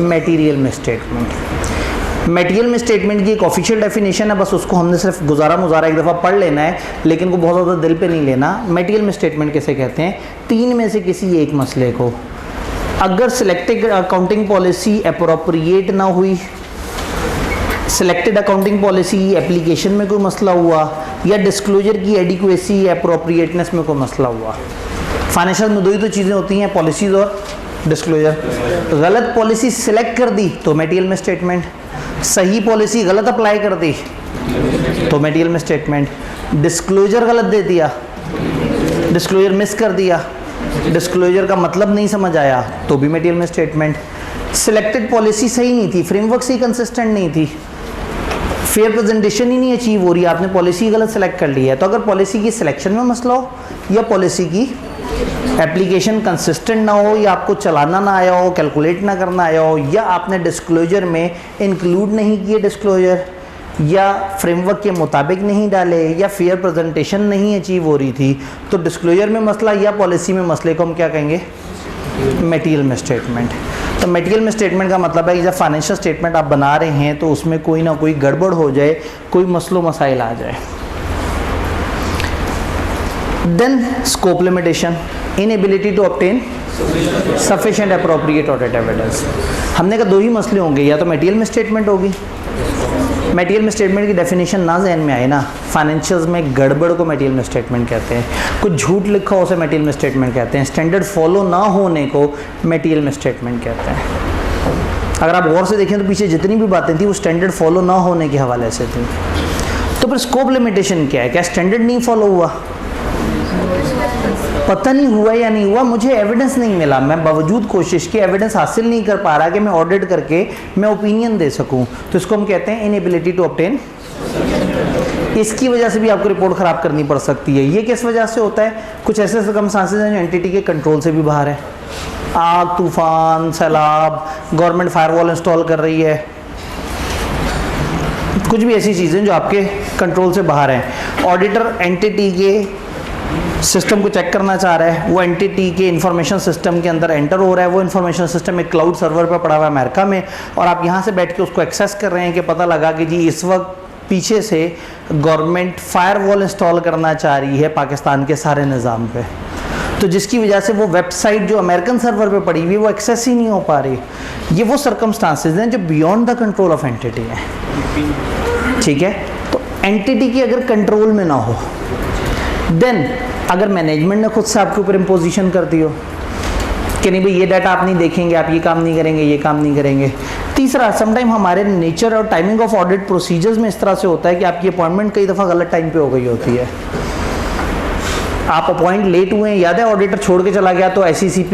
मटेरियल मिसस्टेटमेंट। मटेरियल मिसस्टेटमेंट की एक ऑफिशियल डेफिनेशन है, बस उसको हमने सिर्फ गुजारा मुजारा एक दफ़ा पढ़ लेना है, लेकिन को बहुत ज़्यादा दिल पे नहीं लेना। मटेरियल मिसस्टेटमेंट कैसे कहते हैं? तीन में से किसी एक मसले को, अगर सिलेक्टेड अकाउंटिंग पॉलिसी अप्रोप्रिएट ना हुई, सिलेक्टेड अकाउंटिंग पॉलिसी एप्लीकेशन में कोई मसला हुआ, या डिस्क्लोजर की एडिक्वेसी अप्रोप्रिएटनेस में कोई मसला हुआ। फाइनेंशियल में दो ही तो चीज़ें होती हैं, पॉलिसीज़ और डिस्क्लोजर। गलत पॉलिसी सिलेक्ट कर दी तो मटेरियल मिसस्टेटमेंट, सही पॉलिसी गलत अप्लाई कर दी तो मटेरियल मिसस्टेटमेंट, डिस्क्लोजर गलत दे दिया, डिस्क्लोजर मिस कर दिया, डिस्क्लोजर का मतलब नहीं समझ आया तो भी मटेरियल मिसस्टेटमेंट। सिलेक्टेड पॉलिसी सही नहीं थी, फ्रेमवर्क से कंसिस्टेंट नहीं थी, फेयर प्रेजेंटेशन ही नहीं अचीव हो रही, आपने पॉलिसी गलत सेलेक्ट कर ली है। तो अगर पॉलिसी की सिलेक्शन में मसला हो या पॉलिसी की एप्लीकेशन कंसिस्टेंट ना हो, या आपको चलाना ना आया हो, कैलकुलेट ना करना आया हो, या आपने डिस्क्लोजर में इंक्लूड नहीं किए डिस्क्लोजर, या फ्रेमवर्क के मुताबिक नहीं डाले, या फेयर प्रेजेंटेशन नहीं अचीव हो रही थी, तो डिस्क्लोजर में मसला या पॉलिसी में मसले को हम क्या कहेंगे? Material misstatement. तो मटेरियल मिसस्टेटमेंट का मतलब है कि जब फाइनेंशियल स्टेटमेंट आप बना रहे हैं तो उसमें कोई ना कोई गड़बड़ हो जाए, कोई मसलो मसाइल आ जाए। Then scope limitation, inability to obtain sufficient appropriate audit evidence. हमने कहा दो ही मसले होंगे, या तो मटेरियल मिसस्टेटमेंट होगी। मटेरियल मिसस्टेटमेंट की डेफिनेशन ना जहन में आए ना, फाइनेंशियल्स में गड़बड़ को मटेरियल मिसस्टेटमेंट कहते हैं, कुछ झूठ लिखा हो उसे मटेरियल मिसस्टेटमेंट कहते हैं, स्टैंडर्ड फॉलो ना होने को मटेरियल मिसस्टेटमेंट कहते हैं। अगर आप गौर से देखें तो पीछे जितनी भी बातें थी वो स्टैंडर्ड फॉलो ना होने के हवाले से थी। तो फिर स्कोप लिमिटेशन क्या है? क्या स्टैंडर्ड नहीं फॉलो हुआ? पता नहीं हुआ या नहीं हुआ, मुझे एविडेंस नहीं मिला, मैं बावजूद कोशिश की एविडेंस हासिल नहीं कर पा रहा कि मैं ऑडिट करके मैं ओपिनियन दे सकूं, तो इसको हम कहते हैं इनएबिलिटी टू ऑब्टेन। इसकी वजह से भी आपको रिपोर्ट ख़राब करनी पड़ सकती है। ये किस वजह से होता है? कुछ ऐसे सर्कमस्टांसेस हैं जो एंटिटी के कंट्रोल से भी बाहर है। आग, तूफान, सैलाब, गवर्नमेंट फायरवॉल इंस्टॉल कर रही है, कुछ भी ऐसी चीज़ें जो आपके कंट्रोल से बाहर हैं। ऑडिटर एंटिटी के सिस्टम को चेक करना चाह रहा है, वो एंटिटी के इंफॉर्मेशन सिस्टम के अंदर एंटर हो रहा है, वो इंफॉर्मेशन सिस्टम एक क्लाउड सर्वर पर पड़ा हुआ है अमेरिका में, और आप यहाँ से बैठ के उसको एक्सेस कर रहे हैं कि पता लगा कि जी इस वक्त पीछे से गवर्नमेंट फायरवॉल इंस्टॉल करना चाह रही है पाकिस्तान के सारे निज़ाम पे, तो जिसकी वजह से वो वेबसाइट जो अमेरिकन सर्वर पे पड़ी हुई है वो एक्सेस ही नहीं हो पा रही। ये वो सर्कमस्टांसेस हैं जो beyond the control of entity हैं, ठीक है। तो एंटिटी की अगर कंट्रोल में ना हो, देन अगर मैनेजमेंट ने खुद से आपके ऊपर इम्पोजिशन कर दी हो कि नहीं भाई ये डाटा आप नहीं देखेंगे, आप ये काम नहीं करेंगे, ये काम नहीं करेंगे। तीसरा, समटाइम हमारे नेचर और टाइमिंग ऑफ ऑडिट प्रोसीजर्स में इस तरह से होता है कि आपकी अपॉइंटमेंट कई दफ़ा गलत टाइम पे हो गई होती है, आप अपॉइंट लेट हुए हैं, याद है ऑडिटर छोड़ के चला गया तो SECP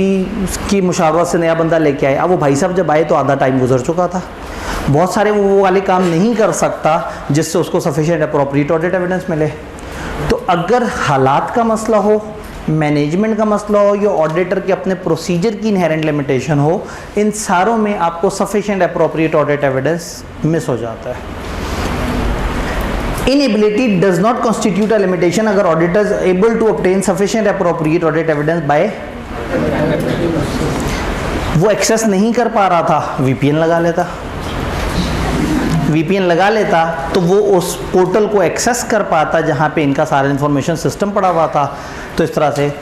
की मुशावरत से नया बंदा लेके आए, अब वो भाई साहब जब आए तो आधा टाइम गुजर चुका था। बहुत सारे वो वाले काम नहीं कर सकता जिससे उसको सफिशिएंट अप्रोप्रिएट ऑडिट एविडेंस मिले। तो अगर हालात का मसला हो, मैनेजमेंट का मसला हो, या ऑडिटर के अपने प्रोसीजर की इनहेरेंट लिमिटेशन हो, इन सारों में आपको sufficient appropriate audit evidence miss हो जाता है। Inability does not constitute a limitation अगर auditor's able to obtain sufficient appropriate audit evidence by, वो एक्सेस नहीं कर पा रहा था, वीपीएन लगा लेता, वीपीएन लगा लेता तो वो उस पोर्टल को एक्सेस कर पाता जहाँ पे इनका सारा इन्फॉर्मेशन सिस्टम पड़ा हुआ था। तो इस तरह से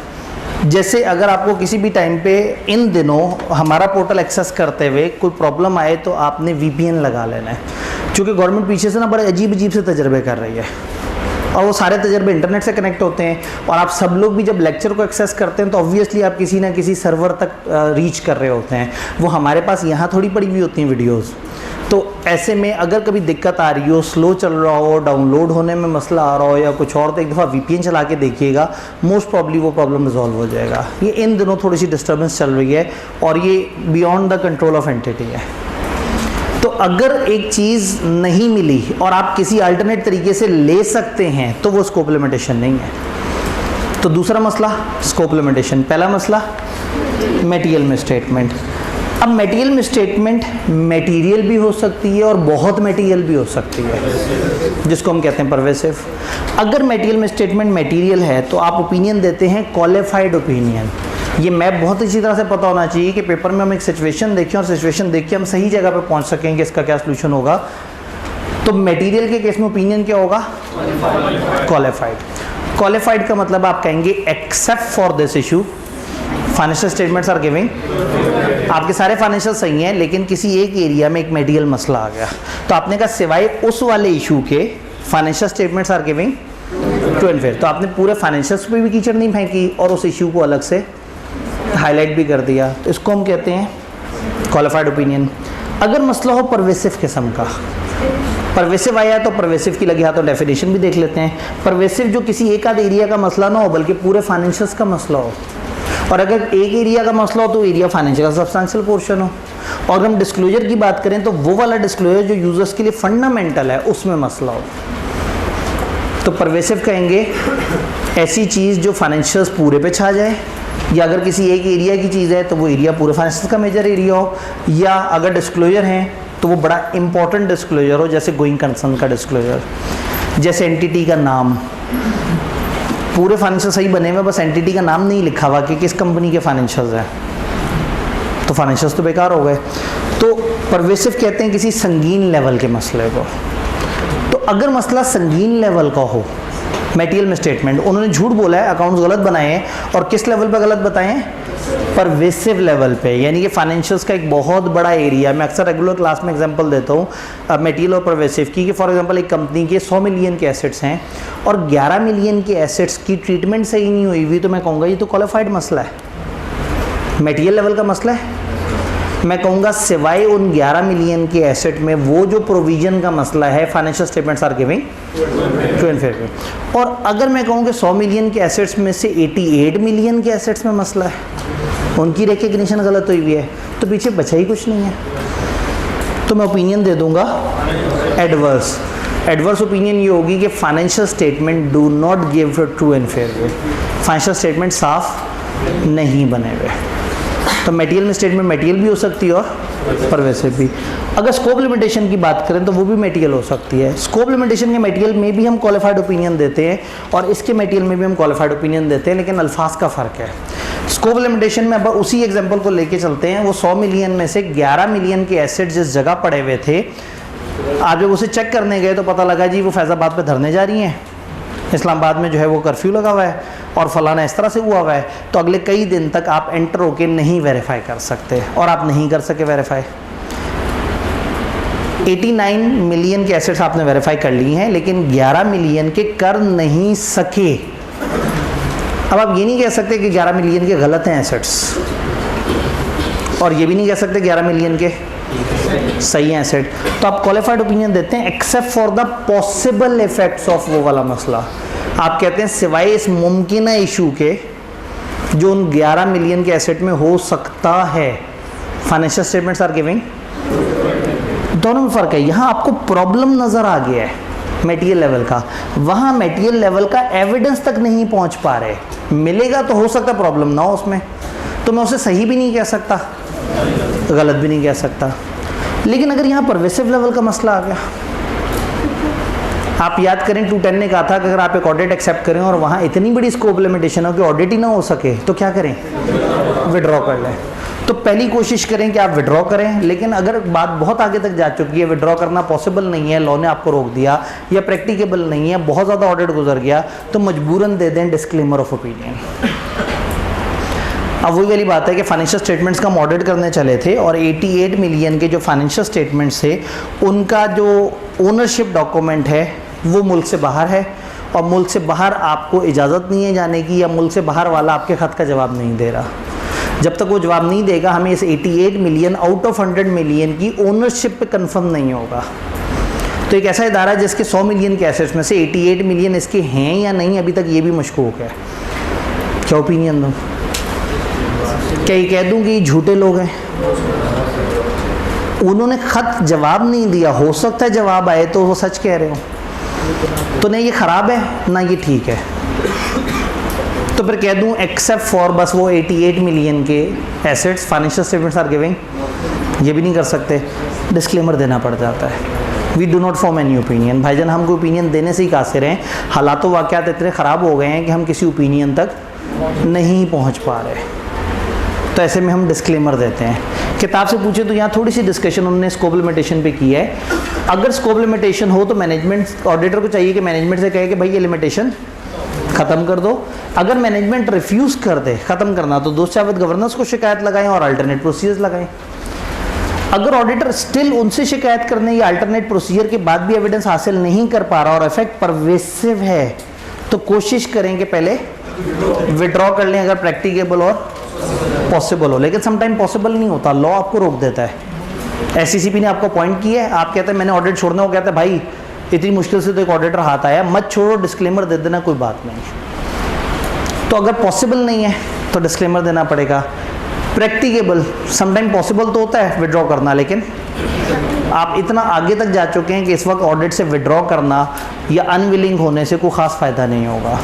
जैसे अगर आपको किसी भी टाइम पे इन दिनों हमारा पोर्टल एक्सेस करते हुए कोई प्रॉब्लम आए तो आपने वीपीएन लगा लेना है, क्योंकि गवर्नमेंट पीछे से ना बड़े अजीब अजीब से तजर्बे कर रही है और वो सारे तजर्बे इंटरनेट से कनेक्ट होते हैं। और आप सब लोग भी जब लेक्चर को एक्सेस करते हैं तो ऑब्वियसली आप किसी ना किसी सर्वर तक रीच कर रहे होते हैं, वो हमारे पास यहाँ थोड़ी पड़ी हुई होती हैं वीडियोज़। तो ऐसे में अगर कभी दिक्कत आ रही हो, स्लो चल रहा हो, डाउनलोड होने में मसला आ रहा हो या कुछ और, तो एक दफ़ा वीपीएन चला के देखिएगा, मोस्ट प्रॉब्ली वो प्रॉब्लम रिजॉल्व हो जाएगा। ये इन दिनों थोड़ी सी डिस्टर्बेंस चल रही है और ये beyond the control of entity है। तो अगर एक चीज़ नहीं मिली और आप किसी अल्टरनेट तरीके से ले सकते हैं तो वो स्कोप लिमिटेशन नहीं है। तो दूसरा मसला स्कोप लिमिटेशन, पहला मसला मटेरियल मिसस्टेटमेंट। अब मटेरियल मिसस्टेटमेंट मटेरियल भी हो सकती है और बहुत मटेरियल भी हो सकती है, जिसको हम कहते हैं परवेसिव। अगर मटेरियल मिसस्टेटमेंट मटेरियल है तो आप ओपिनियन देते हैं क्वालिफाइड ओपिनियन। ये मैप बहुत अच्छी तरह से पता होना चाहिए कि पेपर में हम एक सिचुएशन देखें और सिचुएशन देख के हम सही जगह पर पहुंच सकें कि इसका क्या सलूशन होगा। तो मटेरियल के केस में ओपिनियन क्या होगा? क्वालिफाइड। क्वालिफाइड का मतलब आप कहेंगे except for this issue financial statements are giving, आपके सारे फाइनेंशियल सही हैं लेकिन किसी एक एरिया में एक मटेरियल मसला आ गया, तो आपने कहा सिवाय उस वाले इशू के financial statements are giving true and fair. तो आपने पूरे फाइनेंशियल्स पे भी कीचड़ नहीं फेंकी और उस इशू को अलग से हाईलाइट भी कर दिया, तो इसको हम कहते हैं क्वालिफाइड ओपिनियन। अगर मसला हो परवेसिव किस्म का, परवेसिव आया तो परवेसिव की लगी हाथों डेफिनेशन भी देख लेते हैं। परवेसिव जो किसी एक आध एरिया का मसला ना हो बल्कि पूरे फाइनेंशियल्स का मसला हो, और अगर एक एरिया का मसला हो तो एरिया फाइनेंशियल का सब्सटेंशियल पोर्शन हो। और अगर हम डिस्क्लोजर की बात करें तो वो वाला डिस्क्लोजर जो यूजर्स के लिए फंडामेंटल है उसमें मसला हो। तो परवेसिव कहेंगे ऐसी चीज़ जो फाइनेंशियल्स पूरे पे छा जाए, या अगर किसी एक एरिया की चीज़ है तो वो एरिया पूरे फाइनेंशियल का मेजर एरिया हो, या अगर डिस्क्लोजर है तो वो बड़ा इंपॉर्टेंट डिस्क्लोजर हो, जैसे गोइंग कंसर्न का डिस्क्लोजर, जैसे एंटिटी का नाम। पूरे फाइनेंशियल सही बने हुए, बस एंटिटी का नाम नहीं लिखा हुआ कि किस कंपनी के फाइनेंशियल्स हैं, तो फाइनेंशियल्स तो बेकार हो गए। तो परवेसिव कहते हैं किसी संगीन लेवल के मसले को। तो अगर मसला संगीन लेवल का हो, मटेरियल मिसस्टेटमेंट, उन्होंने झूठ बोला है, अकाउंट्स गलत बनाए हैं, और किस लेवल पे गलत बताए हैं? परवेसिव लेवल पे, यानी कि फाइनेंशियल्स का एक बहुत बड़ा एरिया। मैं अक्सर रेगुलर क्लास में एग्जांपल देता हूँ मटेरियल और परवेसिव की, कि फॉर एग्जांपल एक कंपनी के 100 मिलियन के एसेट्स हैं और 11 मिलियन के एसेट्स की ट्रीटमेंट सही नहीं हुई हुई, तो मैं कहूँगा ये तो क्वालिफाइड मसला है, मटेरियल लेवल का मसला है। मैं कहूँगा सिवाय उन 11 मिलियन के एसेट में वो जो प्रोविजन का मसला है financial statements are giving true and fair. और अगर मैं कहूँ कि 100 मिलियन के एसेट्स में से 88 मिलियन के एसेट्स में मसला है, उनकी रिकग्निशन गलत हुई हुई है, तो पीछे बचा ही कुछ नहीं है, तो मैं ओपिनियन दे दूंगा एडवर्स। एडवर्स ओपिनियन ये होगी कि financial statement do not give true and fair way, financial statement साफ नहीं बने हुए। तो मटेरियल में स्टेटमेंट मटेरियल भी हो सकती है और परवेसिव भी। अगर स्कोप लिमिटेशन की बात करें तो वो भी मटेरियल हो सकती है। स्कोप लिमिटेशन के मटेरियल में भी हम क्वालिफाइड ओपिनियन देते हैं और इसके मटेरियल में भी हम क्वालिफाइड ओपिनियन देते हैं, लेकिन अल्फाज का फ़र्क है। स्कोप लिमिटेशन में अब उसी एग्जांपल को लेके चलते हैं। वो 100 मिलियन में से 11 मिलियन के एसेट जिस जगह पड़े हुए थे, आप जब उसे चेक करने गए तो पता लगा जी वो फैज़ाबाद पे धरने जा रही हैं, इस्लामाबाद में जो है वो कर्फ्यू लगा हुआ है और फलाना इस तरह से हुआ है, तो अगले कई दिन तक आप एंटर होके नहीं वेरीफाई कर सकते, और आप नहीं कर सके वेरीफाई। 89 मिलियन के एसेट्स आपने वेरीफाई कर लिए हैं, लेकिन 11 मिलियन के कर नहीं सके। अब आप ये नहीं कह सकते कि 11 मिलियन के गलत हैं एसेट्स, और ये भी नहीं कह सकते 11 मिलियन के सही है एसेट। तो आप क्वालिफाइड ओपिनियन देते हैं except for the possible effects of वो वाला मसला। आप कहते हैं सिवाय इस मुमकिन इशू के जो उन 11 मिलियन के एसेट में हो सकता है, फाइनेंशियल स्टेटमेंट्स आर गिविंग। दोनों में फ़र्क है। यहाँ आपको प्रॉब्लम नज़र आ गया है मटेरियल लेवल का, वहाँ मटेरियल लेवल का एविडेंस तक नहीं पहुँच पा रहे। मिलेगा तो हो सकता प्रॉब्लम ना हो उसमें, तो मैं उसे सही भी नहीं कह सकता, गलत भी नहीं कह सकता। लेकिन अगर यहाँ परवेसिव लेवल का मसला आ गया, आप याद करें 210 ने कहा था कि अगर आप एक ऑडिट एक्सेप्ट करें और वहाँ इतनी बड़ी स्कोप लिमिटेशन हो कि ऑडिट ही ना हो सके तो क्या करें, विड्रॉ कर लें। तो पहली कोशिश करें कि आप विड्रॉ करें, लेकिन अगर बात बहुत आगे तक जा चुकी है, विड्रॉ करना पॉसिबल नहीं है, लॉ ने आपको रोक दिया या प्रैक्टिकेबल नहीं है, बहुत ज़्यादा ऑडिट गुजर गया, तो मजबूरन दे दें डिस्क्लेमर ऑफ ओपिनियन। अब वही वाली बात है कि फाइनेंशियल स्टेटमेंट्स का हम ऑडिट करने चले थे और 88 मिलियन के जो फाइनेंशियल स्टेटमेंट्स थे उनका जो ओनरशिप डॉक्यूमेंट है वो मुल्क से बाहर है, और मुल्क से बाहर आपको इजाज़त नहीं है जाने की, या मुल्क से बाहर वाला आपके ख़त का जवाब नहीं दे रहा। जब तक वो जवाब नहीं देगा हमें इस 88 मिलियन आउट ऑफ 100 मिलियन की ओनरशिप पे कंफर्म नहीं होगा। तो एक ऐसा इदारा है जिसके 100 मिलियन के एसेट्स में से 88 मिलियन इसके हैं या नहीं, अभी तक ये भी मशकूक है। क्या ओपिनियन दूँ? क्या ये कह दूँ कि ये झूठे लोग हैं? उन्होंने ख़त जवाब नहीं दिया, हो सकता है जवाब आए तो वो सच कह रहे हो, तो नहीं ये ख़राब है ना ये ठीक है। तो फिर कह दूँ एक्सेप्ट फॉर बस वो 88 मिलियन के assets financial statements are giving, ये भी नहीं कर सकते, डिस्क्लेमर देना पड़ जाता है। We do not form any opinion. भाईजान हम कोई ओपिनियन देने से ही कासिर हैं, हालात व वाक़यात इतने ख़राब हो गए हैं कि हम किसी ओपिनियन तक नहीं पहुँच पा रहे, तो ऐसे में हम डिस्क्लेमर देते हैं। किताब से पूछे तो यहाँ थोड़ी सी डिस्कशन उन्होंने स्कोप लिमिटेशन पे की है। अगर स्कोप लिमिटेशन हो तो मैनेजमेंट ऑडिटर को चाहिए कि मैनेजमेंट से कहे कि भाई ये लिमिटेशन ख़त्म कर दो। अगर मैनेजमेंट रिफ्यूज़ कर दे ख़त्म करना तो दोस्त चावत गवर्नेंस को शिकायत लगाएं और अल्टरनेट प्रोसीजर्स लगाएं। अगर ऑडिटर स्टिल उनसे शिकायत करने या अल्टरनेट प्रोसीजर के बाद भी एविडेंस हासिल नहीं कर पा रहा और इफेक्ट परवेसिव है तो कोशिश करें कि पहले विड्रॉ कर लें अगर प्रैक्टिकेबल और पॉसिबल हो। लेकिन समटाइम पॉसिबल नहीं होता, लॉ आपको रोक देता है। एससीसीपी ने आपको पॉइंट किया है, आप कहते हैं मैंने ऑडिट छोड़ना, वो कहता है भाई इतनी मुश्किल से तो एक ऑडिटर हाथ आया, मत छोड़ो, डिस्क्लेमर दे देना, कोई बात नहीं। तो अगर पॉसिबल नहीं है तो डिस्क्लेमर देना पड़ेगा। प्रैक्टिकेबल समटाइम पॉसिबल तो होता है विड्रॉ करना, लेकिन आप इतना आगे तक जा चुके हैं कि इस वक्त ऑडिट से विड्रॉ करना या अनविलिंग होने से कोई ख़ास फ़ायदा नहीं होगा।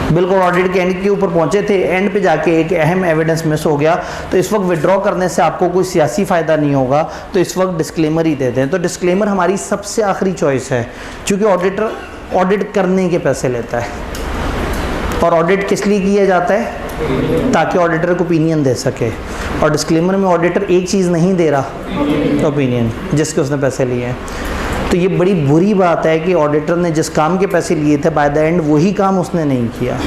बिल्कुल ऑडिट के एंड के ऊपर पहुंचे थे, एंड पे जाके एक अहम एविडेंस मिस हो गया, तो इस वक्त विड्रॉ करने से आपको कोई सियासी फ़ायदा नहीं होगा, तो इस वक्त डिस्क्लेमर ही दे दें। तो डिस्क्लेमर हमारी सबसे आखिरी चॉइस है, क्योंकि ऑडिटर ऑडिट करने के पैसे लेता है, और ऑडिट किस लिए किया जाता है? ताकि ऑडिटर को ओपिनियन दे सके, और डिस्क्लेमर में ऑडिटर एक चीज़ नहीं दे रहा, ओपिनियन, जिसके उसने पैसे लिए हैं। तो ये बड़ी बुरी बात है कि ऑडिटर ने जिस काम के पैसे लिए थे बाय द एंड वही काम उसने नहीं किया।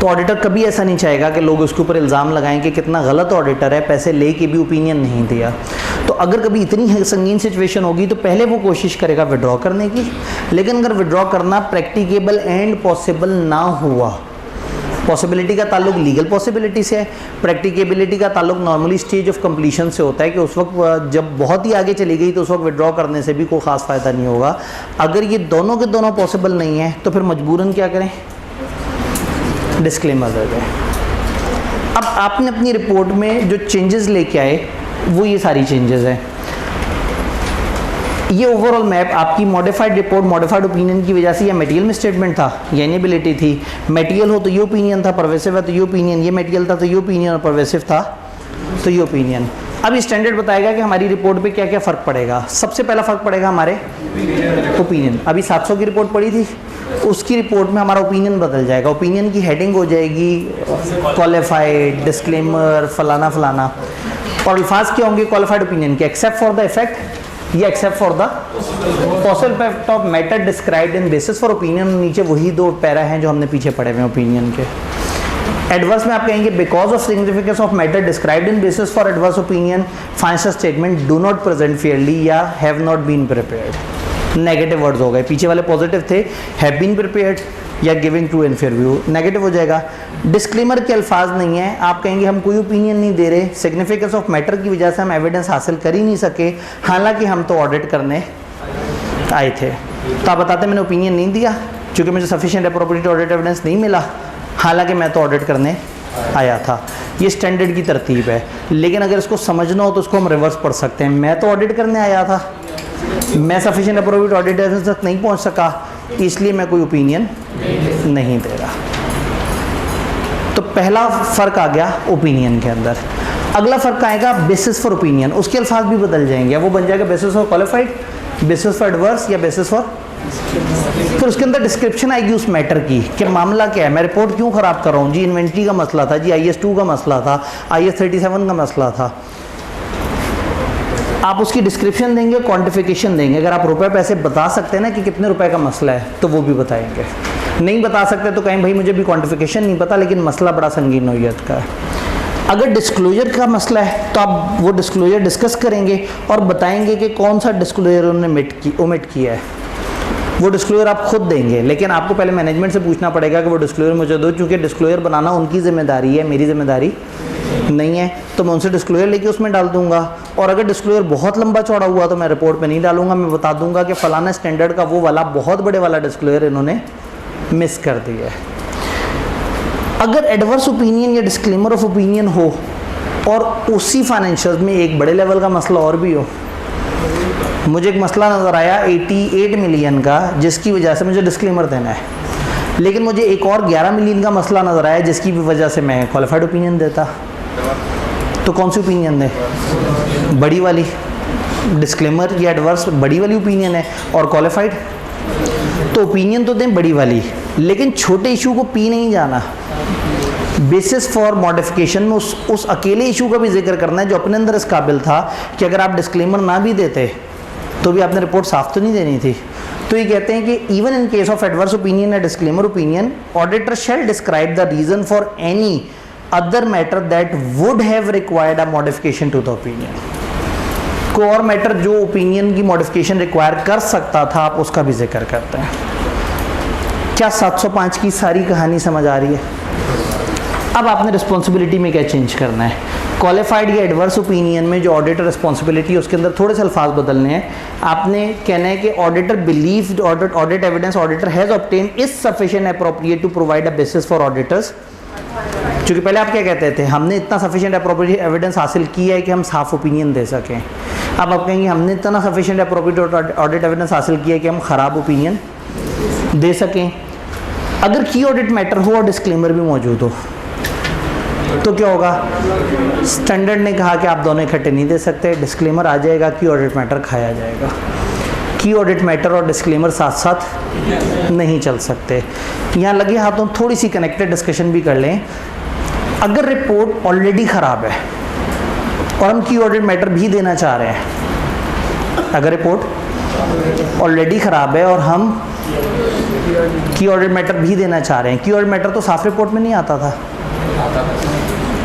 तो ऑडिटर कभी ऐसा नहीं चाहेगा कि लोग उसके ऊपर इल्ज़ाम लगाएं कि कितना गलत ऑडिटर है, पैसे ले के भी ओपिनियन नहीं दिया। तो अगर कभी इतनी संगीन सिचुएशन होगी तो पहले वो कोशिश करेगा विड्रॉ करने की, लेकिन अगर विड्रॉ करना प्रैक्टिकेबल एंड पॉसिबल ना हुआ, पॉसिबिलिटी का ताल्लुक लीगल पॉसिबिलिटी से है, प्रैक्टिकेबिलिटी का ताल्लुक नॉर्मली स्टेज ऑफ कंप्लीशन से होता है कि उस वक्त जब बहुत ही आगे चली गई तो उस वक्त विड्रॉ करने से भी कोई ख़ास फ़ायदा नहीं होगा। अगर ये दोनों के दोनों पॉसिबल नहीं है तो फिर मजबूरन क्या करें? डिस्क्लेमर दे दें। अब आपने अपनी रिपोर्ट में जो चेंजेस लेके आए वो ये सारी चेंजेस हैं। ये ओवरऑल मैप आपकी मॉडिफाइड रिपोर्ट मॉडिफाइड ओपिनियन की वजह से या मटेरियल में स्टेटमेंट था या इनेबिलिटी थी। मटेरियल हो तो ये ओपिनियन था, परवेसिव है तो ये ओपिनियन, ये मटेरियल था तो ये ओपिनियन, और परवेसिव था तो ये ओपिनियन। अब स्टैंडर्ड बताएगा कि हमारी रिपोर्ट पे क्या क्या फ़र्क पड़ेगा। सबसे पहला फ़र्क पड़ेगा हमारे ओपिनियन। अभी 700 की रिपोर्ट पड़ी थी, उसकी रिपोर्ट में हमारा ओपिनियन बदल जाएगा। ओपिनियन की हेडिंग हो जाएगी क्वालिफाइड, डिस्क्लेमर, फलाना फलाना, और अल्फाज क्या होंगे क्वालिफाइड ओपिनियन के? एक्सेप्ट फॉर द इफेक्ट या except for the possible effect of matter described in basis for opinion. नीचे वही दो पैरा हैं जो हमने पीछे पढ़े हुए हैं ओपिनियन के। एडवर्स में आप कहेंगे because of significance of matter described in basis for adverse opinion financial statement do not present fairly या have not been prepared. Negative words हो गए, पीछे वाले पॉजिटिव थे, हैव बीन प्रिपेयर्ड या giving true and fair view, negative हो जाएगा। Disclaimer के अल्फाज नहीं है, आप कहेंगे हम कोई ओपिनियन नहीं दे रहे, सिग्निफिकेंस ऑफ मैटर की वजह से हम एविडेंस हासिल कर ही नहीं सके, हालांकि हम तो ऑडिट करने आए थे। तो आप बताते मैंने ओपिनियन नहीं दिया क्योंकि मुझे सफिशिएंट अप्रोप्रिएट ऑडिट एविडेंस नहीं मिला, हालांकि मैं तो ऑडिट करने आया था। ये स्टैंडर्ड की तरतीब है, लेकिन अगर इसको समझना हो तो उसको हम रिवर्स पढ़ सकते हैं। मैं तो ऑडिट करने आया था, मैं सफिशिएंट अप्रोप्रिएट ऑडिट एविडेंस तक नहीं पहुंच सका, इसलिए मैं कोई ओपिनियन नहीं दे रहा। तो पहला फ़र्क आ गया ओपिनियन के अंदर। अगला फ़र्क आएगा बेसिस फॉर ओपिनियन, उसके अल्फाज भी बदल जाएंगे, वो बन जाएगा basis for qualified, basis for adverse या बेसिस फॉर फिर उसके अंदर डिस्क्रिप्शन आएगी उस मैटर की कि मामला क्या है, मैं रिपोर्ट क्यों ख़राब कर रहा हूँ जी, इन्वेंट्री का मसला था जी, IS2 का मसला था, IS37 का मसला था। आप उसकी डिस्क्रिप्शन देंगे, क्वांटिफिकेशन देंगे। अगर आप रुपए पैसे बता सकते हैं ना कि कितने रुपए का मसला है तो वो भी बताएंगे। नहीं बता सकते तो कहीं भाई मुझे भी क्वांटिफिकेशन नहीं पता लेकिन मसला बड़ा संगीन नौइयत का है। अगर डिस्क्लोजर का मसला है तो आप वो डिस्क्लोजर डिस्कस करेंगे और बताएंगे कि कौन सा डिस्क्लोजर उन्होंने ओमिट किया है। वो डिस्क्लोजर आप खुद देंगे, लेकिन आपको पहले मैनेजमेंट से पूछना पड़ेगा कि वो डिस्क्लोजर मुझे दो, क्योंकि डिस्क्लोजर बनाना उनकी ज़िम्मेदारी है, मेरी ज़िम्मेदारी नहीं है। तो मैं उनसे डिस्क्लोजर लेके उसमें डाल दूंगा। और अगर डिस्क्लोजर बहुत लंबा चौड़ा हुआ तो मैं रिपोर्ट में नहीं डालूंगा, मैं बता दूंगा कि फ़लाना स्टैंडर्ड का वो वाला बहुत बड़े वाला डिस्क्लोजर इन्होंने मिस कर दिया है। अगर एडवर्स ओपिनियन या डिस्क्लेमर ऑफ ओपिनियन हो और उसी फाइनेंशियल्स में एक बड़े लेवल का मसला और भी हो, मुझे एक मसला नज़र आया 88 मिलियन का जिसकी वजह से मुझे डिस्क्लेमर देना है, लेकिन मुझे एक और 11 मिलियन का मसला नज़र आया जिसकी भी वजह से मैं क्वालिफाइड ओपिनियन देता, तो कौन सी ओपिनियन दें? बड़ी वाली। डिस्क्लेमर या एडवर्स बड़ी वाली ओपिनियन है और क्वालिफाइड, तो ओपिनियन तो दें बड़ी वाली, लेकिन छोटे इशू को पी नहीं जाना। बेसिस फॉर मॉडिफिकेशन में उस अकेले इशू का भी जिक्र करना है जो अपने अंदर इस काबिल था कि अगर आप डिस्क्लेमर ना भी देते तो भी आपने रिपोर्ट साफ तो नहीं देनी थी। तो ये कहते हैं कि even in case of adverse opinion या disclaimer opinion, auditor shall describe the reason for any other matter that would have required a modification to the opinion. कोई और मैटर जो ओपिनियन की मॉडिफिकेशन रिक्वायर कर सकता था, आप उसका भी जिक्र करते हैं। क्या 705 की सारी कहानी समझ आ रही है? अब आपने रिस्पॉन्सिबिलिटी में क्या चेंज करना है। क्वालिफाइड या एडवर्स ओपिनियन में जो ऑडिटर रिस्पॉन्सिबिलिटी है उसके अंदर थोड़े से अल्फाज बदलने हैं। आपने कहना है कि auditor believe audit evidence auditor has obtain is sufficient appropriate to provide a basis for auditors. क्योंकि पहले आप क्या कहते थे, हमने इतना सफिशिएंट अप्रोप्रिएट एविडेंस हासिल किया है कि हम साफ ओपिनियन दे सकें। अब आप कहेंगे हमने इतना सफिशिएंट अप्रोप्रिएट ऑडिट एविडेंस हासिल किया है कि हम ख़राब ओपिनियन दे सकें। अगर की ऑडिट मैटर हो और डिस्क्लेमर भी मौजूद हो तो क्या होगा? स्टैंडर्ड ने कहा कि आप दोनों इकट्ठे नहीं दे सकते, डिस्क्लेमर आ जाएगा, की ऑडिट मैटर खाया जाएगा। की ऑडिट मैटर और डिस्क्लेमर साथ साथ नहीं चल सकते। यहाँ लगे हाथों थोड़ी सी कनेक्टेड डिस्कशन भी कर लें। अगर रिपोर्ट ऑलरेडी ख़राब है और हम की ऑडिट मैटर भी देना चाह रहे हैं, अगर रिपोर्ट ऑलरेडी ख़राब है और हम की ऑडिट मैटर भी देना चाह रहे हैं, की ऑडिट मैटर तो साफ रिपोर्ट में नहीं आता था।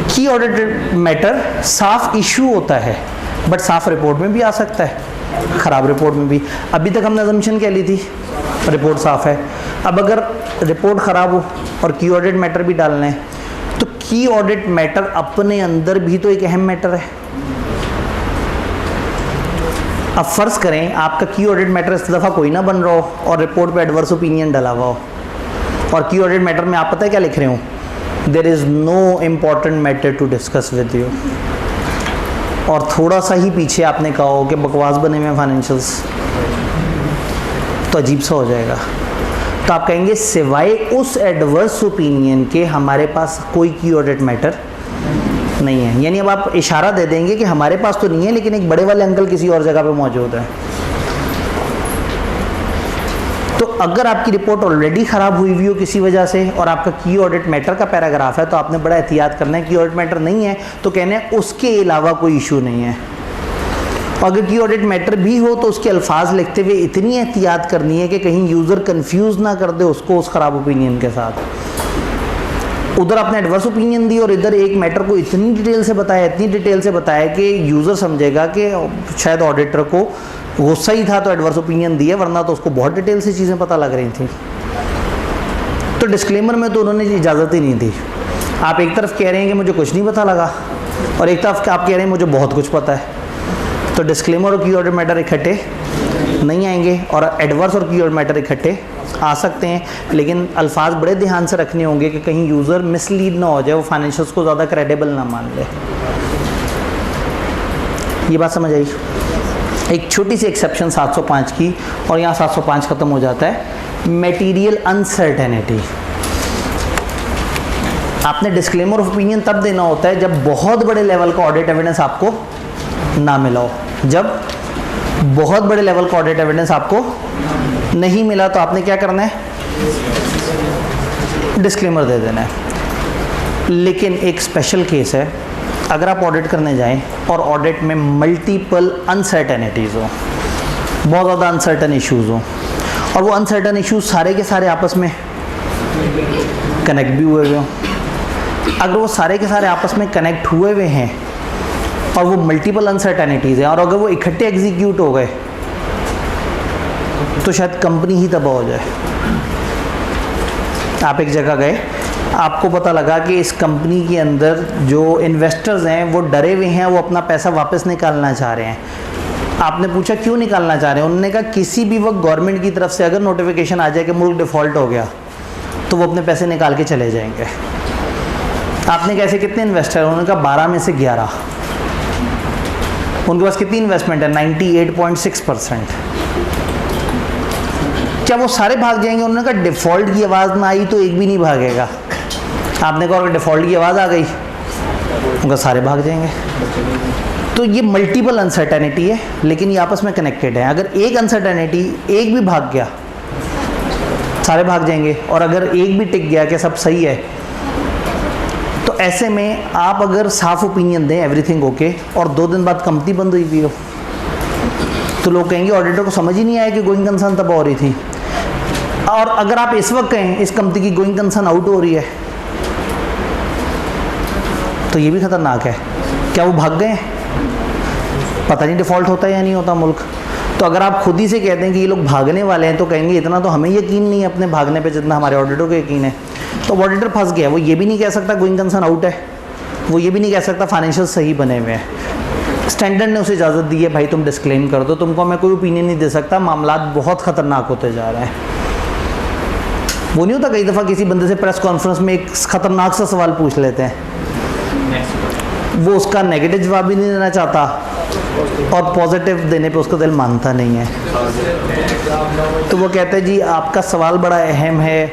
की ऑडिट मैटर साफ इशू होता है बट साफ रिपोर्ट में भी आ सकता है, ख़राब रिपोर्ट में भी। अभी तक हमने अजम्पशन क्या ली थी? रिपोर्ट साफ है। अब अगर रिपोर्ट ख़राब हो और की ऑडिट मैटर भी डालना है तो की ऑडिट मैटर अपने अंदर भी तो एक अहम मैटर है। अब फ़र्ज़ करें आपका की ऑडिट मैटर इस दफ़ा कोई ना बन रहा हो और रिपोर्ट पे एडवर्स ओपिनियन डला हुआ हो, और की ऑडिट मैटर में आप पता है क्या लिख रहे हो? There is no important matter to discuss with you, और थोड़ा सा ही पीछे आपने कहा हो कि बकवास बने हुए फाइनेंशियल्स, तो अजीब सा हो जाएगा। तो आप कहेंगे सिवाय उस एडवर्स ओपिनियन के हमारे पास कोई की ऑडिट मैटर नहीं है। यानी अब आप इशारा दे देंगे कि हमारे पास तो नहीं है लेकिन एक बड़े वाले अंकल किसी और जगह पे मौजूद है। तो अगर आपकी रिपोर्ट ऑलरेडी ख़राब हुई हुई हो किसी वजह से और आपका की ऑडिट मैटर का पैराग्राफ है तो आपने बड़ा एहतियात करना है। की ऑडिट मैटर नहीं है तो कहना है उसके अलावा कोई इशू नहीं है। अगर की ऑडिट मैटर भी हो तो उसके अल्फाज लिखते हुए इतनी एहतियात करनी है कि कहीं यूज़र कंफ्यूज ना कर दे उसको उस ख़राब ओपिनियन के साथ। उधर आपने एडवर्स ओपिनियन दी और इधर एक मैटर को इतनी डिटेल से बताया कि यूज़र समझेगा कि शायद ऑडिटर को गुस्सा ही था तो एडवर्स ओपिनियन दिया, वरना तो उसको बहुत डिटेल से चीज़ें पता लग रही थी। तो डिस्क्लेमर में तो उन्होंने इजाज़त ही नहीं दी। आप एक तरफ कह रहे हैं कि मुझे कुछ नहीं पता लगा और एक तरफ आप कह रहे हैं मुझे बहुत कुछ पता है। तो डिस्क्लेमर और की ऑडिट मैटर इकट्ठे नहीं आएंगे और एडवर्स और की ऑडिट मैटर इकट्ठे आ सकते हैं, लेकिन अल्फाज बड़े ध्यान से रखने होंगे कि कहीं यूज़र मिसलीड ना हो जाए, वो फाइनेंशियल्स को ज़्यादा क्रेडिबल ना मान ले। ये बात समझ आई? एक छोटी सी एक्सेप्शन 705 की और यहाँ 705 ख़त्म हो जाता है। Material uncertainty. आपने डिस्क्लेमर ऑफ ओपिनियन तब देना होता है जब बहुत बड़े लेवल का ऑडिट एविडेंस आपको ना मिला हो। जब बहुत बड़े लेवल का ऑडिट एविडेंस आपको नहीं मिला तो आपने क्या करना है, डिस्क्लेमर दे देना है। लेकिन एक स्पेशल केस है, अगर आप ऑडिट करने जाएं और ऑडिट में मल्टीपल अनसर्टेनिटीज़ हो, बहुत ज़्यादा अनसर्टन इश्यूज़ हो, और वो अनसर्टन इश्यूज सारे के सारे आपस में कनेक्ट भी हुए हुए हों, अगर वो सारे के सारे आपस में कनेक्ट हुए हुए हैं और वो मल्टीपल अनसर्टेनिटीज़ हैं, और अगर वो इकट्ठे एग्जीक्यूट हो गए तो शायद कंपनी ही तबाह हो जाए। आप एक जगह गए, आपको पता लगा कि इस कंपनी के अंदर जो इन्वेस्टर्स हैं वो डरे हुए हैं, वो अपना पैसा वापस निकालना चाह रहे हैं। आपने पूछा क्यों निकालना चाह रहे हैं, उन्होंने कहा किसी भी वक्त गवर्नमेंट की तरफ से अगर नोटिफिकेशन आ जाए कि मुल्क डिफ़ॉल्ट हो गया तो वो अपने पैसे निकाल के चले जाएंगे। आपने कैसे कितने इन्वेस्टर हैं, उन्होंने कहा 12 में से 11। उनके पास कितनी इन्वेस्टमेंट है, 98.6%। क्या वो सारे भाग जाएंगे? उन्होंने कहा डिफ़ॉल्ट की आवाज़ ना आई तो एक भी नहीं भागेगा। आपने कहा अगर डिफ़ॉल्ट की आवाज़ आ गई उनका सारे भाग जाएंगे। तो ये मल्टीपल अनसर्टेनिटी है, लेकिन ये आपस में कनेक्टेड है। अगर एक अनसर्टेनिटी एक भी भाग गया सारे भाग जाएंगे, और अगर एक भी टिक गया कि सब सही है, तो ऐसे में आप अगर साफ ओपिनियन दें एवरीथिंग ओके और 2 दिन बाद कंपनी बंद हुई भी हो तो लोग कहेंगे ऑडिटर को समझ ही नहीं आया कि गोइंग कंसर्न तब हो रही थी। और अगर आप इस वक्त कहें इस कंपनी की गोइंग कंसर्न आउट हो रही है तो ये भी खतरनाक है। क्या वो भाग गए? पता नहीं डिफ़ॉल्ट होता है या नहीं होता मुल्क। तो अगर आप खुद ही से कहते हैं कि ये लोग भागने वाले हैं तो कहेंगे इतना तो हमें यकीन नहीं है अपने भागने पे जितना हमारे ऑडिटर को यकीन है। तो ऑडिटर फंस गया। वो ये भी नहीं कह सकता गोइंग कंसर्न आउट है, वो ये भी नहीं कह सकता फाइनेंशियल सही बने हुए हैं। स्टैंडर्ड ने उसे इजाज़त दी है भाई तुम डिस्क्लेम कर दो, तुमको मैं कोई ओपिनियन नहीं दे सकता, मामला बहुत ख़तरनाक होते जा रहे हैं। वो नहीं होता कई दफ़ा किसी बंदे से प्रेस कॉन्फ्रेंस में एक ख़तरनाक सा सवाल पूछ लेते हैं, वो उसका नेगेटिव जवाब भी नहीं देना चाहता और पॉजिटिव देने पे उसका दिल मानता नहीं है। तो वो कहते हैं जी आपका सवाल बड़ा अहम है,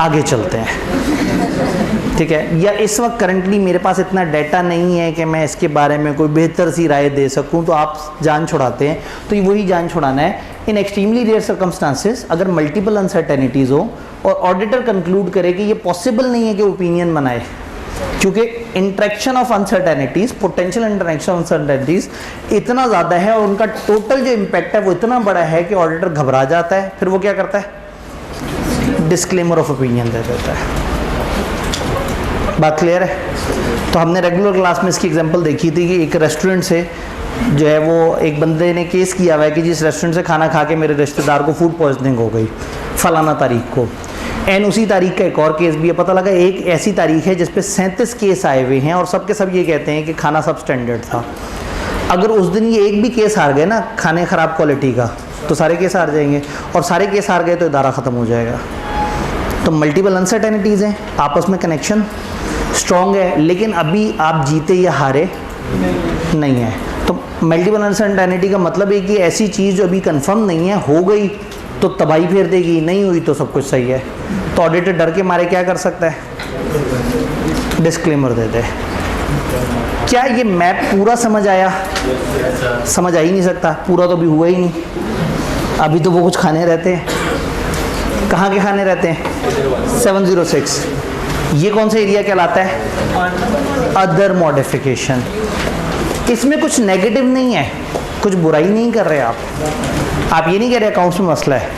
आगे चलते हैं, ठीक है। या इस वक्त करंटली मेरे पास इतना डाटा नहीं है कि मैं इसके बारे में कोई बेहतर सी राय दे सकूं, तो आप जान छुड़ाते हैं। तो ये वही जान छुड़ाना है। इन एक्सट्रीमली रेयर सर्कमस्टांसेस अगर मल्टीपल अनसर्टेनिटीज़ हो और ऑडिटर कंक्लूड करे कि ये पॉसिबल नहीं है कि ओपिनियन बनाए, क्योंकि interaction of uncertainties, potential interaction of uncertainties इतना ज़्यादा है और उनका टोटल जो इम्पैक्ट है वो इतना बड़ा है कि ऑडिटर घबरा जाता है। फिर वो क्या करता है, डिस्क्लेमर ऑफ ओपिनियन दे देता है। बात क्लियर है? तो हमने रेगुलर क्लास में इसकी एग्जांपल देखी थी कि एक रेस्टोरेंट से जो है वो एक बंदे ने केस किया हुआ है कि जिस रेस्टोरेंट से खाना खा के मेरे रिश्तेदार को फूड पॉइजनिंग हो गई फलाना तारीख को। एंड उसी तारीख का एक और केस भी है। पता लगा एक ऐसी तारीख है जिस पे 37 केस आए हुए हैं और सब के सब ये कहते हैं कि खाना सब स्टैंडर्ड था। अगर उस दिन ये एक भी केस हार गए ना खाने ख़राब क्वालिटी का, तो सारे केस हार जाएंगे, और सारे केस हार गए तो इदारा ख़त्म हो जाएगा। तो मल्टीपल अनसर्टेनिटीज़ हैं, आपस में कनेक्शन स्ट्रॉन्ग है, लेकिन अभी आप जीते या हारे नहीं है। तो मल्टीपल अनसर्टेनिटी का मतलब है कि ऐसी चीज़ जो अभी कंफर्म नहीं है, हो गई तो तबाही फेर देगी, नहीं हुई तो सब कुछ सही है। तो ऑडिटर डर के मारे क्या कर सकता है, डिस्क्लेमर दे दे। क्या ये मैप पूरा समझ आया? समझ आ ही नहीं सकता, पूरा तो अभी हुआ ही नहीं। अभी तो वो कुछ खाने रहते हैं। कहाँ के खाने रहते हैं? 706। ये कौन सा एरिया कहलाता है? Other modification. इसमें कुछ नेगेटिव नहीं है, कुछ बुराई नहीं कर रहे आप ये नहीं कह रहे अकाउंट्स में मसला है,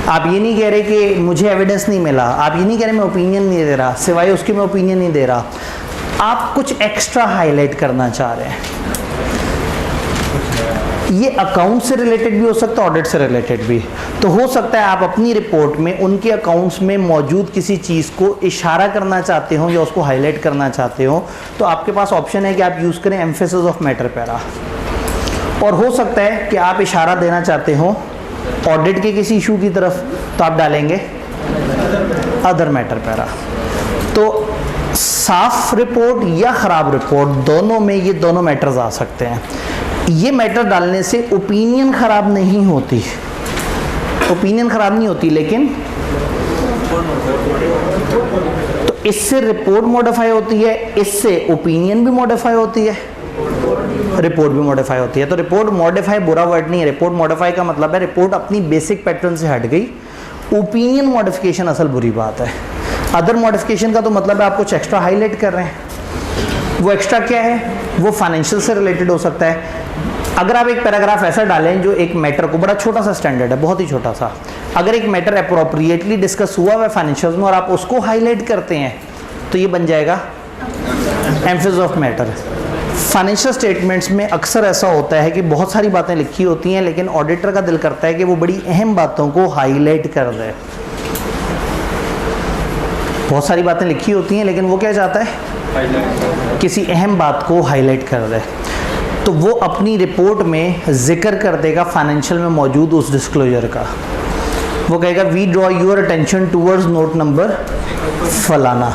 आप ये नहीं कह रहे कि मुझे एविडेंस नहीं मिला, आप ये नहीं कह रहे मैं ओपिनियन नहीं दे रहा, सिवाय उसके मैं ओपिनियन नहीं दे रहा। आप कुछ एक्स्ट्रा हाईलाइट करना चाह रहे हैं। ये अकाउंट से रिलेटेड भी हो सकता है, ऑडिट से रिलेटेड भी। तो हो सकता है आप अपनी रिपोर्ट में उनके अकाउंट्स में मौजूद किसी चीज़ को इशारा करना चाहते हो या उसको हाईलाइट करना चाहते हो, तो आपके पास ऑप्शन है कि आप यूज़ करें एम्फेसिस ऑफ मैटर पैरा। और हो सकता है कि आप इशारा देना चाहते हो ऑडिट के किसी इशू की तरफ, तो आप डालेंगे अदर मैटर पैरा। तो साफ रिपोर्ट या ख़राब रिपोर्ट, दोनों में ये दोनों मैटर्स आ सकते हैं। ये मैटर डालने से ओपिनियन ख़राब नहीं होती, ओपिनियन ख़राब नहीं होती, लेकिन तो इससे रिपोर्ट मॉडिफाई होती है, इससे ओपिनियन भी मॉडिफाई होती है। रिपोर्ट भी मॉडिफाई होती है। तो रिपोर्ट मॉडिफाई बुरा वर्ड नहीं है, रिपोर्ट मॉडिफाई का मतलब है रिपोर्ट अपनी बेसिक पैटर्न से हट गई। ओपिनियन मॉडिफिकेशन असल बुरी बात है। अदर मॉडिफिकेशन का तो मतलब है आप कुछ एक्स्ट्रा हाईलाइट कर रहे हैं। वो एक्स्ट्रा क्या है? वो फाइनेंशियल से रिलेटेड हो सकता है। अगर आप एक पैराग्राफ ऐसा डालें जो एक मैटर को, बड़ा छोटा सा स्टैंडर्ड है, बहुत ही छोटा सा, अगर एक मैटर अप्रोप्रिएटली डिस्कस हुआ है फाइनेंशियल में और आप उसको हाईलाइट करते हैं तो ये बन जाएगा emphasis of matter. Financial statements में अक्सर ऐसा होता है कि बहुत सारी बातें लिखी होती हैं लेकिन ऑडिटर का दिल करता है कि वो बड़ी अहम बातों को हाईलाइट कर दे। बहुत सारी बातें लिखी होती हैं लेकिन वो क्या चाहता है? किसी अहम बात को हाईलाइट कर दे। तो वो अपनी रिपोर्ट में जिक्र कर देगा फाइनेंशियल में मौजूद उस डिस्क्लोजर का। वो कहेगा we draw your attention towards note number फलाना।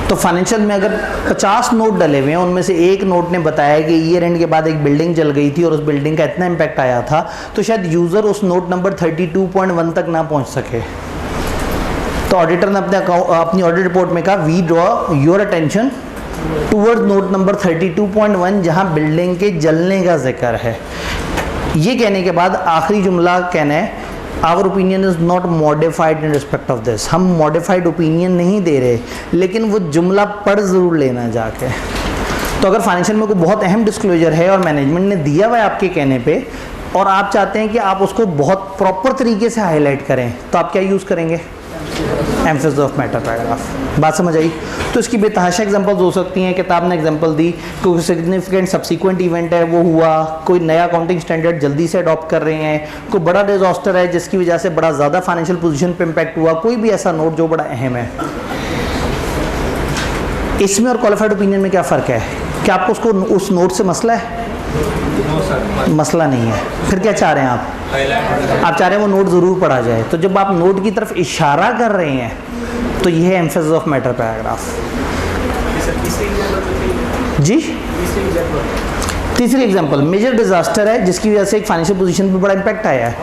तो फाइनेंशियल में अगर 50 नोट डले हुए हैं, उनमें से एक नोट ने बताया कि ईयर एंड के बाद एक बिल्डिंग जल गई थी और उस बिल्डिंग का इतना इम्पैक्ट आया था, तो शायद यूज़र उस नोट नंबर 32.1 तक ना पहुंच सके। तो ऑडिटर ने अपनी ऑडिट रिपोर्ट में कहा we draw your attention toward note number 32.1 जहां बिल्डिंग के जलने का जिक्र है। ये कहने के बाद आखिरी जुमला कहना है our opinion is not modified in respect of this. हम मॉडिफाइड ओपिनियन नहीं दे रहे, लेकिन वो जुमला पढ़ ज़रूर लेना जाके। तो अगर फाइनेंशियल में कोई बहुत अहम डिस्क्लोजर है और मैनेजमेंट ने दिया हुआ है आपके कहने पे और आप चाहते हैं कि आप उसको बहुत प्रॉपर तरीके से हाईलाइट करें, तो आप क्या यूज़ करेंगे? Emphasis of matter paragraph. बात समझ आई? तो इसकी बेतहाशा एग्जांपल्स हो सकती हैं। किताब ने एग्जांपल दी, कोई सिग्निफिकेंट सब्सिक्वेंट इवेंट है वो हुआ, कोई नया अकाउंटिंग स्टैंडर्ड जल्दी से अडॉप्ट कर रहे हैं, कोई बड़ा डिजास्टर है जिसकी वजह से बड़ा ज़्यादा फाइनेंशियल पोजीशन पे इम्पैक्ट हुआ, कोई भी ऐसा नोट जो बड़ा अहम है। इसमें और क्वालिफाइड ओपिनियन में क्या फ़र्क है? क्या आपको उसको उस नोट से मसला है? मसला नहीं है। फिर क्या चाह रहे हैं आप? आप चाह रहे हैं वो नोट ज़रूर पढ़ा जाए। तो जब आप नोट की तरफ इशारा कर रहे हैं तो ये है एम्फेसिस ऑफ मैटर पैराग्राफ। जी, तीसरी एग्जांपल मेजर डिजास्टर है जिसकी वजह से एक फाइनेंशियल पोजीशन पे बड़ा इम्पैक्ट आया है।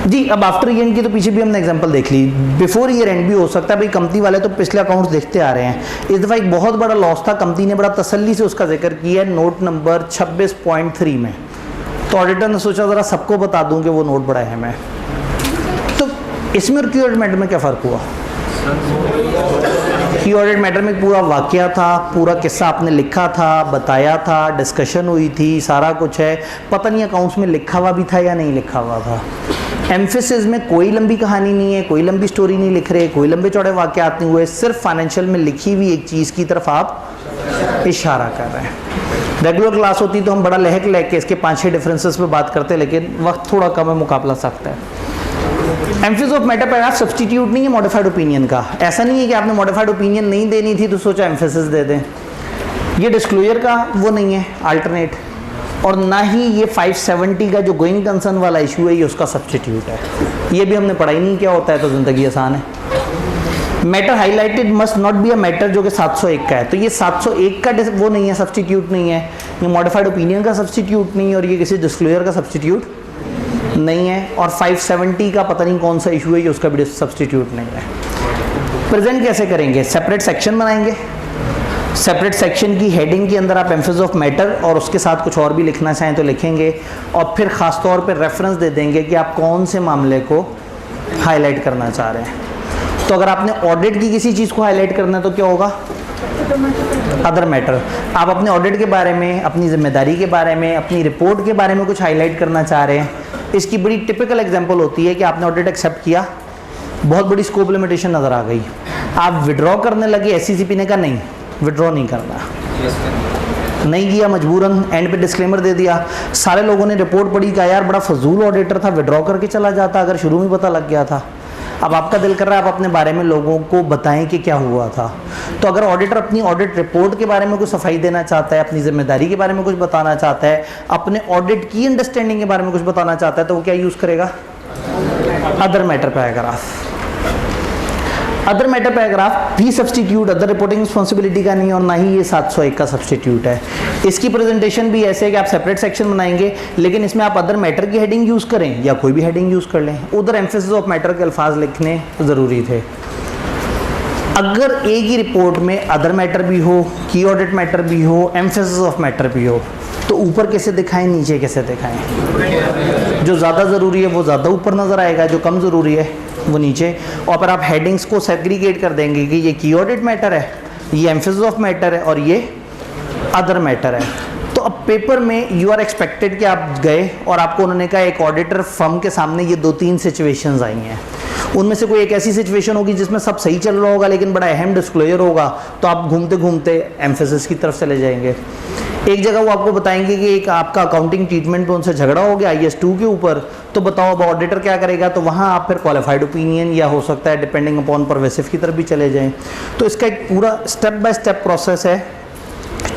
जी, अब आफ्टर ईयर एंड की तो पीछे भी हमने एग्जांपल देख ली, बिफोर ईयर एंड भी हो सकता है। भाई कंपनी वाले तो पिछले अकाउंट्स देखते आ रहे हैं। इस दफ़ा एक बहुत बड़ा लॉस था, कंपनी ने बड़ा तसल्ली से उसका जिक्र किया है नोट नंबर 26.3 में। तो ऑडिटर ने सोचा ज़रा सबको बता दूं कि वो नोट बड़ा अहम है। तो इसमें और की ऑडिट मैटर में क्या फ़र्क हुआ? की ऑडिट मैटर में पूरा वाकया था, पूरा किस्सा आपने लिखा था, बताया था, डिस्कशन हुई थी, सारा कुछ है। पता नहीं अकाउंट्स में लिखा हुआ भी था या नहीं लिखा हुआ था। एम्फेसिस में कोई लंबी कहानी नहीं है, कोई लंबी स्टोरी नहीं लिख रहे, कोई लंबे चौड़े वाकयात नहीं हुए, सिर्फ फाइनेंशियल में लिखी हुई एक चीज़ की तरफ आप इशारा कर रहे हैं। रेगुलर क्लास होती तो हम बड़ा लहक के इसके 5-6 डिफरेंसेस पे बात करते, लेकिन वक्त थोड़ा कम है, मुकाबला सख्त है। Emphasis of matter paragraph substitute नहीं है मॉडिफाइड ओपिनियन का। ऐसा नहीं है कि आपने मॉडिफाइड ओपिनियन नहीं देनी थी तो सोचा एम्फेसिस दे दें। ये डिस्क्लोजर का वो नहीं है अल्टरनेट, और ना ही ये 570 का जो गोइंग कंसर्न वाला इशू है ये उसका सब्स्टिट्यूट है। ये भी हमने पढ़ा ही नहीं क्या होता है, तो ज़िंदगी आसान है। Matter highlighted must not be a matter जो कि 701 का है, तो ये 701 का वो नहीं है, सब्स्टिट्यूट नहीं है। ये मॉडिफाइड ओपिनियन का सब्स्टिट्यूट नहीं है और ये किसी डिस्क्लोजर का सब्स्टिट्यूट नहीं है। और 570 का पता नहीं कौन सा इशू है, ये उसका भी सब्स्टिट्यूट नहीं है। प्रेजेंट कैसे करेंगे? सेपरेट सेक्शन बनाएंगे। सेपरेट सेक्शन की हेडिंग के अंदर आप एम्फेसिस ऑफ मैटर और उसके साथ कुछ और भी लिखना चाहें तो लिखेंगे, और फिर ख़ास तौर पे रेफरेंस दे देंगे कि आप कौन से मामले को हाईलाइट करना चाह रहे हैं। तो अगर आपने ऑडिट की किसी चीज़ को हाईलाइट करना है तो क्या होगा? Other matter. आप अपने ऑडिट के बारे में, अपनी जिम्मेदारी के बारे में, अपनी रिपोर्ट के बारे में कुछ हाईलाइट करना चाह रहे हैं। इसकी बड़ी टिपिकल एग्जांपल होती है कि आपने ऑडिट एक्सेप्ट किया, बहुत बड़ी स्कोप लिमिटेशन नज़र आ गई, आप विड्रॉ करने लगे, SCCP ने कहा नहीं विड्रॉ नहीं करना, नहीं किया मजबूरन, एंड पे डिस्क्लेमर दे दिया। सारे लोगों ने रिपोर्ट पढ़ी, कहा यार बड़ा फजूल ऑडिटर था, विड्रॉ करके चला जाता अगर शुरू में पता लग गया था। अब आपका दिल कर रहा है आप अपने बारे में लोगों को बताएं कि क्या हुआ था। तो अगर ऑडिटर अपनी ऑडिट रिपोर्ट के बारे में कुछ सफाई देना चाहता है, अपनी जिम्मेदारी के बारे में कुछ बताना चाहता है, अपने ऑडिट की अंडरस्टैंडिंग के बारे में कुछ बताना चाहता है, तो वो क्या यूज़ करेगा? Other matter paragraph. Other matter paragraph भी सब्स्टिट्यूट अदर रिपोर्टिंग रिस्पॉन्सिबिलिटी का नहीं है और ना ही ये 701 का सब्स्टिट्यूट है। इसकी प्रेजेंटेशन भी ऐसे है कि आप सेपरेट सेक्शन बनाएंगे, लेकिन इसमें आप अदर मैटर की हेडिंग यूज़ करें या कोई भी हेडिंग यूज़ कर लें, उधर एम्फेसिस ऑफ मैटर के अल्फाज लिखने ज़रूरी थे। अगर एक ही रिपोर्ट में अदर मैटर भी हो, की ऑडिट मैटर भी हो, एम्फेसिस ऑफ मैटर भी हो, तो ऊपर कैसे दिखाएं, नीचे कैसे दिखाएं। जो ज़्यादा ज़रूरी है वो ज़्यादा ऊपर नज़र आएगा, जो कम ज़रूरी है वो नीचे। और फिर आप हेडिंग्स को सेग्रीगेट कर देंगे कि ये कीवर्डेड मैटर है, ये एम्फेसिस ऑफ मैटर है और ये अदर मैटर है। तो अब पेपर में यू आर एक्सपेक्टेड कि आप गए और आपको उन्होंने कहा एक ऑडिटर फर्म के सामने ये 2-3 सिचुएशंस आई हैं, उनमें से कोई एक ऐसी सिचुएशन होगी जिसमें सब सही चल रहा होगा लेकिन बड़ा अहम डिस्क्लोजर होगा, तो आप घूमते घूमते एम्फेसिस की तरफ चले जाएंगे। एक जगह वो आपको बताएंगे कि एक आपका अकाउंटिंग ट्रीटमेंट पे उनसे झगड़ा हो गया IS2 के ऊपर, तो बताओ अब ऑडिटर क्या करेगा, तो वहाँ आप फिर क्वालिफाइड ओपिनियन या हो सकता है डिपेंडिंग अपॉन परवेसिव की तरफ भी चले जाएं। तो इसका एक पूरा स्टेप बाय स्टेप प्रोसेस है।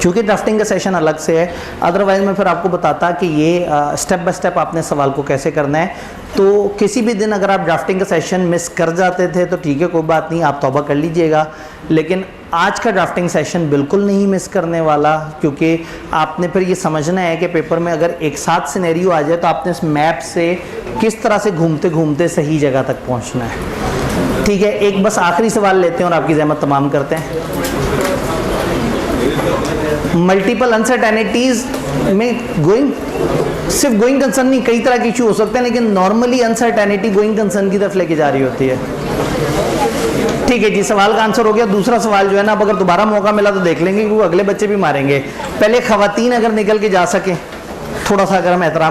चूँकि ड्राफ्टिंग का सेशन अलग से है, अदरवाइज मैं फिर आपको बताता कि ये स्टेप बाय स्टेप आपने सवाल को कैसे करना है। तो किसी भी दिन अगर आप ड्राफ्टिंग का सेशन मिस कर जाते थे तो ठीक है, कोई बात नहीं, आप तौबा कर लीजिएगा, लेकिन आज का ड्राफ्टिंग सेशन बिल्कुल नहीं मिस करने वाला, क्योंकि आपने फिर ये समझना है कि पेपर में अगर एक साथ सिनेरियो आ जाए तो आपने इस मैप से किस तरह से घूमते घूमते सही जगह तक पहुँचना है। ठीक है, एक बस आखिरी सवाल लेते हैं और आपकी ज़हमत तमाम करते हैं। मल्टीपल अनसर्टेनिटीज में सिर्फ गोइंग कंसर्न नहीं, कई तरह के इशू हो सकते हैं, लेकिन नॉर्मली अनसर्टेनिटी गोइंग कंसर्न की तरफ लेके जा रही होती है। ठीक है जी, सवाल का आंसर हो गया। दूसरा सवाल जो है ना, अब अगर दोबारा मौका मिला तो देख लेंगे, क्योंकि अगले बच्चे भी मारेंगे। पहले खवातीन अगर निकल के जा सके, थोड़ा सा अगर हम एहतराम